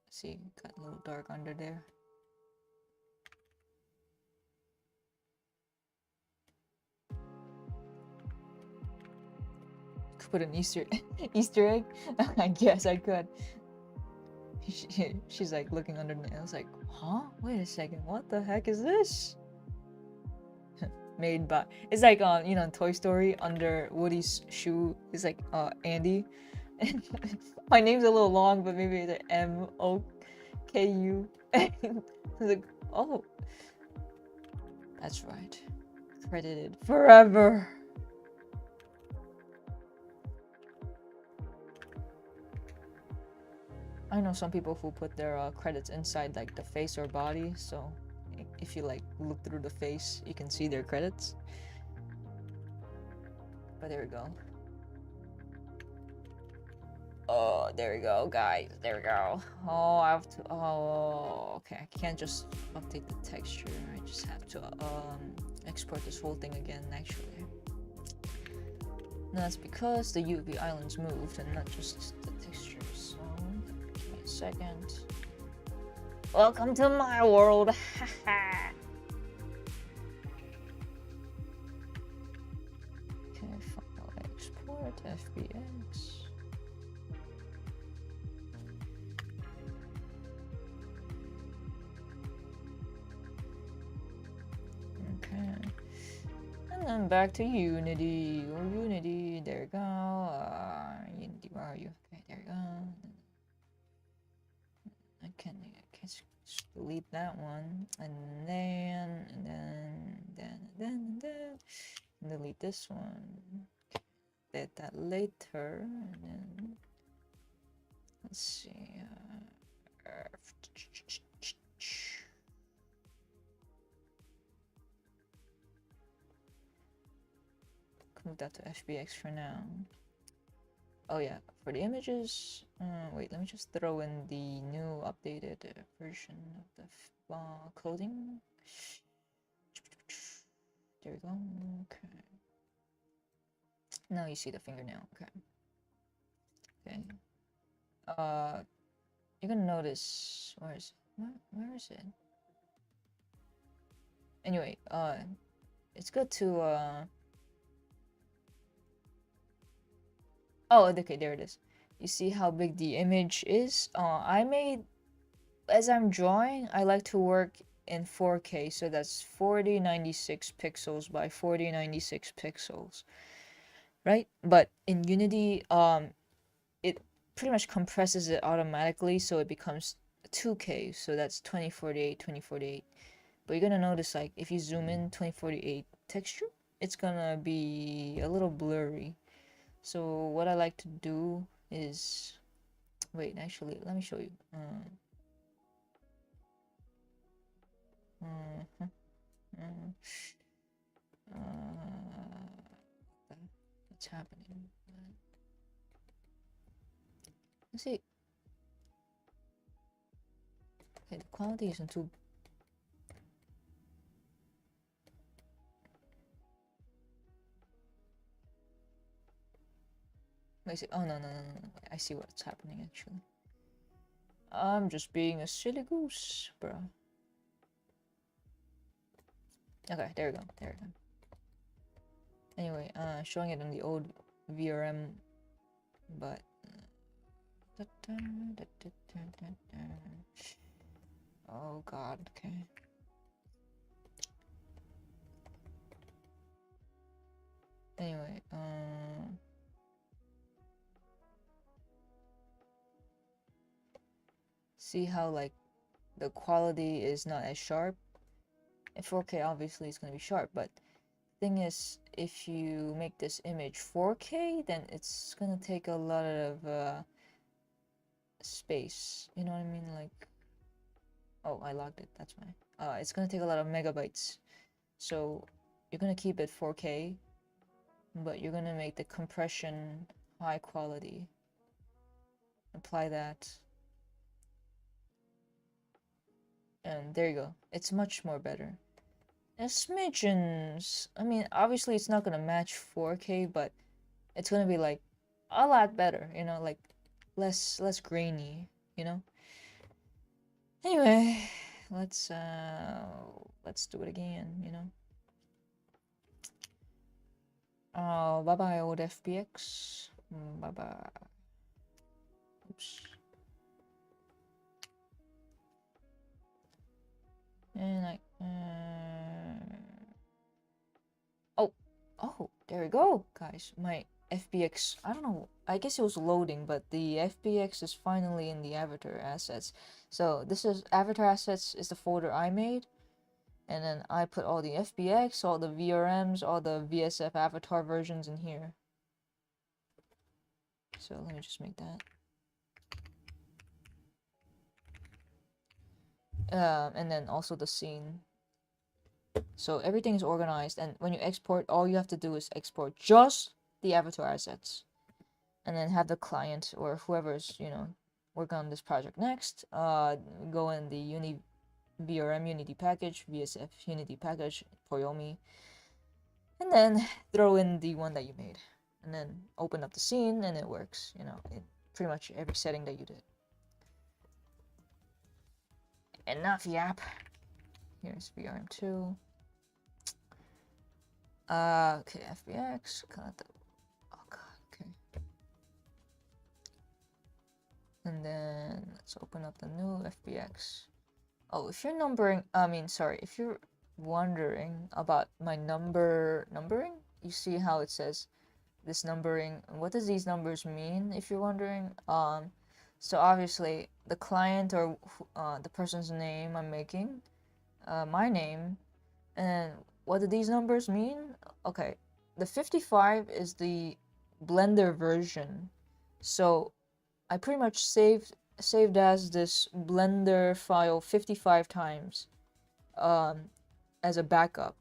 See, got a little dark under there. put an Easter egg. I guess I could. She's like looking under the nails, like, huh? Wait a second, what the heck is this? Made by, it's like you know, Toy Story, under Woody's shoe is like Andy. And my name's a little long, but maybe it's MOKU. Like, oh, that's right, credited forever. I know some people who put their credits inside like the face or body, so if you like look through the face, you can see their credits. But there we go. Oh, there we go, guys. There we go. Oh, I have to. Oh, okay. I can't just update the texture. I just have to export this whole thing again. Actually, and that's because the UV islands moved and not just the texture. So, give me a second. Welcome to my world. Haha. Okay, file export FBX. Okay. And then back to Unity. Or Unity. There you go. Unity, where are you? Okay, there you go. I can just delete that one. And then delete this one. Did that later. And then let's see. Move that to FBX for now. Oh yeah, for the images, wait, let me just throw in the new updated version of the coding. There we go. Okay. Now you see the fingernail. Okay. Okay. You're gonna notice where is it? Anyway, it's good to oh, okay, there it is. You see how big the image is? I made, as I'm drawing, I like to work in 4K, so that's 4096 pixels by 4096 pixels, right? But in Unity, it pretty much compresses it automatically, so it becomes 2K, so that's 2048, 2048. But you're gonna notice, like, if you zoom in 2048 texture, it's gonna be a little blurry. So what I like to do is, wait, actually, let me show you. What's happening? Let's see. Okay, the quality isn't too. Wait, oh no. I see what's happening actually. I'm just being a silly goose, bro. Okay, there we go. Anyway, showing it in the old VRM, but oh god, okay. Anyway, see how like the quality is not as sharp. In 4K, obviously, it's gonna be sharp, but thing is, if you make this image 4K, then it's gonna take a lot of space. You know what I mean? Like, oh, I logged it. That's why. It's gonna take a lot of megabytes. So you're gonna keep it 4K, but you're gonna make the compression high quality. Apply that. And there you go. It's much more better. And smidgens. I mean, obviously it's not gonna match 4K, but it's gonna be like a lot better, you know, like less grainy, you know. Anyway, let's do it again, you know. Bye bye old FBX. Bye bye. Oops. And I. Oh, there we go, guys. My FBX. I don't know. I guess it was loading, but the FBX is finally in the avatar assets. So this is avatar assets is the folder I made, and then I put all the FBX, all the VRMs, all the VSF avatar versions in here. So let me just make that. And then also the scene. So everything is organized, and when you export, all you have to do is export just the avatar assets, and then have the client or whoever's work on this project next go in the VRM Unity package, VSF Unity package for Yomi, and then throw in the one that you made, and then open up the scene, and it works. In pretty much every setting that you did. Enough yap. Here's VRM2. Okay, FBX. Oh god, okay. And then let's open up the new FBX. Oh, if you're if you're wondering about my numbering, you see how it says this numbering. What does these numbers mean? If you're wondering, so obviously the client or the person's name I'm making, my name, and what do these numbers mean? Okay, the 55 is the Blender version, so I pretty much saved as this Blender file 55 times as a backup.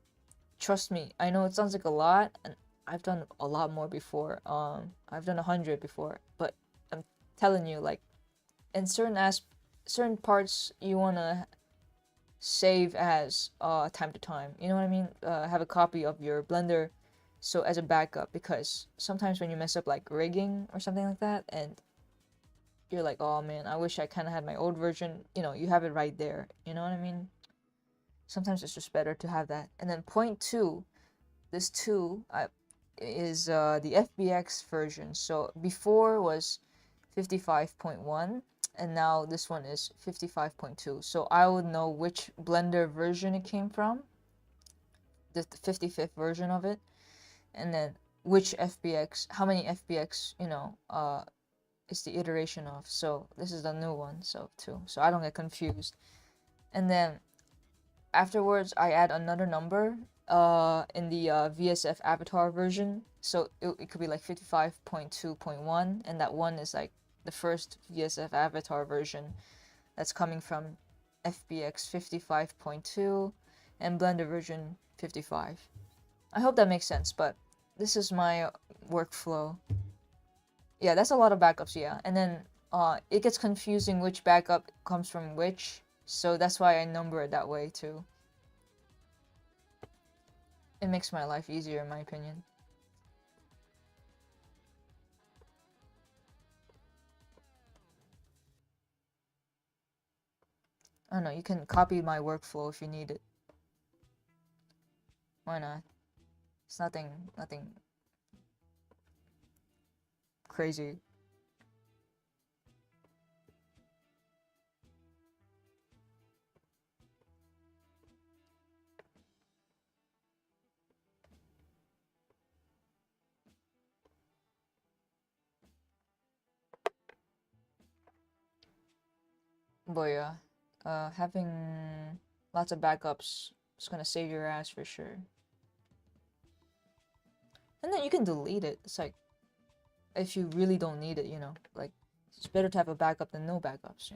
Trust me, I know it sounds like a lot, and I've done a lot more before. I've done 100 before, but I'm telling you, like, in certain parts you wanna save as time to time. You know what I mean? Have a copy of your Blender, so as a backup, because sometimes when you mess up like rigging or something like that, and you're like, oh man, I wish I kind of had my old version. You have it right there. You know what I mean? Sometimes it's just better to have that. And then point two, this two is the FBX version. So before was 55.1, and now this one is 55.2. So I would know which Blender version it came from, the 55th version of it, and then which FBX, how many FBX, is the iteration of. So this is the new one, so I don't get confused. And then afterwards I add another number in the VSF avatar version, so it could be like 55.2.1, and that one is like the first VSF avatar version that's coming from FBX 55.2 and Blender version 55. I hope that makes sense, but this is my workflow. Yeah, that's a lot of backups, yeah. And then it gets confusing which backup comes from which, so that's why I number it that way too. It makes my life easier, in my opinion. I don't know, you can copy my workflow if you need it. Why not? It's nothing crazy. But yeah, having lots of backups is gonna save your ass for sure. And then you can delete it. It's like, if you really don't need it, like, it's better to have a backup than no backups,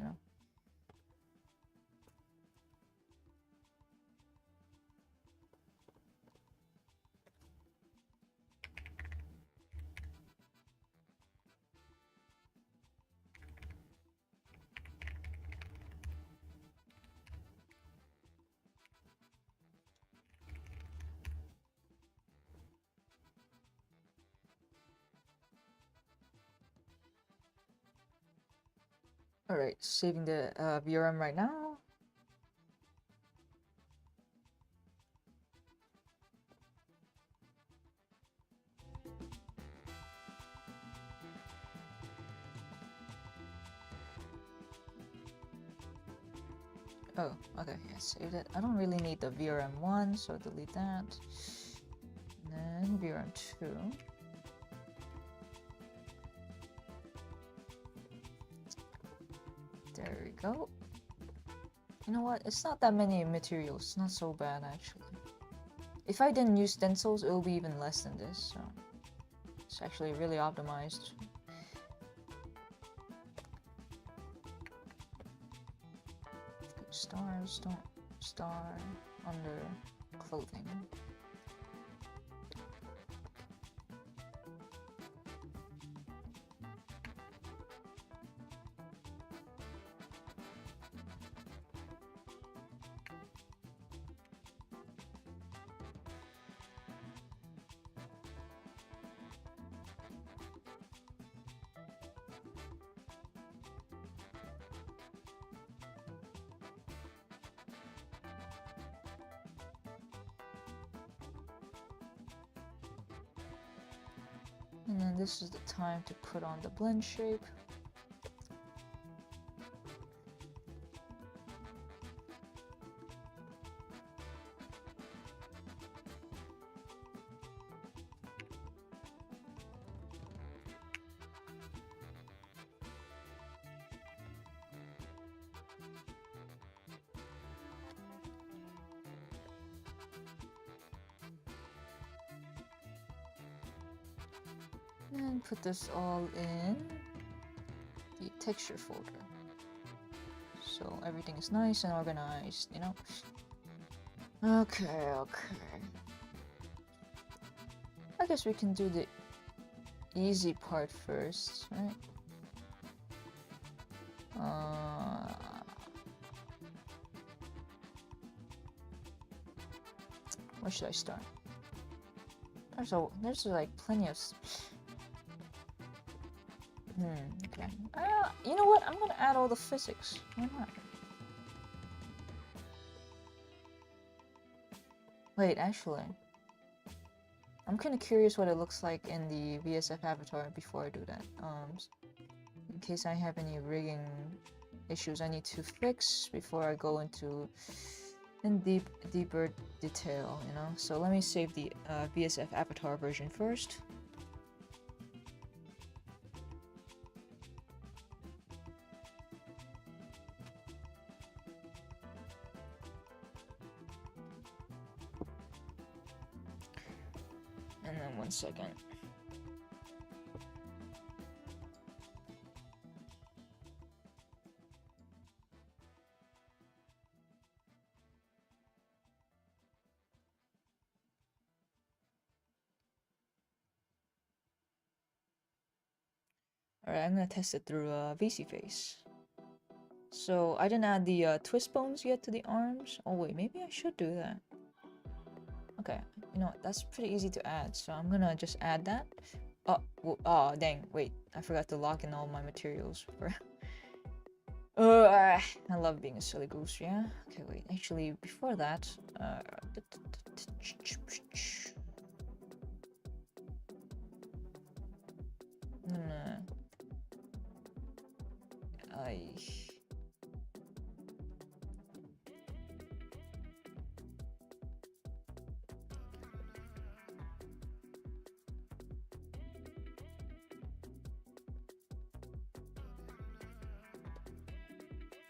Alright, saving the VRM right now. Oh, okay, yeah, saved it. I don't really need the VRM1, so delete that. And then VRM2. There we go. You know what? It's not that many materials. It's not so bad, actually. If I didn't use stencils, it will be even less than this, so it's actually really optimized. Stars, don't star under clothing. And then this is the time to put on the blend shape. And put this all in the texture folder. So everything is nice and organized, you know? Okay. I guess we can do the easy part first, right? Where should I start? There's like plenty of... okay. You know what? I'm gonna add all the physics. Why not? Wait, actually, I'm kind of curious what it looks like in the VSF avatar before I do that. In case I have any rigging issues I need to fix before I go into deeper detail, you know. So let me save the VSF avatar version first. And then 1 second. Alright, I'm gonna test it through VC Face. So I didn't add the twist bones yet to the arms. Oh wait, maybe I should do that. Okay, you know what? That's pretty easy to add, so I'm gonna just add that. Oh, dang, wait, I forgot to lock in all my materials. I love being a silly goose, yeah? Okay, wait, actually, before that,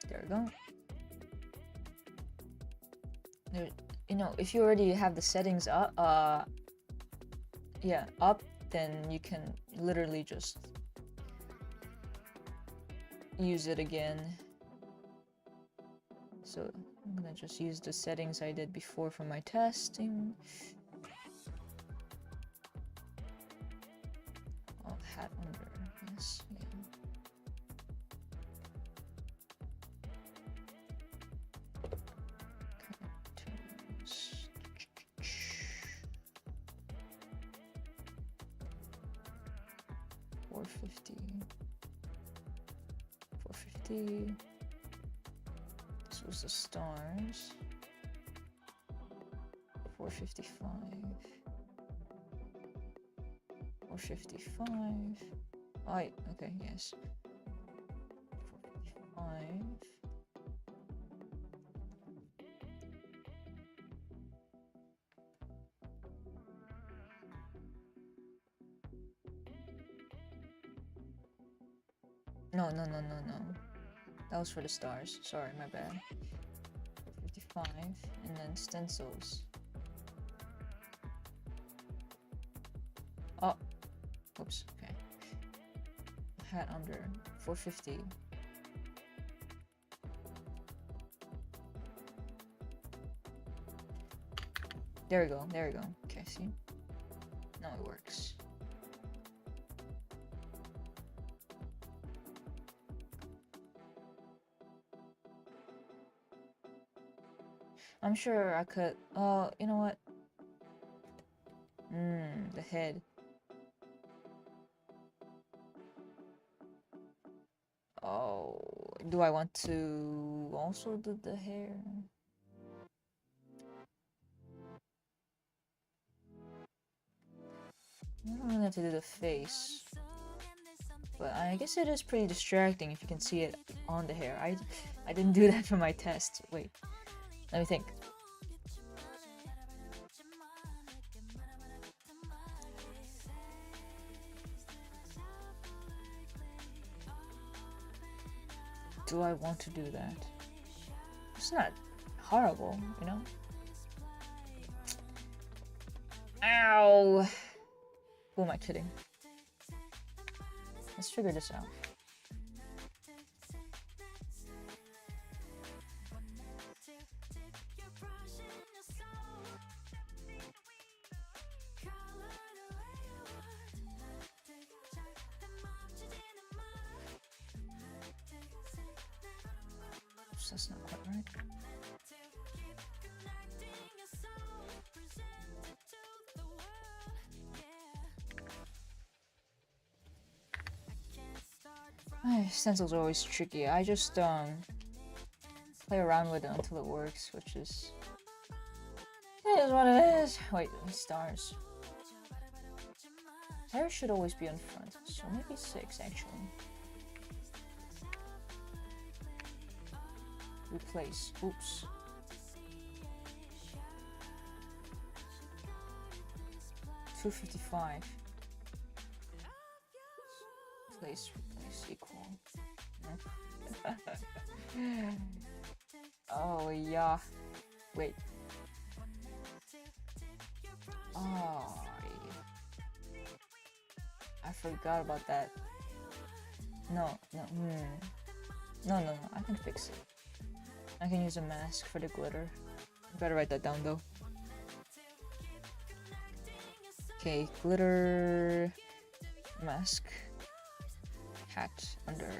there we go. You know, if you already have the settings up, then you can literally just use it again. So I'm gonna just use the settings I did before for my testing. Oh, hat under, yes, yeah. 450. This was the stars. 455. 455. Oh, okay, yes. 455. No. That was for the stars. Sorry, my bad. 55, and then stencils. Oh, oops. Okay. Hat under 450. There we go. Okay, see? Now it works. I'm sure I could. Oh, you know what? The head. Oh, do I want to also do the hair? I don't really have to do the face. But I guess it is pretty distracting if you can see it on the hair. I didn't do that for my test. Wait, let me think. Do I want to do that? It's not horrible, you know? Ow! Who am I kidding? Let's figure this out. Oops, that's not quite right. Stencils are always tricky. I just play around with it until it works, which is what it is. Wait, stars. Hair should always be on front, so maybe 6 actually. Replace. Oops. $255. Replace equal. Oh yeah. Wait. Oh, I forgot about that. No. I can fix it. I can use a mask for the glitter. Better write that down though. Okay, glitter mask. Hat under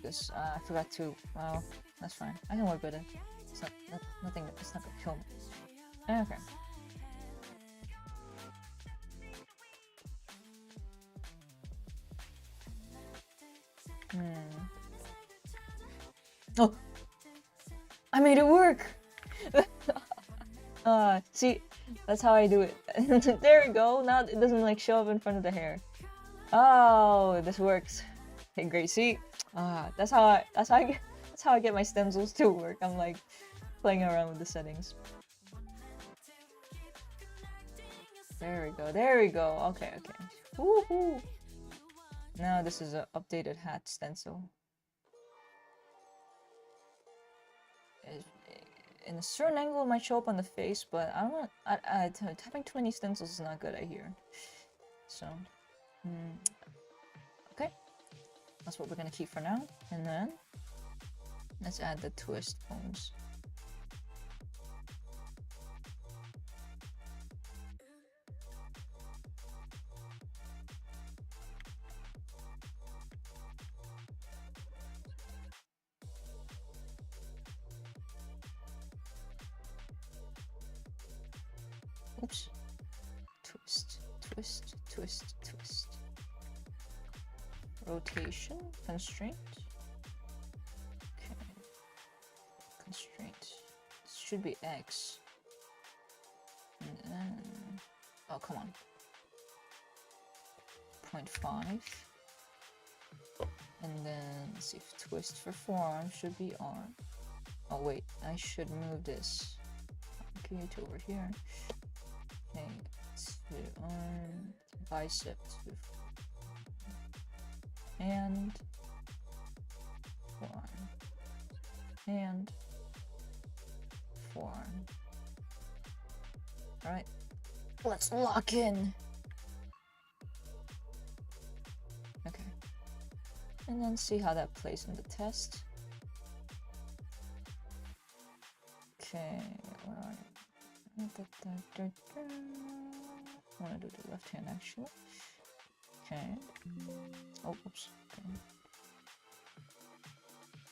this. I forgot to. Well, that's fine. I can work with it. It's nothing. It's not gonna kill me. Okay. Oh, I made it work. See, that's how I do it. There we go. Now it doesn't like show up in front of the hair. Oh, this works. Okay, great. See, that's how I get my stencils to work. I'm like playing around with the settings. There we go. Okay. Woohoo! Now this is an updated hat stencil. In a certain angle, it might show up on the face, but I don't want. Having too many stencils is not good, I hear. So, okay, that's what we're gonna keep for now. And then let's add the twist bones. Oops. Twist. Rotation, constraint. Okay. Constraint. This should be X. And then, oh, come on. 0.5. And then, let's see if twist for forearm should be on. Oh, wait, I should move this. Okay, to over here. Okay, to bicep. hand, forearm, hand, forearm. All right, let's lock in. Okay, and then see how that plays in the test. Okay, where are you? I want to do the left hand actually. Okay. Oh, oops. Okay.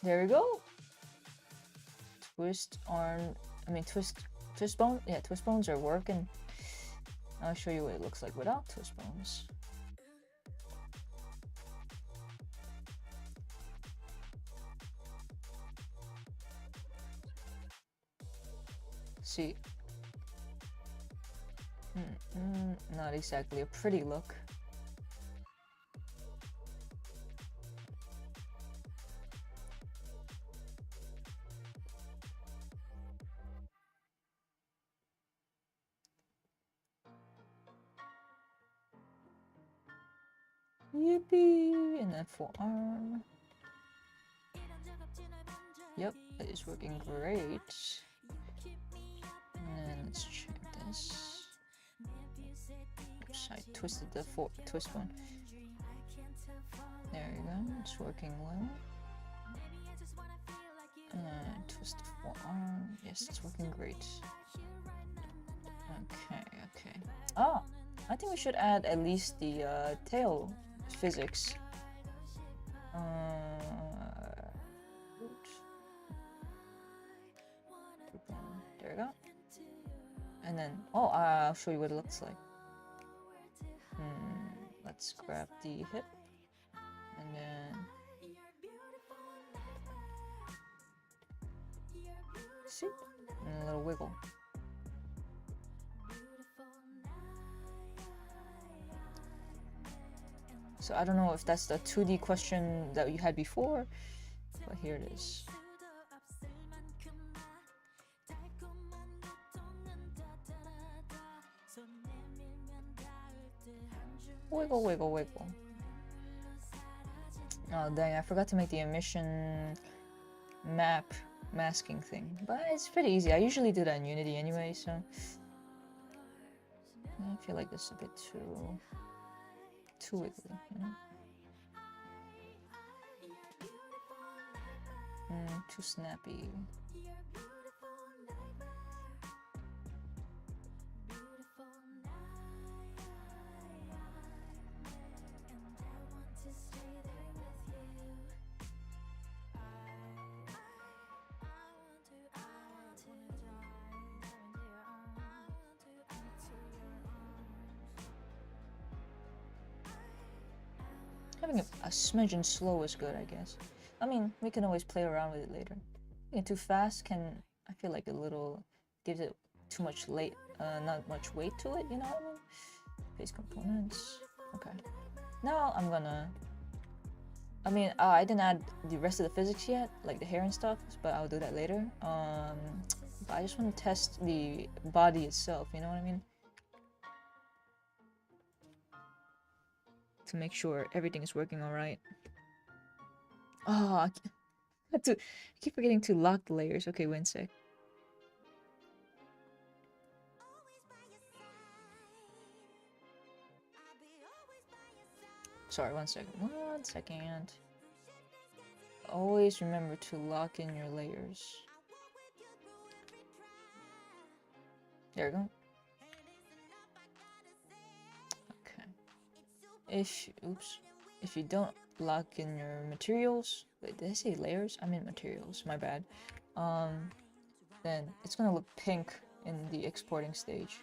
There we go. Twist arm. I mean, twist bone. Yeah, twist bones are working. I'll show you what it looks like without twist bones. See. Not exactly a pretty look. Yippee! And then forearm. Yep, that is working great. And then let's check this. Oops, I twisted the twist bone. There you go, it's working well. Twist the forearm. Yes, it's working great. Okay. Oh, I think we should add at least the tail physics. There we go. And then, oh, I'll show you what it looks like. Let's grab the hip. And then... see? And a little wiggle. So I don't know if that's the 2D question that you had before, but here it is. Wiggle, wiggle, wiggle. Oh dang, I forgot to make the emission map masking thing, but it's pretty easy. I usually do that in Unity anyway, so I feel like this is a bit too wiggly, you know? Too snappy. Having a smidgen slow is good, I guess. I mean, we can always play around with it later. Being too fast can, I feel like, a little gives it too much not much weight to it, you know what I mean? Face components. Okay. Now I'm gonna... I mean, I didn't add the rest of the physics yet, like the hair and stuff, but I'll do that later. But I just want to test the body itself, you know what I mean? To make sure everything is working alright. Oh, I keep forgetting to lock the layers. Okay, wait a sec. Sorry, 1 second. 1 second. Always remember to lock in your layers. There we go. Okay. If you don't lock in your materials, wait, did I say layers? I meant materials, my bad. Then it's gonna look pink in the exporting stage.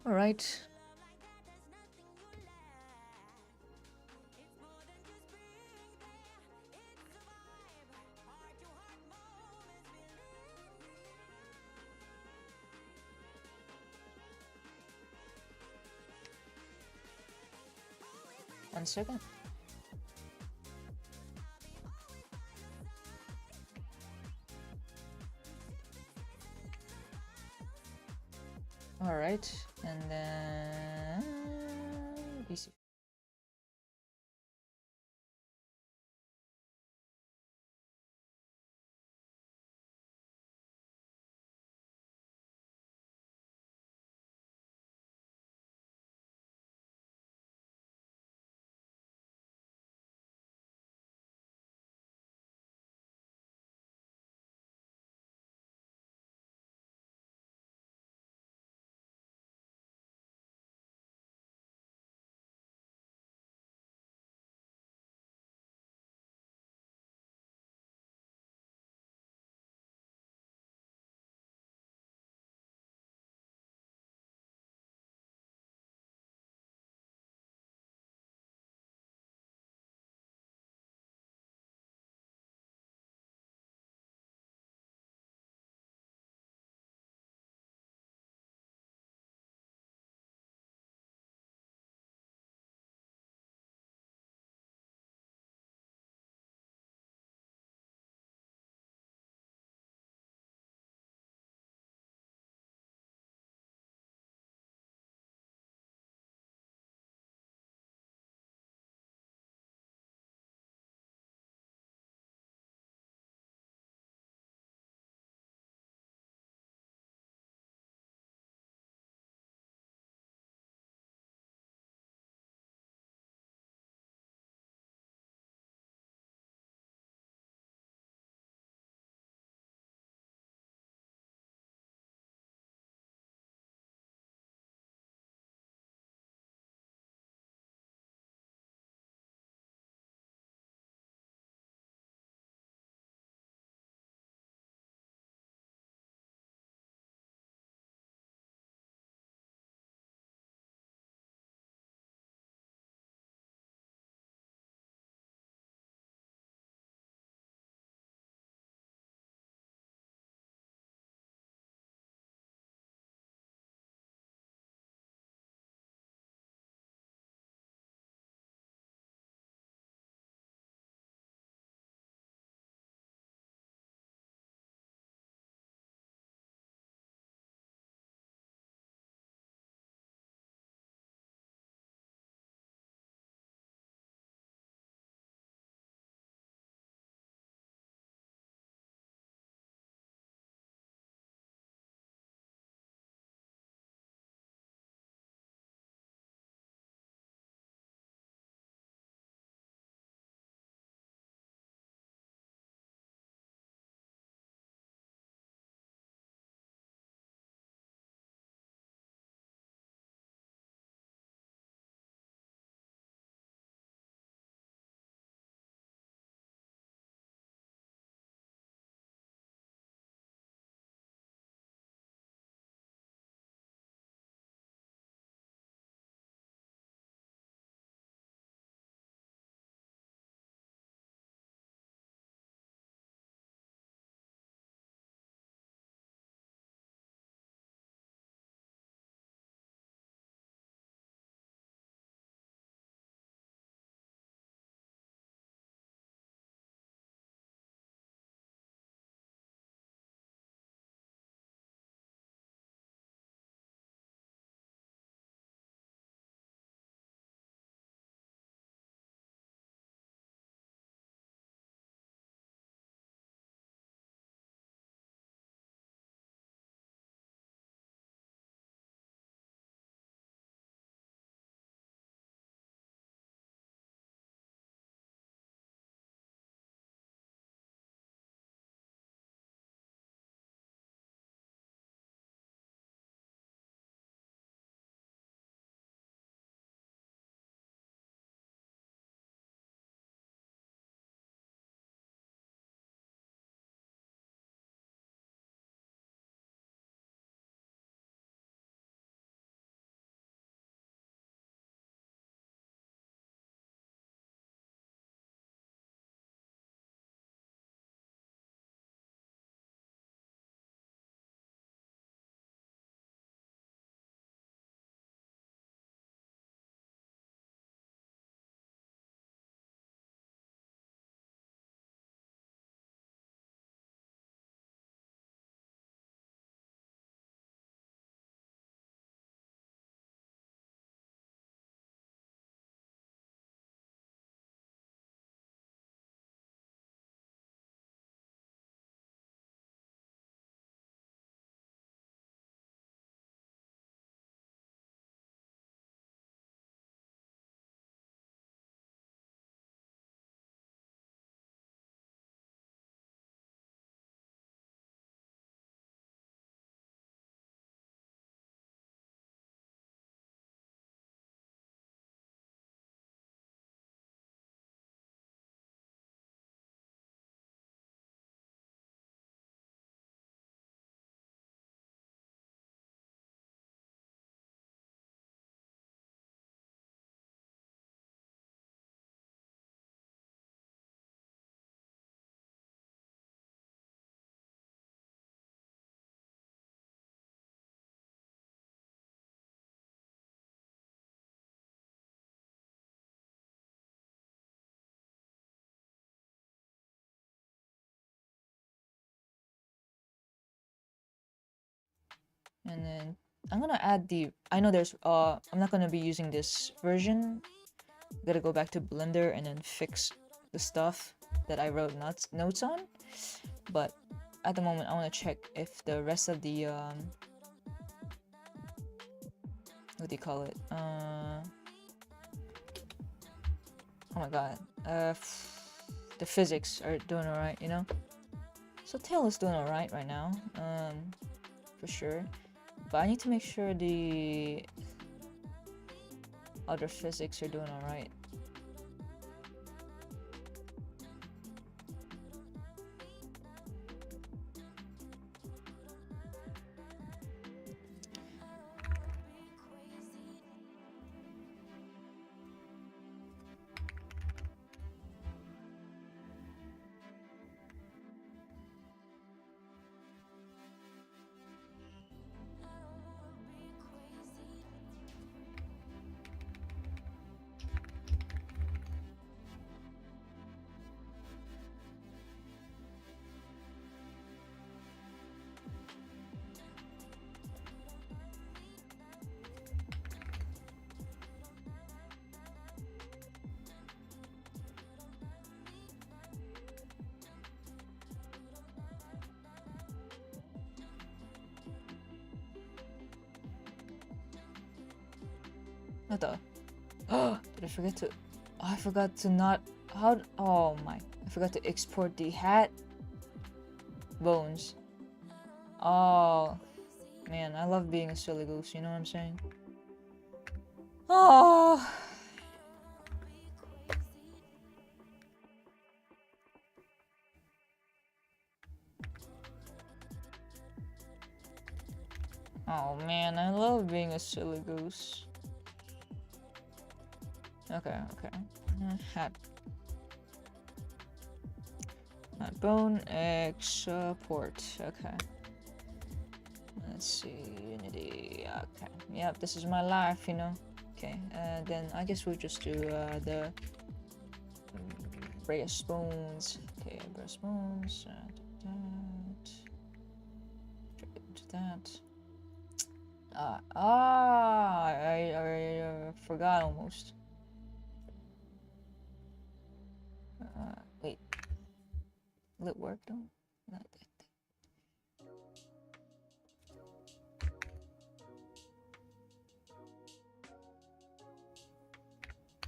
All right. One second. All right, and then BC And then I'm gonna add the, I know there's I'm not gonna be using this version. Gotta go back to Blender and then fix the stuff that I wrote notes on. But at the moment I want to check if the rest of the what do you call it, oh my god, the physics are doing alright, you know. So tail is doing alright right now, for sure. But I need to make sure the other physics are doing alright. What the? Oh, did I forget to? Oh, I forgot to not. How? Oh my! I forgot to export the hat bones. Oh man, I love being a silly goose. You know what I'm saying? Oh. Oh man, I love being a silly goose. Okay, okay. Hat. Bone export. Okay. Let's see. Unity. Okay. Yep, this is my life, you know. Okay. Then I guess we'll just do the breast bones. Okay, breast bones. That. I forgot almost. Wait. Will it work though? Not that.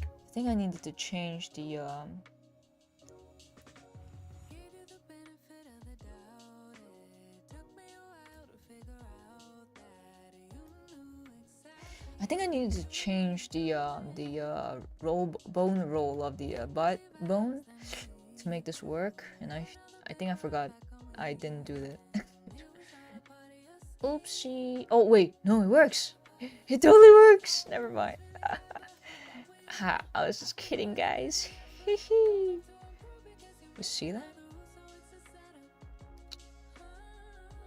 I think I needed to change the I think I needed to change the bone roll of the butt bone to make this work, and I think I forgot I didn't do that. Oopsie. Oh wait, no, it works. It totally works. Never mind. Ha, I was just kidding, guys. You see that?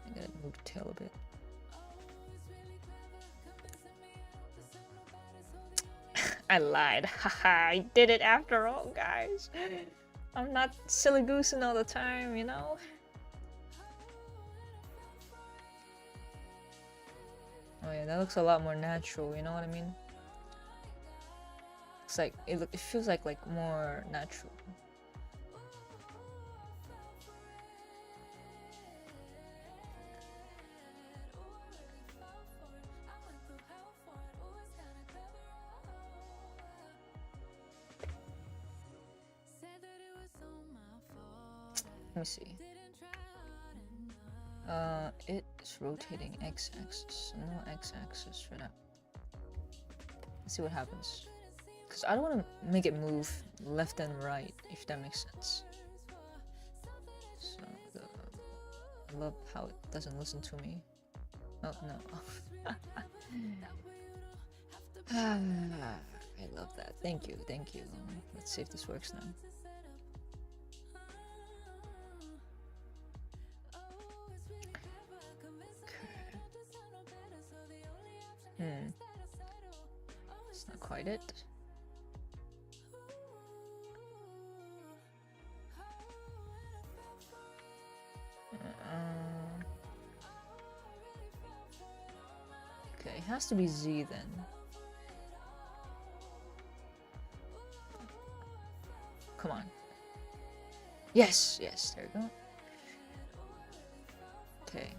I gotta move the tail a bit. I lied. Haha, I did it after all, guys. I'm not silly goosing all the time, you know? Oh yeah, that looks a lot more natural, you know what I mean? It's like, it feels like more natural. Let me see. It's rotating x-axis. No x-axis for that. Let's see what happens. Because I don't want to make it move left and right, if that makes sense. So, I love how it doesn't listen to me. Oh, no. I love that. Thank you, thank you. Let's see if this works now. It's not quite it. It has to be Z then. Come on. Yes, yes, there we go. Okay.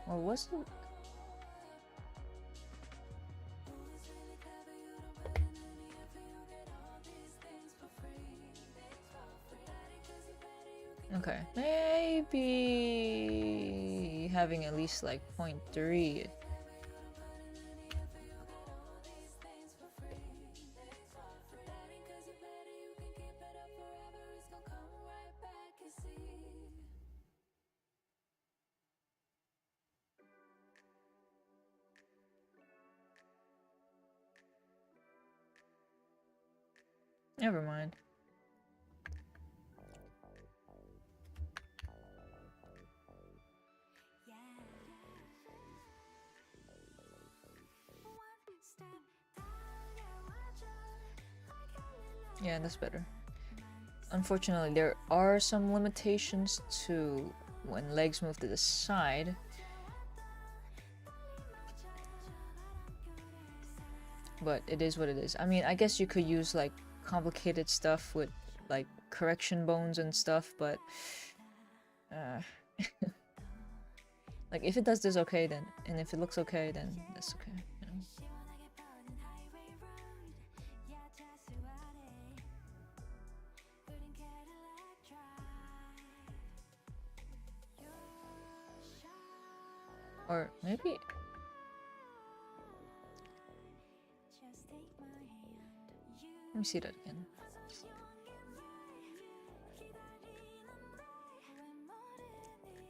Or was it? Okay, maybe having at least like 0.3. Never mind. Yeah, that's better. Unfortunately, there are some limitations to when legs move to the side. But it is what it is. I mean, I guess you could use like complicated stuff with like correction bones and stuff, but like if it does this okay, then, and if it looks okay, then that's okay, you know? Or maybe... Let me see that again.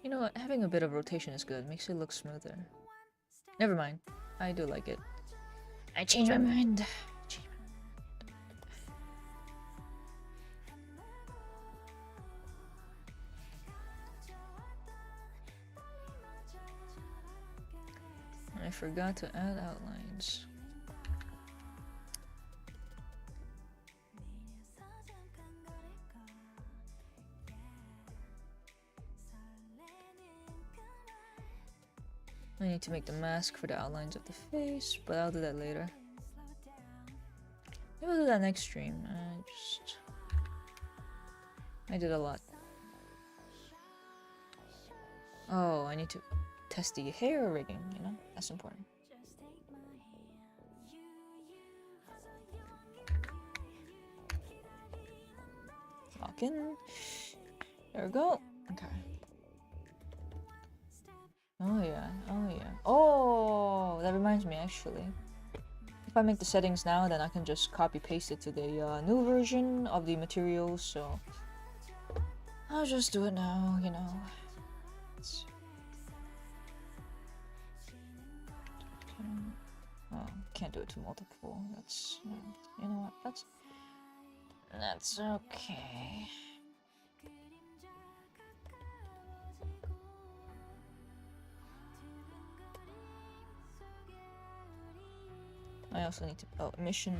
You know what? Having a bit of rotation is good. Makes it look smoother. Never mind. I do like it. I changed my mind. I forgot to add outlines. I need to make the mask for the outlines of the face, but I'll do that later. Maybe I'll do that next stream. I did a lot. Oh, I need to test the hair rigging, you know? That's important. Lock in. There we go. Okay. Oh yeah, oh yeah. Oh, that reminds me actually. If I make the settings now, then I can just copy paste it to the new version of the materials, so I'll just do it now, you know. Oh, can't do it to multiple. That's, you know what, that's okay. I also need to, oh, emission.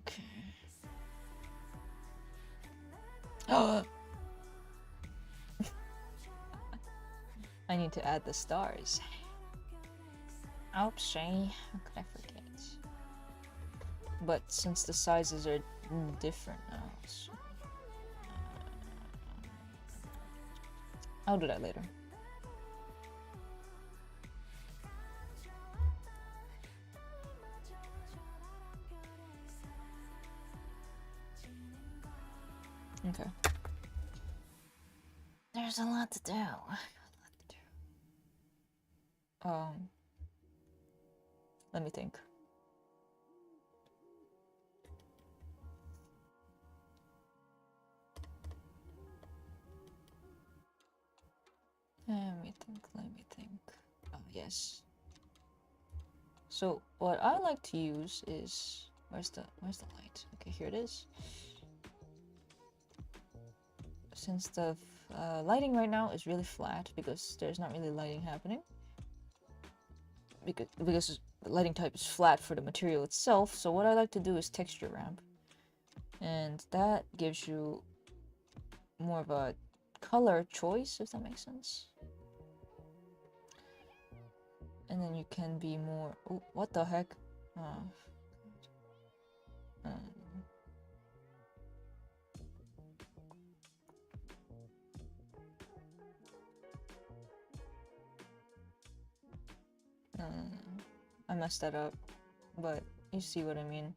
Okay. Oh! I need to add the stars. Oopsie, how could I forget? But since the sizes are different now, so I'll do that later. Okay. There's a lot to do. Let me think. Let me think. Oh, yes. So what I like to use is, where's the light? Okay, here it is. Since the lighting right now is really flat because there's not really lighting happening. Because the lighting type is flat for the material itself, so what I like to do is texture ramp. And that gives you more of a color choice, if that makes sense. And then you can be more. Oh, what the heck? I messed that up, but you see what I mean.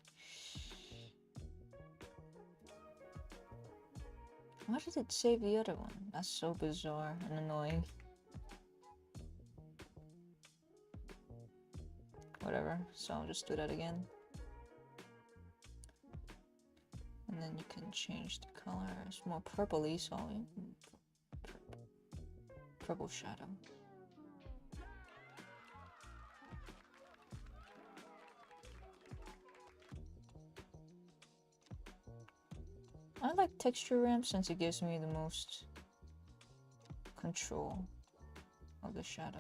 Why did it save the other one? That's so bizarre and annoying. Whatever, so I'll just do that again. And then you can change the color. It's more purpley, so purple shadow. I like texture ramp since it gives me the most control of the shadow.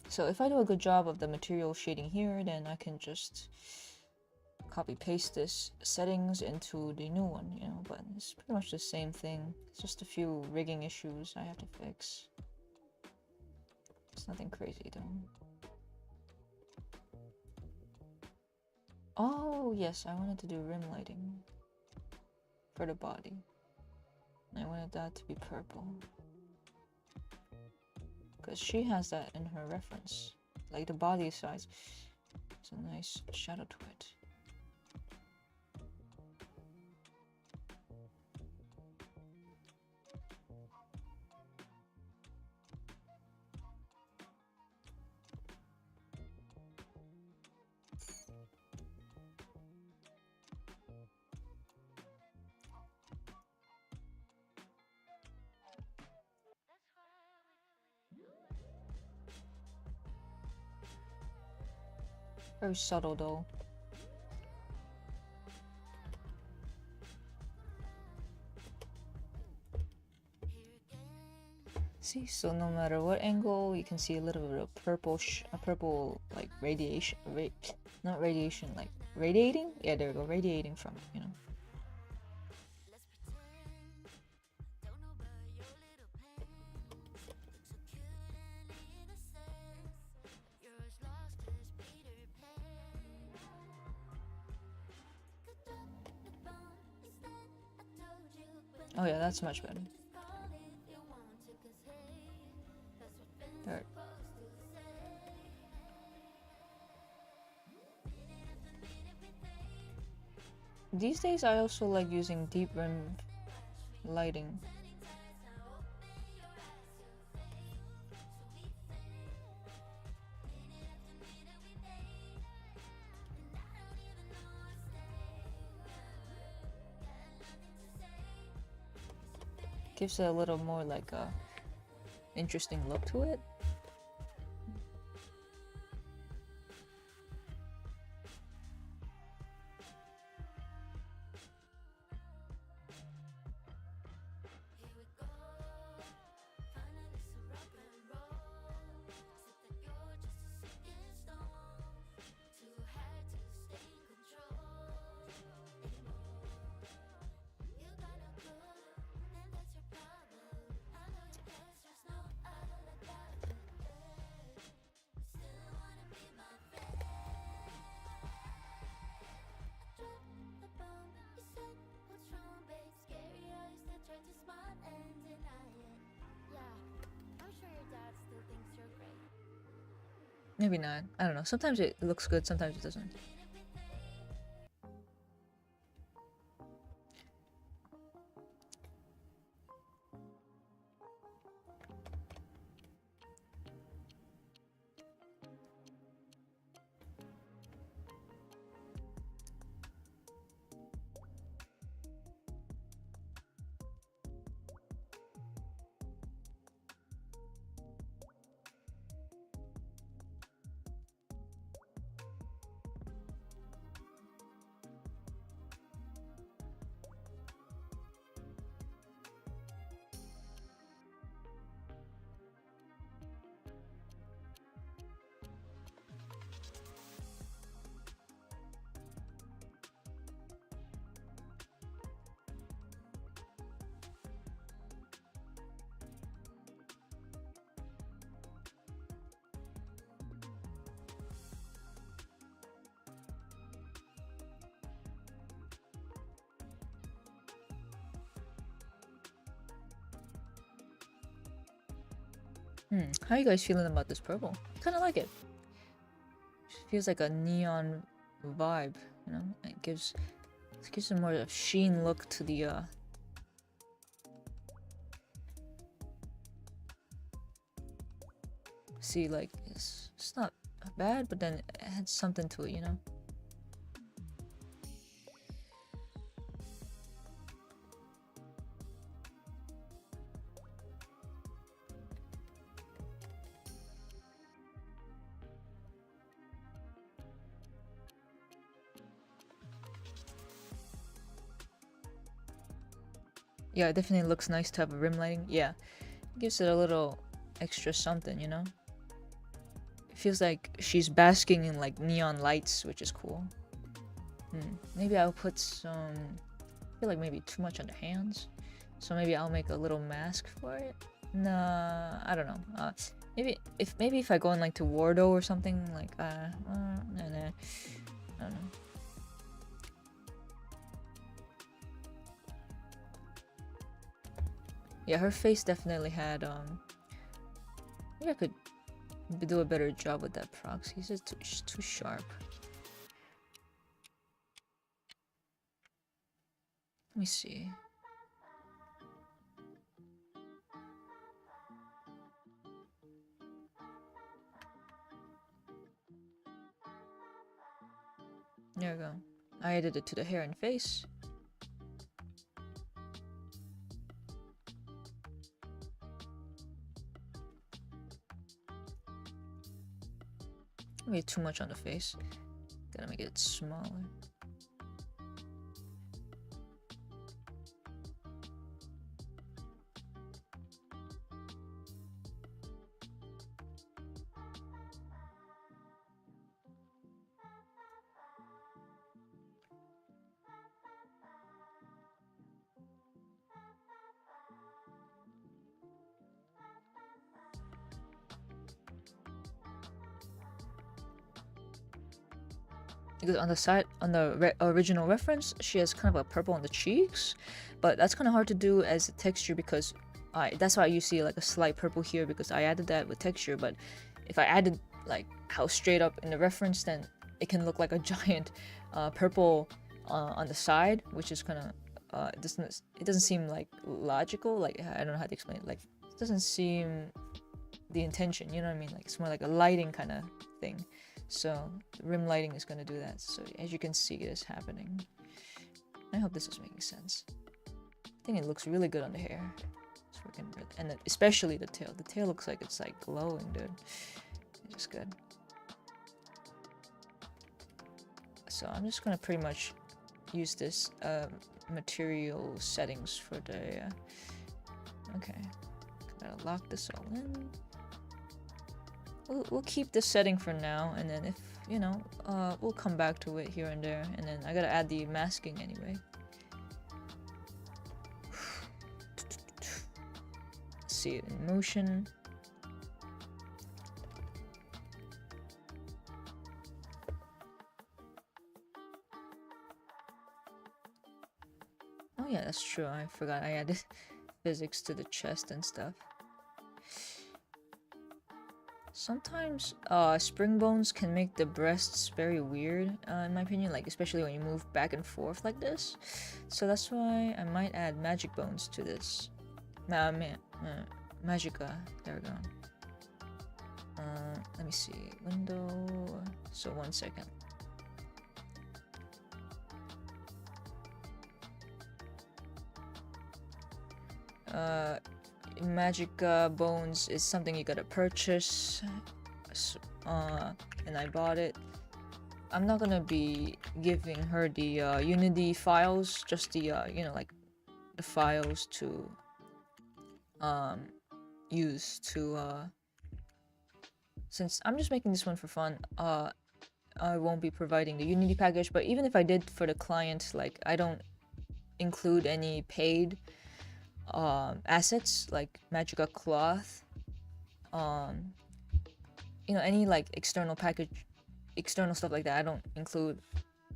So if I do a good job of the material shading here, then I can just copy paste this settings into the new one, you know, but it's pretty much the same thing. It's just a few rigging issues I have to fix. It's nothing crazy though. Oh yes, I wanted to do rim lighting for the body. I wanted that to be purple. Because she has that in her reference. Like the body size. It's a nice shadow to it. Very subtle though. See, so no matter what angle, you can see a little bit of purple, purple like radiation, not radiation, like radiating. Yeah, there we go, radiating from it, you know. Oh yeah, that's much better. There. These days I also like using deep rim lighting. Gives it a little more like a interesting look to it. Maybe not. I don't know. Sometimes it looks good, sometimes it doesn't. How are you guys feeling about this purple? Kind of like it. Feels like a neon vibe, you know? It gives a more of sheen look to the see, like it's not bad, but then it had something to it, you know? Yeah, it definitely looks nice to have a rim lighting. Yeah, it gives it a little extra something, you know? It feels like she's basking in like neon lights, which is cool. Maybe I'll put some... I feel like maybe too much on the hands. So maybe I'll make a little mask for it. Nah, I don't know. Maybe if I go in like to Wardo or something, like nah, I don't know. Yeah, her face definitely had maybe I could do a better job with that proxy. It's just too sharp. Let me see. There we go. I added it to the hair and face. Maybe too much on the face. Gotta make it smaller. Because on the side, on the original reference, she has kind of a purple on the cheeks, but that's kind of hard to do as a texture because that's why you see like a slight purple here because I added that with texture. But if I added like how straight up in the reference, then it can look like a giant purple on the side, which is kind of it doesn't seem like logical. Like I don't know how to explain it. Like it doesn't seem the intention. You know what I mean? Like it's more like a lighting kind of thing. So rim lighting is going to do that. So as you can see, it is happening. I hope this is making sense. I think it looks really good on the hair. It's working good. And then especially the tail. The tail looks like it's like glowing, dude. It's just good. So I'm just going to pretty much use this material settings for the... okay. Gotta lock this all in. We'll keep this setting for now, and then if, you know, we'll come back to it here and there, and then I gotta add the masking anyway. See it in motion. Oh yeah, that's true, I forgot I added physics to the chest and stuff. Sometimes spring bones can make the breasts very weird, in my opinion, like especially when you move back and forth like this. So that's why I might add magic bones to this. Magica. There we go. Let me see. Window. So 1 second. Magic bones is something you gotta purchase, and I bought it. I'm not gonna be giving her the Unity files, just the you know, like the files to use to since I'm just making this one for fun. I won't be providing the Unity package, but even if I did for the client, like I don't include any paid assets like Magica cloth, you know, any like external stuff like that I don't include.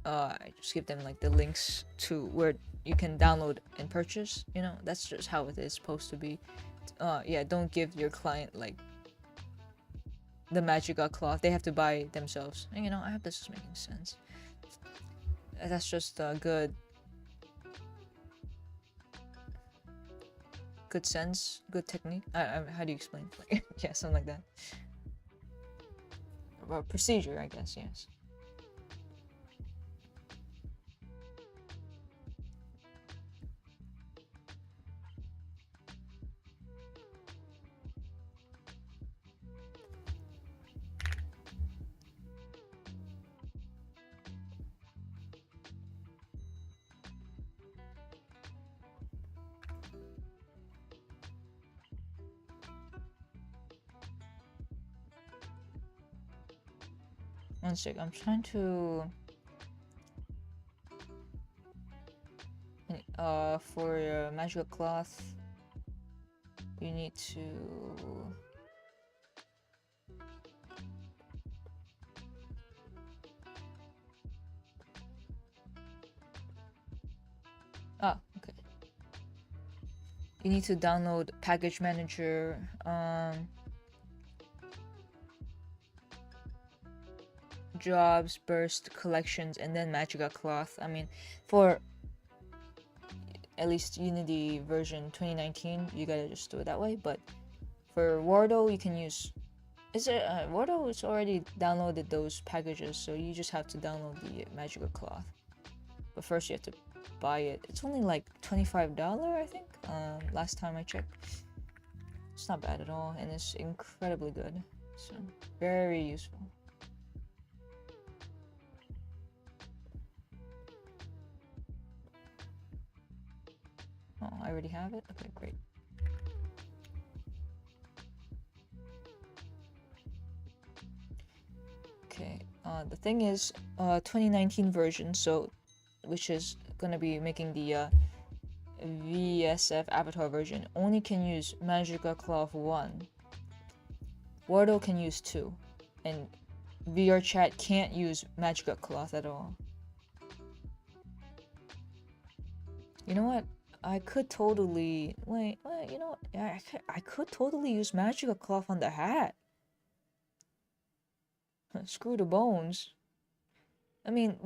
I just give them like the links to where you can download and purchase, you know. That's just how it is supposed to be. Yeah, don't give your client like the Magica cloth. They have to buy it themselves. And you know, I hope this is making sense. That's just a good sense, good technique. How do you explain? Yeah, something like that. Or procedure, I guess. Yes. One sec, I'm trying to for your magical cloth you need to okay. You need to download package manager, jobs, burst, collections, and then Magica cloth. I mean, for at least Unity version 2019, you gotta just do it that way. But for Wardo, you can use. Wardo is already downloaded those packages, so you just have to download the Magica cloth. But first, you have to buy it. It's only like $25, I think. Last time I checked, it's not bad at all, and it's incredibly good. So very useful. Oh, I already have it? Okay, great. Okay, the thing is, 2019 version, so which is gonna be making the VSF avatar version, only can use Magica Cloth 1. Wardo can use 2, and VR Chat can't use Magica Cloth at all. You know what? I could totally wait. You know what? I could totally use Magica Cloth on the hat. Screw the bones. I mean,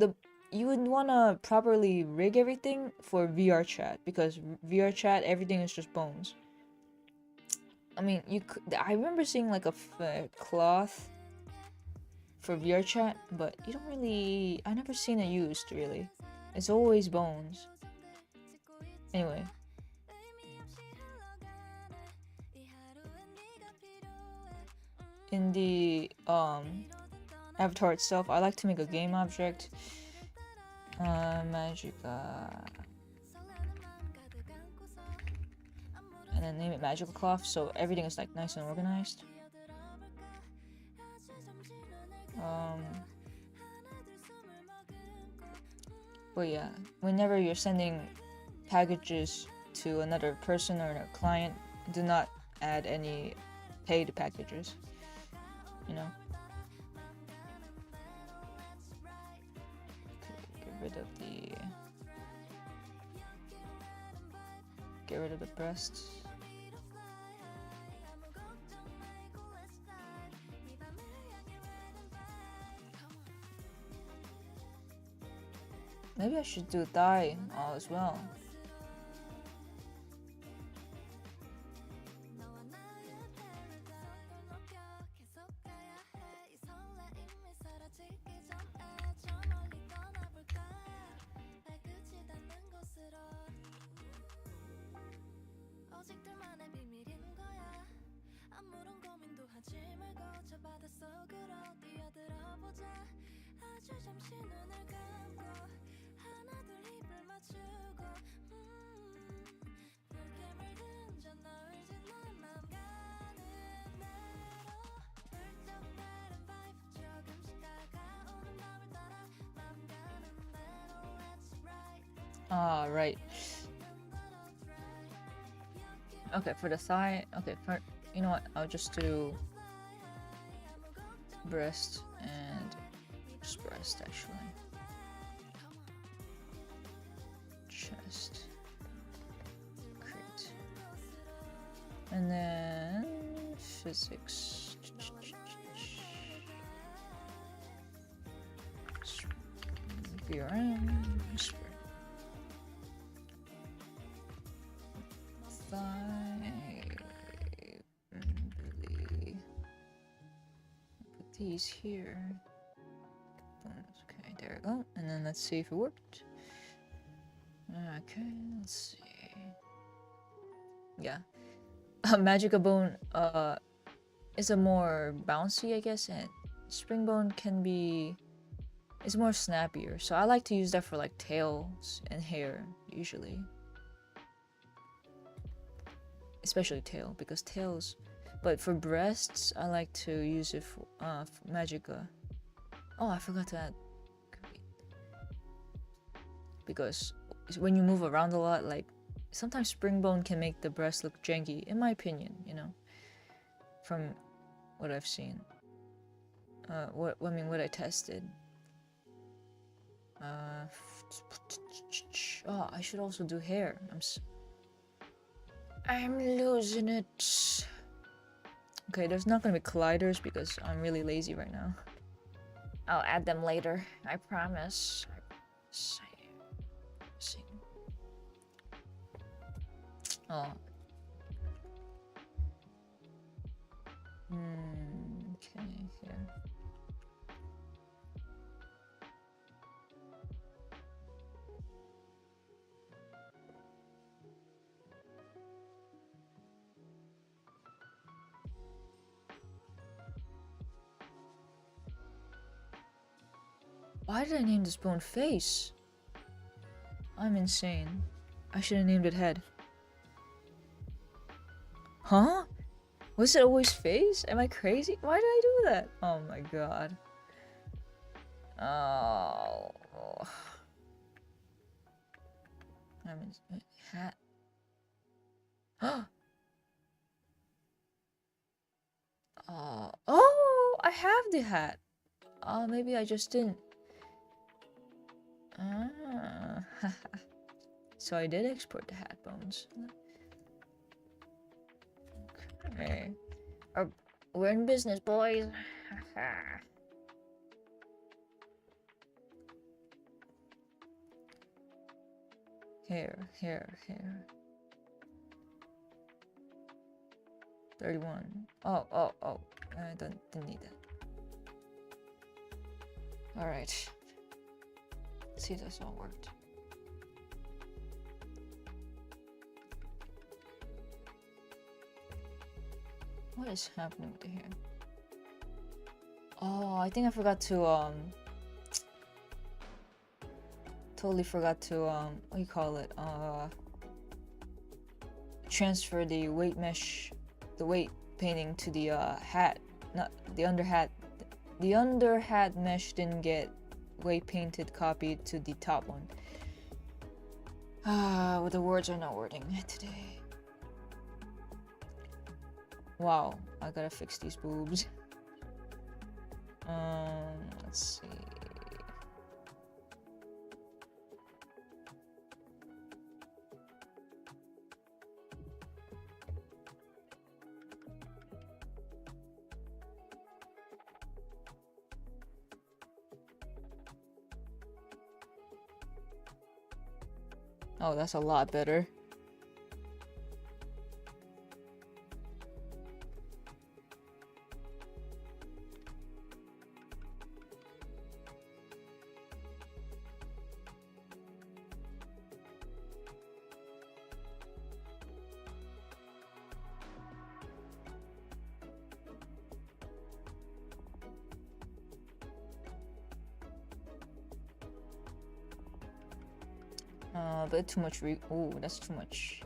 you would want to properly rig everything for VR chat, because VR chat everything is just bones. I mean, I remember seeing like a cloth for VR chat, but you don't really. I never seen it used really. It's always bones. Anyway. In the avatar itself, I like to make a game object. Magica. And then name it Magical Cloth, so everything is like nice and organized. But yeah, whenever you're sending packages to another person or a client, do not add any paid packages, you know. Okay, get rid of the breasts. Maybe I should do thigh as well. Right. Okay, for the thigh, okay, you know what, I'll just do breast and just breast actually. Chest. Great. And then physics. PRM, spring. Billy. Put these here. Okay, there we go. And then let's see if it worked. Okay, let's see. Yeah. Magica Bone is a more bouncy, I guess, and Spring Bone can be... it's more snappier. So I like to use that for like tails and hair, usually. Especially tail, because tails... but for breasts, I like to use it for Magica. Oh, I forgot to add... because when you move around a lot, like, sometimes Spring Bone can make the breast look janky, in my opinion, you know, from what I've seen. What I tested. Oh, I should also do hair. I'm losing it. Okay, there's not gonna be colliders because I'm really lazy right now. I'll add them later. I promise. Oh. Okay, here. Why did I name this bone face? I'm insane. I should have named it head. Huh? Was it always face? Am I crazy? Why did I do that? Oh my god. Oh. I'm in hat. Oh, I have the hat. Maybe I just didn't. So I did export the hat bones. Okay. We're in business, boys. Here. 31. Oh. I didn't need that. Alright. Let's see if this all worked. What is happening with the hair? Oh, I think I forgot to totally forgot to what do you call it? Transfer the weight mesh, the weight painting to the hat, not the under hat. The under hat mesh didn't get weight painted copied to the top one. Well, the words are not wording today. Wow, I gotta fix these boobs. Let's see. Oh, that's a lot better. A bit too much oh, that's too much.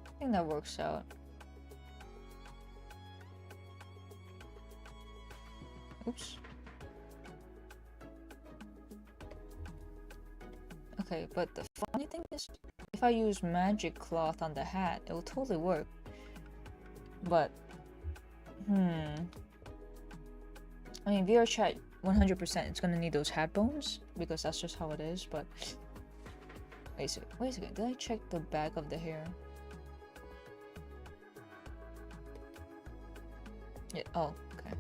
I think that works out. Oops. Okay. Okay, but the funny thing is, if I use magic cloth on the hat, it will totally work. But, I mean, VR chat 100%, it's gonna need those hat bones because that's just how it is. But wait a second. Did I check the back of the hair? Yeah. Oh, okay.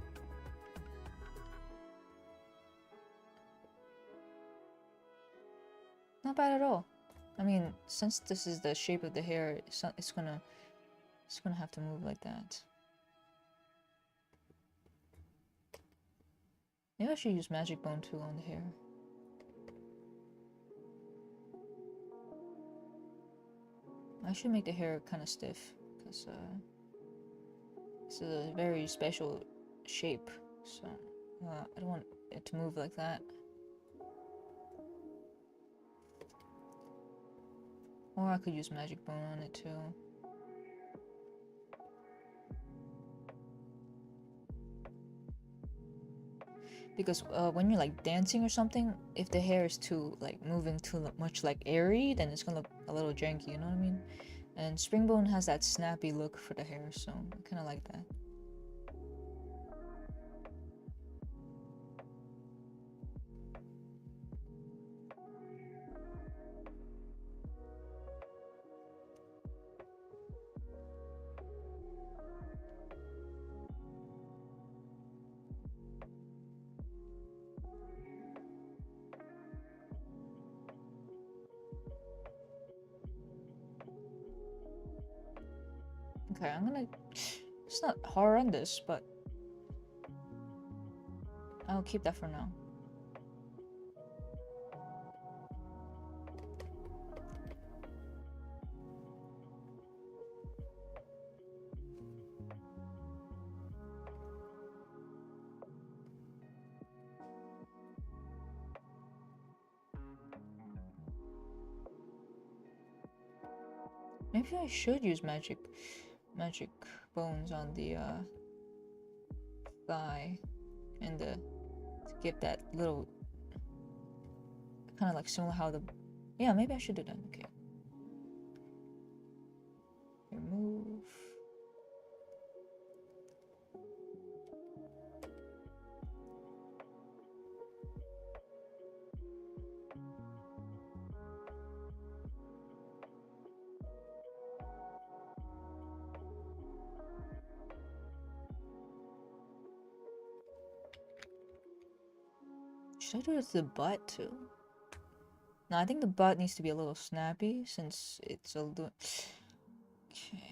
Not bad at all. I mean, since this is the shape of the hair, it's gonna have to move like that. Maybe I should use magic bone too on the hair. I should make the hair kind of stiff because it's a very special shape. So I don't want it to move like that. Or I could use magic bone on it too. Because when you're like dancing or something, if the hair is too like moving too much like airy, then it's gonna look a little janky, you know what I mean? And Springbone has that snappy look for the hair, so I kind of like that. Okay, I'm gonna... It's not horrendous, but I'll keep that for now. Maybe I should use magic bones on the thigh and to give that little kind of like similar how the... Yeah, maybe I should do that. Okay. Remove. Should I do it to the butt too? No, I think the butt needs to be a little snappy since it's a little... Okay.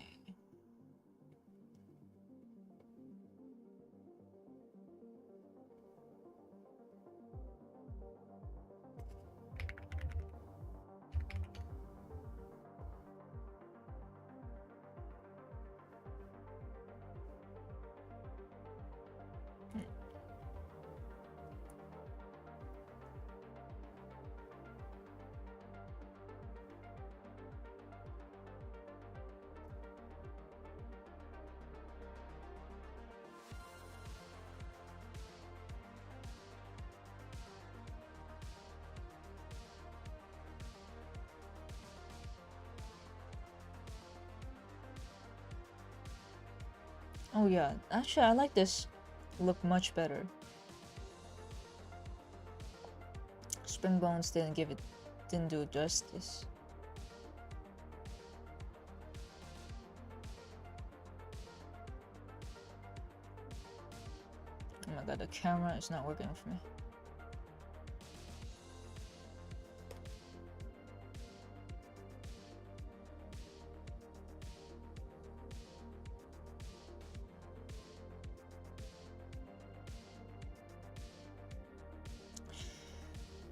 Oh yeah, actually I like this look much better. Spring Bones didn't do it justice. Oh my god, the camera is not working for me.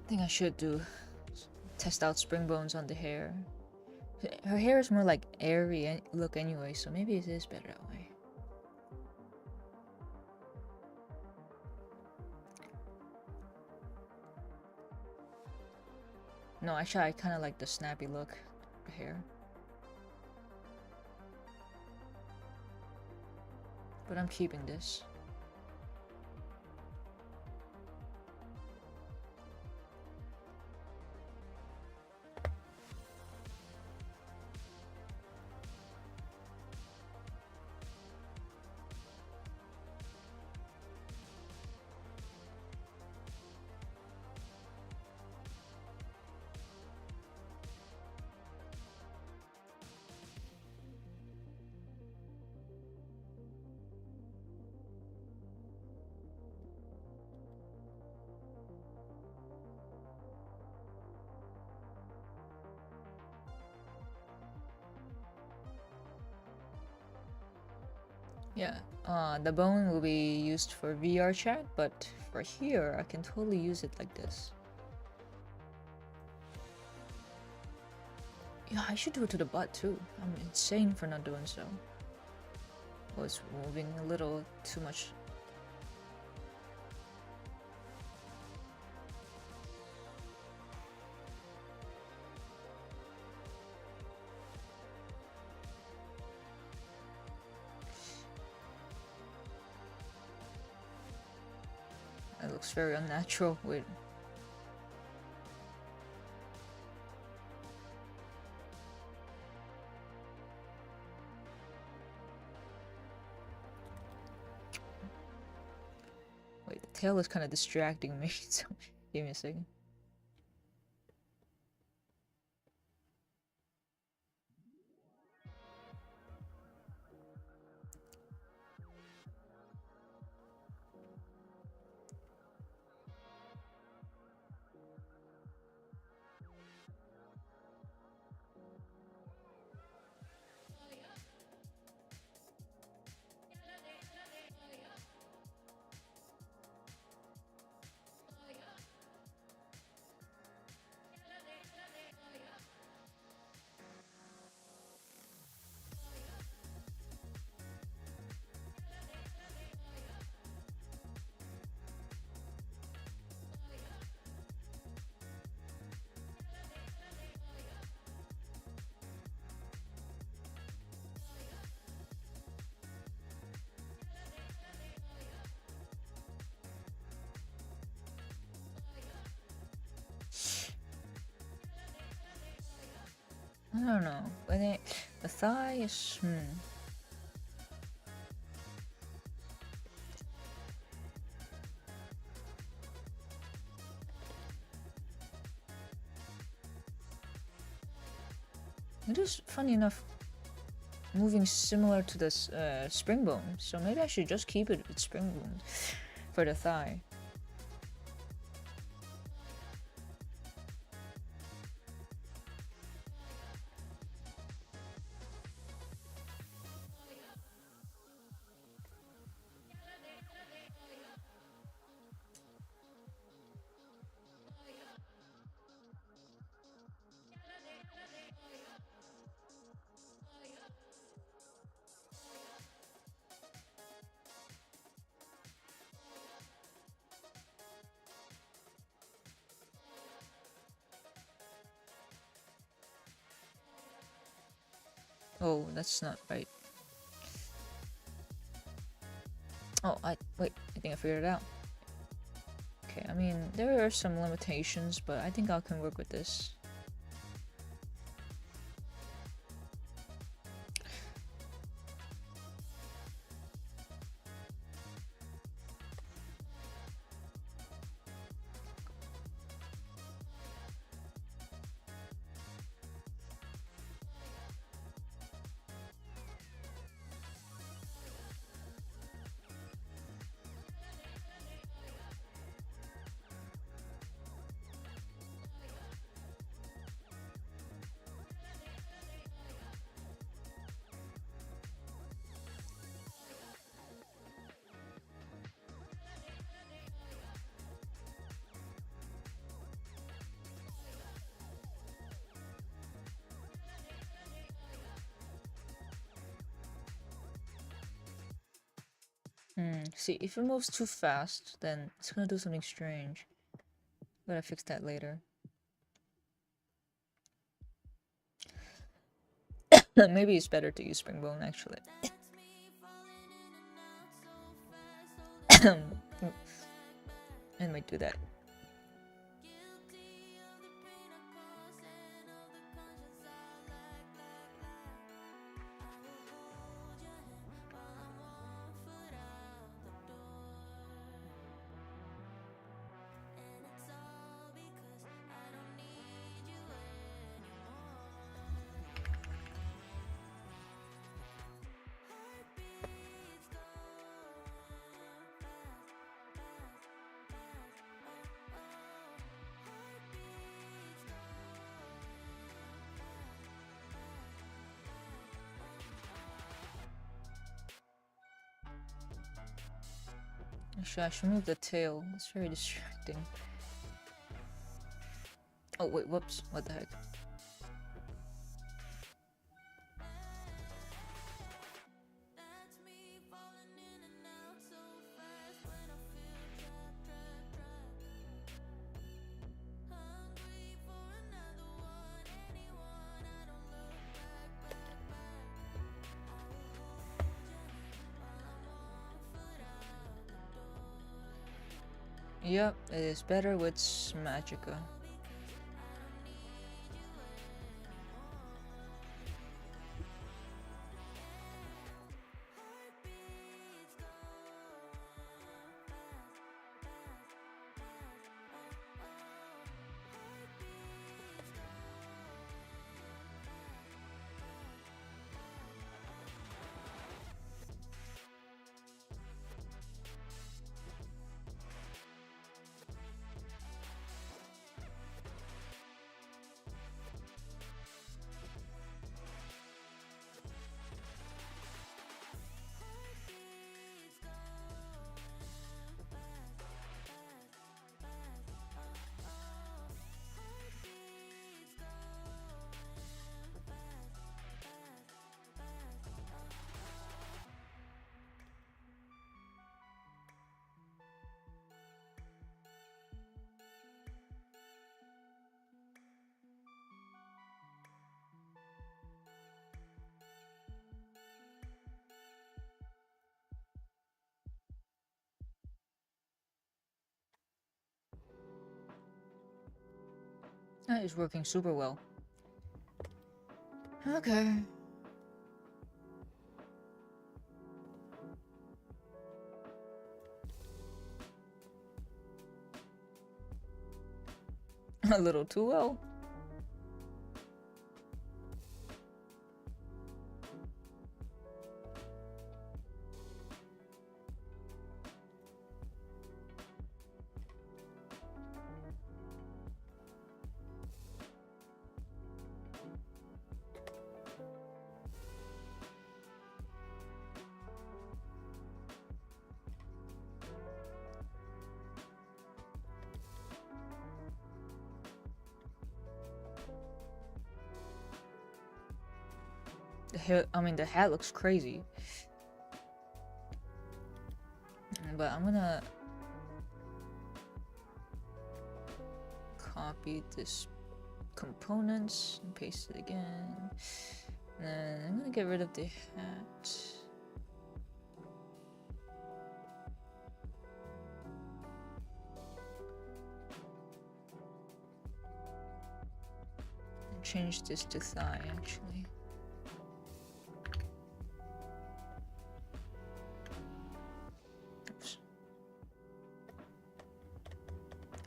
I think I should test out Spring Bones on the hair. Her hair is more like airy look anyway, so maybe it is better that way. No, actually I kind of like the snappy look of the hair. But I'm keeping this. Yeah, the bone will be used for VR chat, but for here, I can totally use it like this. Yeah, I should do it to the butt too. I'm insane for not doing so. Oh, it's moving a little too much. It looks very unnatural. Wait. Wait, the tail is kind of distracting me, so give me a second. I don't know. When the thigh is It is funny enough moving similar to this spring bone, so maybe I should just keep it with spring bone for the thigh. Oh, that's not right. Oh, wait, I think I figured it out. Okay, I mean, there are some limitations, but I think I can work with this. See, if it moves too fast, then it's gonna do something strange. Gotta fix that later. Maybe it's better to use spring bone, actually. I might do that. Actually, I should move the tail. It's very distracting. Oh wait, whoops. What the heck? Yep, it is better with Magica. That is working super well. Okay. A little too well. The hair, I mean, the hat looks crazy. But I'm gonna copy this components and paste it again. And then I'm gonna get rid of the hat. And change this to thigh actually. Oops.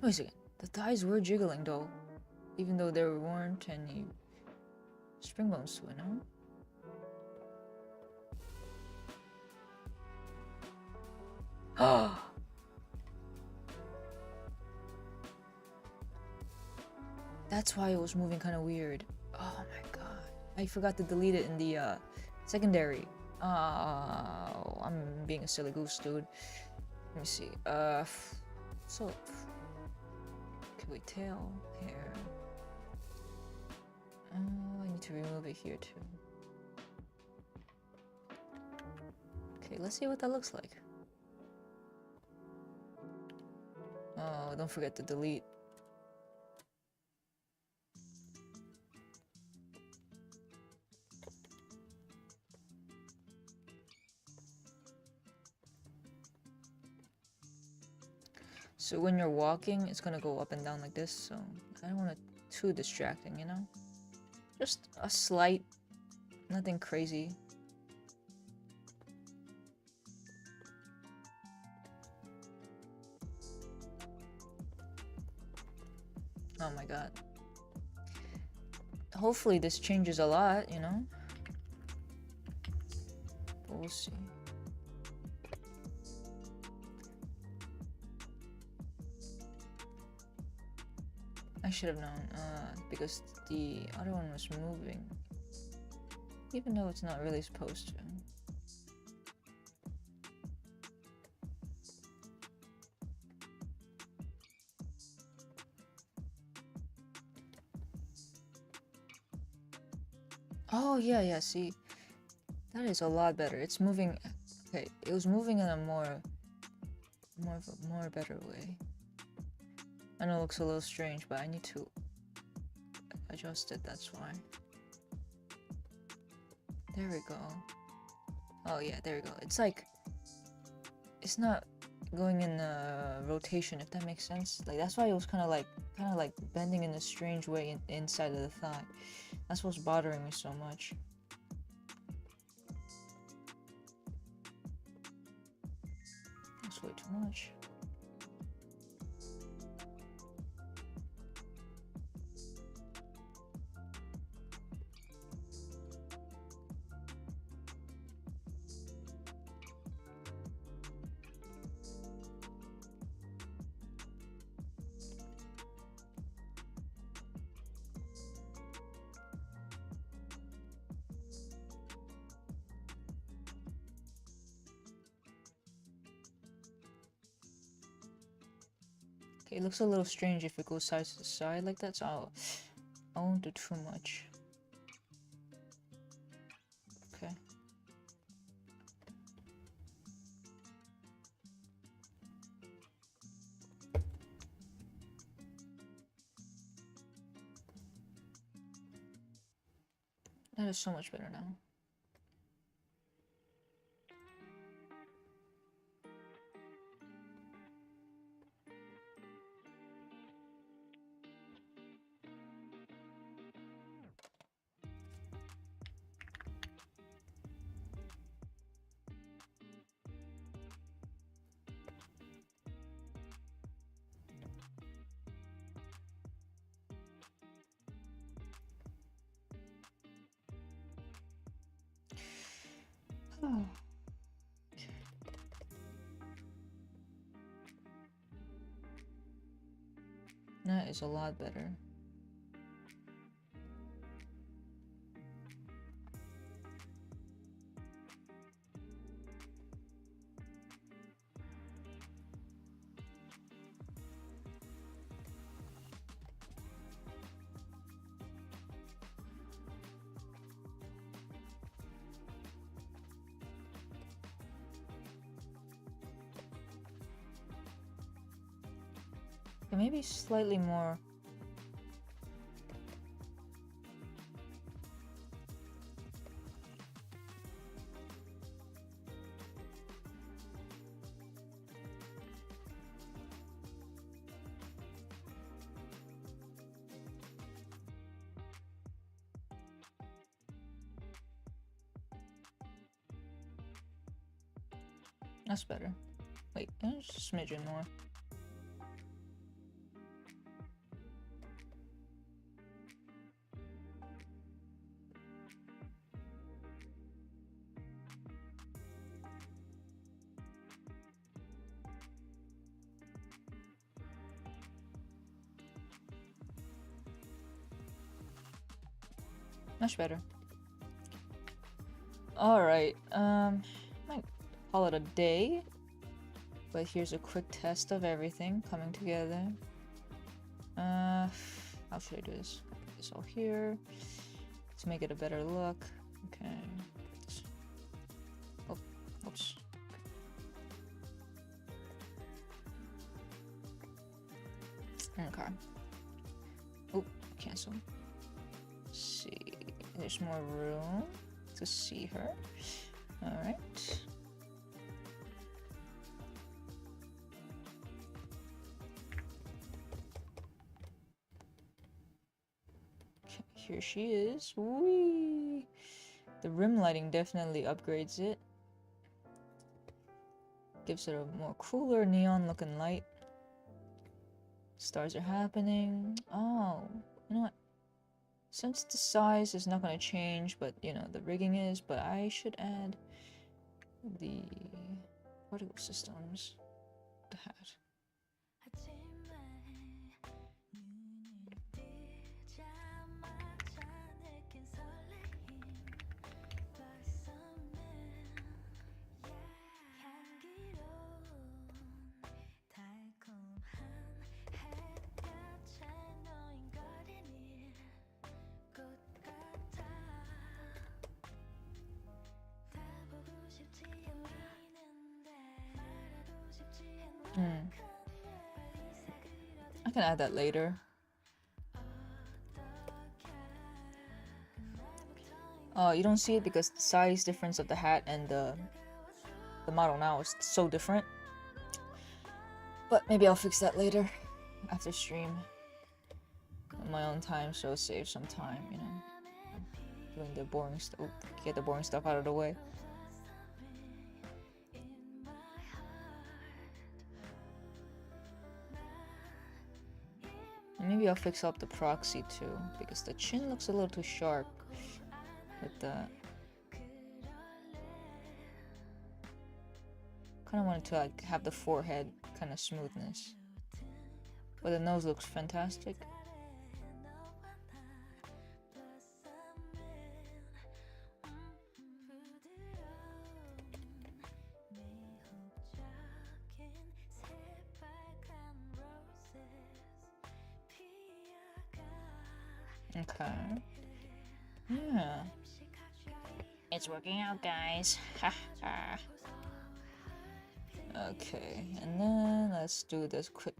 Wait a second. The thighs were jiggling though, even though there weren't any spring bones to it, no? Ah! That's why it was moving kind of weird. Oh my god. I forgot to delete it in the secondary. Oh, I'm being a silly goose, dude. Let me see. So... Okay, wait, tail, hair. Oh, I need to remove it here too. Okay, let's see what that looks like. Oh, don't forget to delete. So when you're walking, it's gonna go up and down like this, so I don't want it too distracting, you know? Just a slight, nothing crazy. Oh my god. Hopefully this changes a lot, you know? But we'll see. I should have known, because the other one was moving. Even though it's not really supposed to. Oh yeah, see, that is a lot better. It's moving. Okay, it was moving in a more better way. I know it looks a little strange, but I need to adjust it, that's why. There we go. Oh yeah, there we go. It's like, it's not going in a rotation, if that makes sense. Like, that's why it was kind of like bending in a strange way inside of the thigh. That's what's bothering me so much. That's way too much. Okay, it looks a little strange if it goes side to side like that, so I won't do too much. Okay. That is so much better now. Oh. That is a lot better. Okay, maybe slightly more. That's better. Wait, just a smidgen more. Much better. Alright, might call it a day. But here's a quick test of everything coming together. How should I do this? Put this all here. Let's make it a better look. Okay. Oh, oops. Okay. Oh, cancel. Let's see. There's more room to see her. Alright. Okay, here she is. Whee! The rim lighting definitely upgrades it. Gives it a more cooler neon looking light. Stars are happening. Oh, you know what? Since the size is not going to change, but you know, the rigging is, but I should add the particle systems. The hat. I can add that later. You don't see it because the size difference of the hat and the model now is so different. But maybe I'll fix that later after stream on my own time, so save some time, you know, doing the boring stuff, get the boring stuff out of the way. And maybe I'll fix up the proxy too, because the chin looks a little too sharp with the... Kind of wanted to like have the forehead kind of smoothness, but the nose looks fantastic. Okay. Yeah. It's working out, guys. Okay, and then let's do this quick.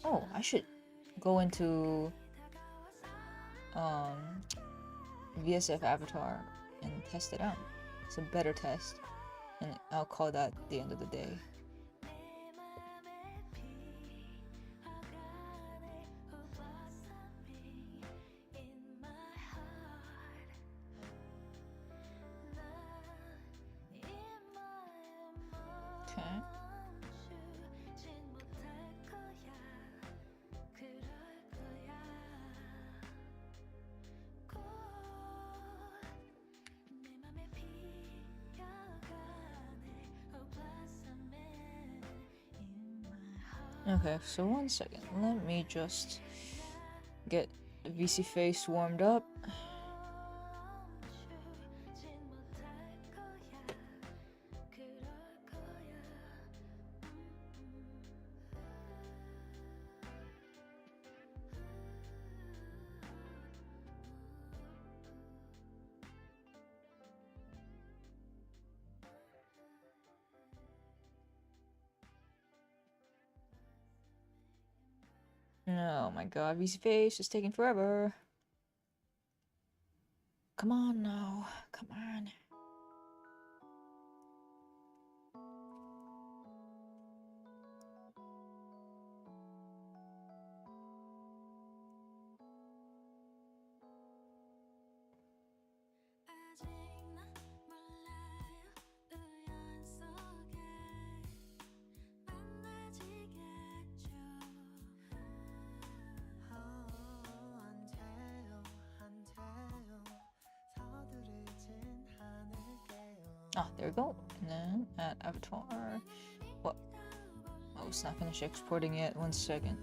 Oh, I should go into VSF avatar and test it out. It's a better test, and I'll call that the end of the day. Okay. Okay, so 1 second. Let me just get the VC face warmed up. Oh my god, VC face is taking forever. Come on now, come on. Ah, there we go. And then add avatar. What? Oh, it's not finished exporting yet. 1 second.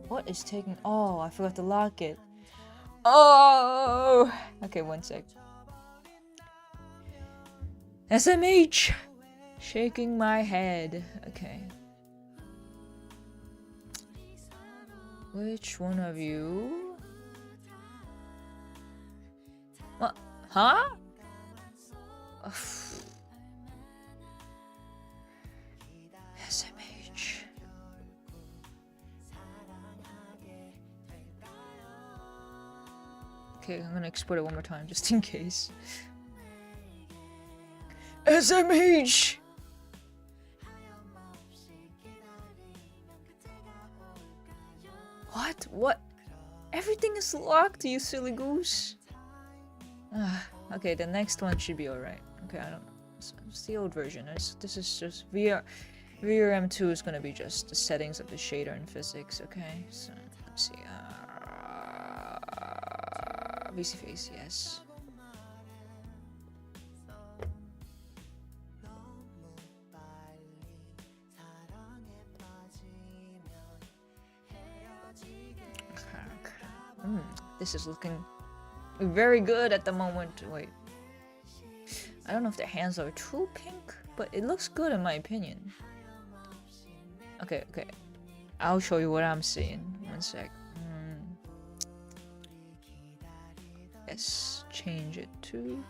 What is taking? Oh, I forgot to lock it. Oh, okay, 1 sec. SMH, shaking my head. Okay. Which one of you? What? Huh? SMH. Okay, I'm gonna export it one more time just in case. SMH! What? What? Everything is locked, you silly goose. Okay, the next one should be alright. Okay, I don't know. It's the old version. This is just VRM2 is gonna be just the settings of the shader in physics. Okay, so let's see. VC face, yes. This is looking very good at the moment. Wait, I don't know if the hands are too pink, but it looks good in my opinion. Okay, I'll show you what I'm seeing. One sec. Yes, change it to